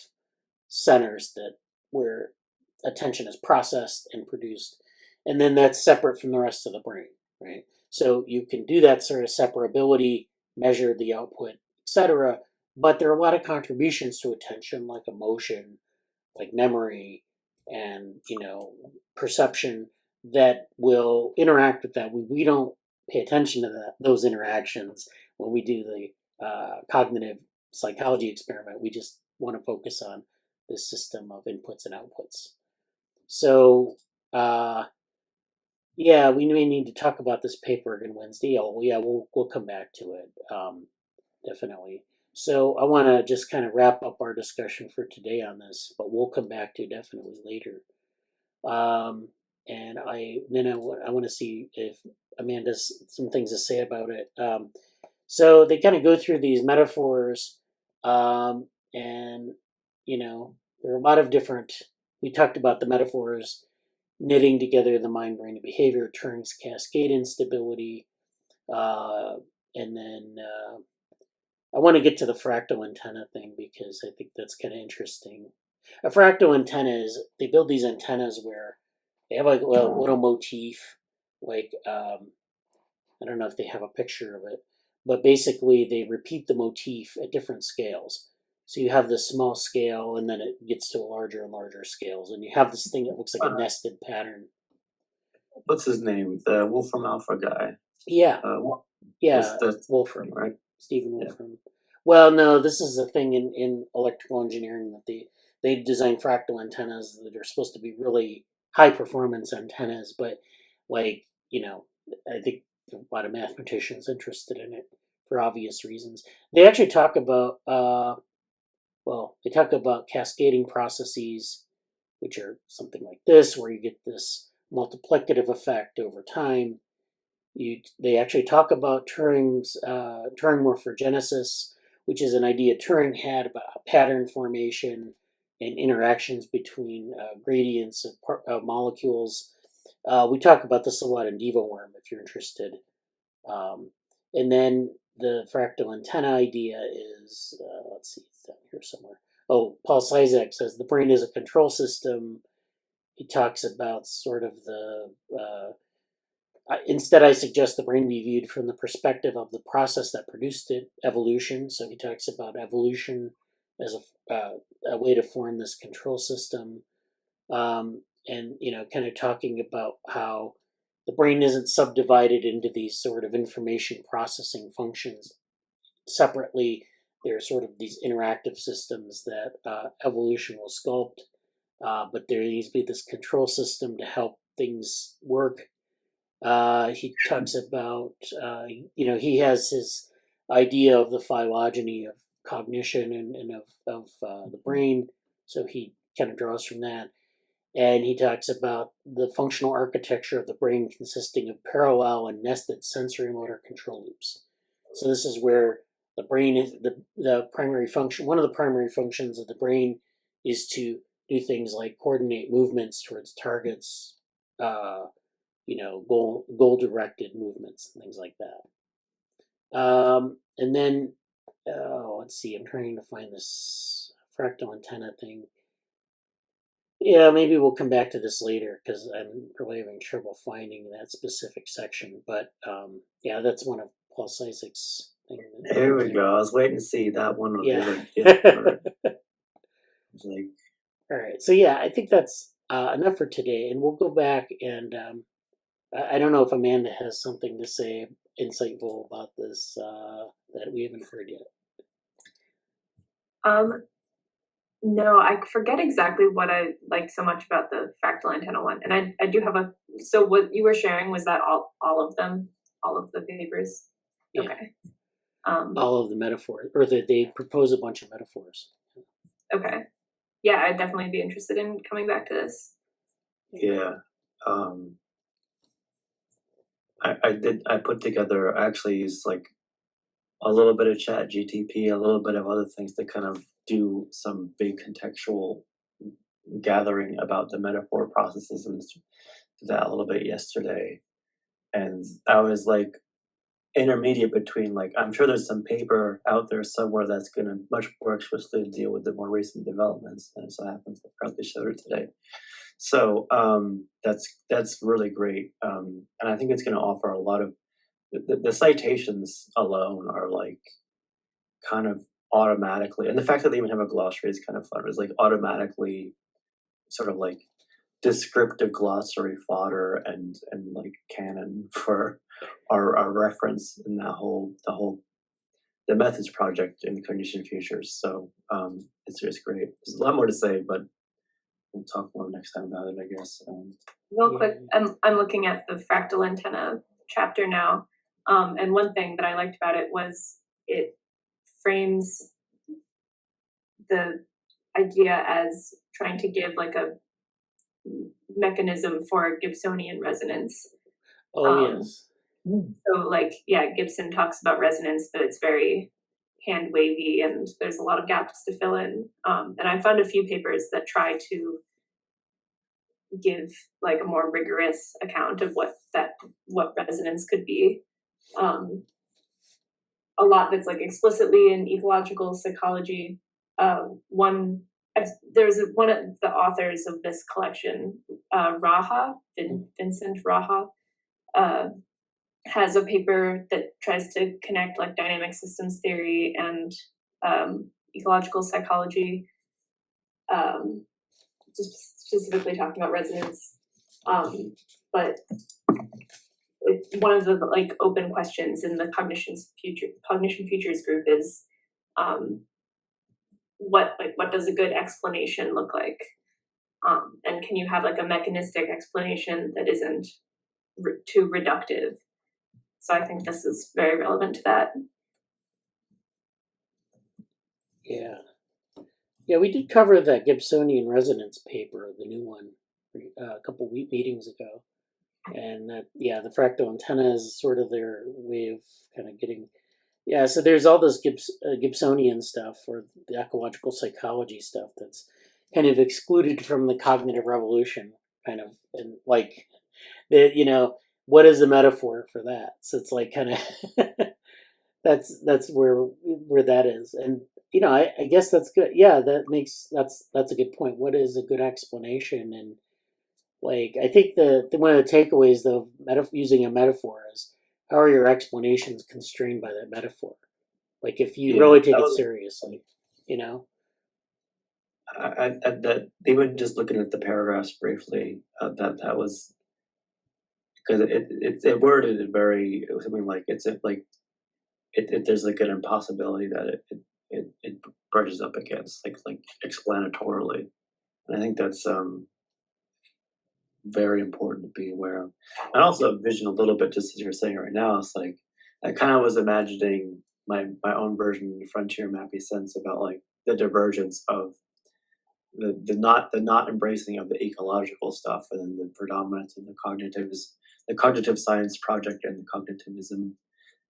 centers that where attention is processed and produced, and then that's separate from the rest of the brain, right? So you can do that sort of separability, measure the output, etc. But there are a lot of contributions to attention, like emotion, like memory, and perception that will interact with that. We don't pay attention to those interactions when we do the cognitive psychology experiment. We just want to focus on this system of inputs and outputs. So, yeah, we may need to talk about this paper again Wednesday. Oh, yeah, we'll come back to it, definitely. So I want to just kind of wrap up our discussion for today on this, but we'll come back to it definitely later. And I want to see if Amanda's some things to say about it. So they kind of go through these metaphors, and there are a lot of different. We talked about the metaphors knitting together the mind, brain, and behavior, Turing's cascade instability, and then I want to get to the fractal antenna thing because I think that's kind of interesting. A fractal antenna is they build these antennas where they have like a little motif, like I don't know if they have a picture of it, but basically they repeat the motif at different scales. So you have this small scale, and then it gets to larger and larger scales, and you have this thing that looks like a nested pattern. What's his name? The Wolfram Alpha guy. Yeah, yeah, Wolfram, right? Stephen Wolfram. Yeah. Well, no, this is a thing in electrical engineering that they design fractal antennas that are supposed to be really high performance antennas, but I think a lot of mathematicians interested in it for obvious reasons. They actually talk about they talk about cascading processes, which are something like this, where you get this multiplicative effect over time. They actually talk about Turing morphogenesis, which is an idea Turing had about pattern formation and interactions between gradients of molecules. We talk about this a lot in DevoWorm if you're interested. And then the fractal antenna idea is, let's see, it's down here somewhere. Oh, Paul Cizek says the brain is a control system. He talks about sort of instead I suggest the brain be viewed from the perspective of the process that produced it, evolution. So he talks about evolution as a way to form this control system. And, kind of talking about how the brain isn't subdivided into these sort of information processing functions separately. They're sort of these interactive systems that evolution will sculpt, but there needs to be this control system to help things work. He talks about, he has his idea of the phylogeny of cognition and of the brain, so he kind of draws from that. And he talks about the functional architecture of the brain consisting of parallel and nested sensory motor control loops. So this is where the brain is the primary function. One of the primary functions of the brain is to do things like coordinate movements towards targets, goal-directed movements, and things like that. And then, let's see, I'm trying to find this fractal antenna thing. Yeah, maybe we'll come back to this later because I'm really having trouble finding that specific section. But yeah, that's one of Paul Cizek's things. There we go. I was waiting to see that one. Yeah. Like, all right. So yeah, I think that's enough for today, and we'll go back and I don't know if Amanda has something to say insightful about this that we haven't heard yet. No, I forget exactly what I liked so much about the fractal antenna one. And I do have so what you were sharing, was that all of them, all of the papers? Yeah. Okay. All of the metaphors, or they propose a bunch of metaphors. Okay. Yeah, I'd definitely be interested in coming back to this. Yeah. I put together, I actually used like a little bit of Chat GTP, a little bit of other things to kind of do some big contextual gathering about the metaphor processes, and did that a little bit yesterday. And I was like intermediate between, like, I'm sure there's some paper out there somewhere that's going to much more explicitly deal with the more recent developments, and it so happens I probably showed it today. So that's really great, and I think it's going to offer a lot of the citations alone are like kind of automatically, and the fact that they even have a glossary is kind of fun. It's like automatically sort of like descriptive glossary fodder and like canon for our reference in the methods project in Cognition Futures. So it's just great. There's a lot more to say, but we'll talk more next time about it, I guess. Real quick, I'm looking at the fractal antenna chapter now, and one thing that I liked about it was it frames the idea as trying to give like a mechanism for Gibsonian resonance. Yes. So like, yeah, Gibson talks about resonance, but it's very hand wavy and there's a lot of gaps to fill in. And I found a few papers that try to give like a more rigorous account of what resonance could be. A lot that's like explicitly in ecological psychology. There's one of the authors of this collection, Vincent Raha, has a paper that tries to connect like dynamic systems theory and ecological psychology, just specifically talking about resonance. But one of the like open questions in the cognition futures group is what does a good explanation look like, and can you have like a mechanistic explanation that isn't too reductive? So I think this is very relevant to that. Yeah, we did cover that Gibsonian resonance paper, the new one, a couple meetings ago. And that, the fractal antenna is sort of their way of kind of getting, so there's all this Gibsonian stuff, or the ecological psychology stuff that's kind of excluded from the cognitive revolution, kind of, and like, what is the metaphor for that? So it's like kind of, that's where that is. And, I guess that's good. Yeah, that's a good point. What is a good explanation? And like, I think one of the takeaways though, using a metaphor is, how are your explanations constrained by that metaphor? Like, if you really take it seriously, that even just looking at the paragraphs briefly, that was because it worded it very, it was something like it's like there's like an impossibility that it brushes up against like explanatorily, and I think that's very important to be aware of. And also vision a little bit, just as you're saying right now, it's like I kind of was imagining my own version of frontier mappy sense about like the divergence of the not embracing of the ecological stuff, and then the predominance of the cognitive science project and the cognitivism,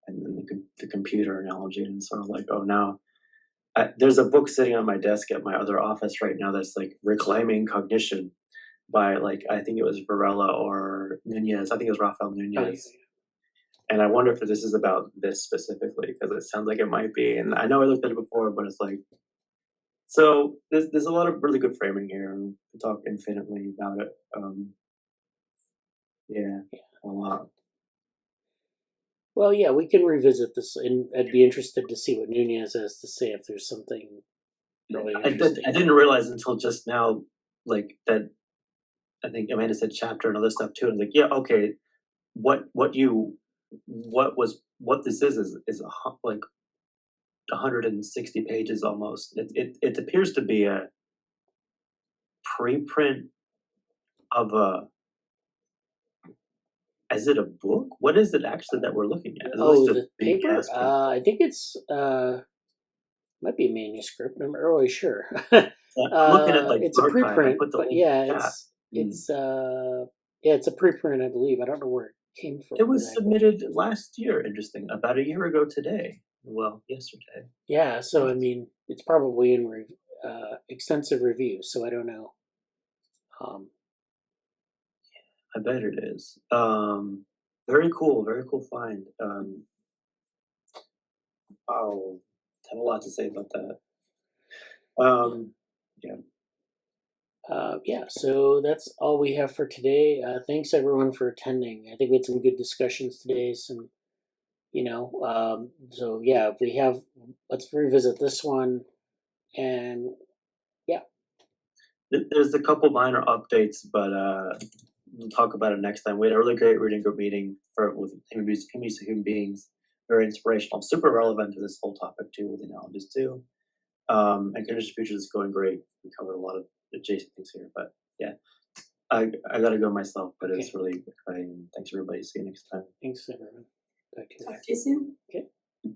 and then the computer analogy, and sort of like, oh, now there's a book sitting on my desk at my other office right now that's like Reclaiming Cognition by like, I think it was Varela or Nunez. I think it was Rafael Nunez. And I wonder if this is about this specifically, because it sounds like it might be. And I know I looked at it before, but it's like, so there's a lot of really good framing here, and we talk infinitely about it. A lot. Well, yeah, we can revisit this, and I'd be interested to see what Nunez has to say, if there's something really interesting. I didn't realize until just now, like, that I think Amanda said chapter and other stuff too, and like, yeah, okay, what this is like 160 pages almost. It appears to be a preprint of is it a book? What is it actually that we're looking at? The paper? I think it's might be a manuscript. I'm not really sure. I'm looking at like it's a preprint, but it's a preprint, I believe. I don't know where came from. It was exactly. submitted last year, interesting, about a year ago today. Well, yesterday. Yeah, so I mean, it's probably in extensive review, so I don't know. I bet it is. Very cool find. I'll have a lot to say about that. Yeah. Yeah, so that's all we have for today. Thanks everyone for attending. I think we had some good discussions today. So yeah, let's revisit this one, and yeah, There's a couple minor updates, but we'll talk about it next time. We had a really great reading group meeting with human beings, very inspirational, super relevant to this whole topic too, with analogies too. And Condition Futures is going great. We covered a lot of adjacent things here, but yeah, I gotta go myself, but it's really exciting. Thanks everybody. See you next time. thanks everyone. Talk to you later. Talk to you soon. Okay.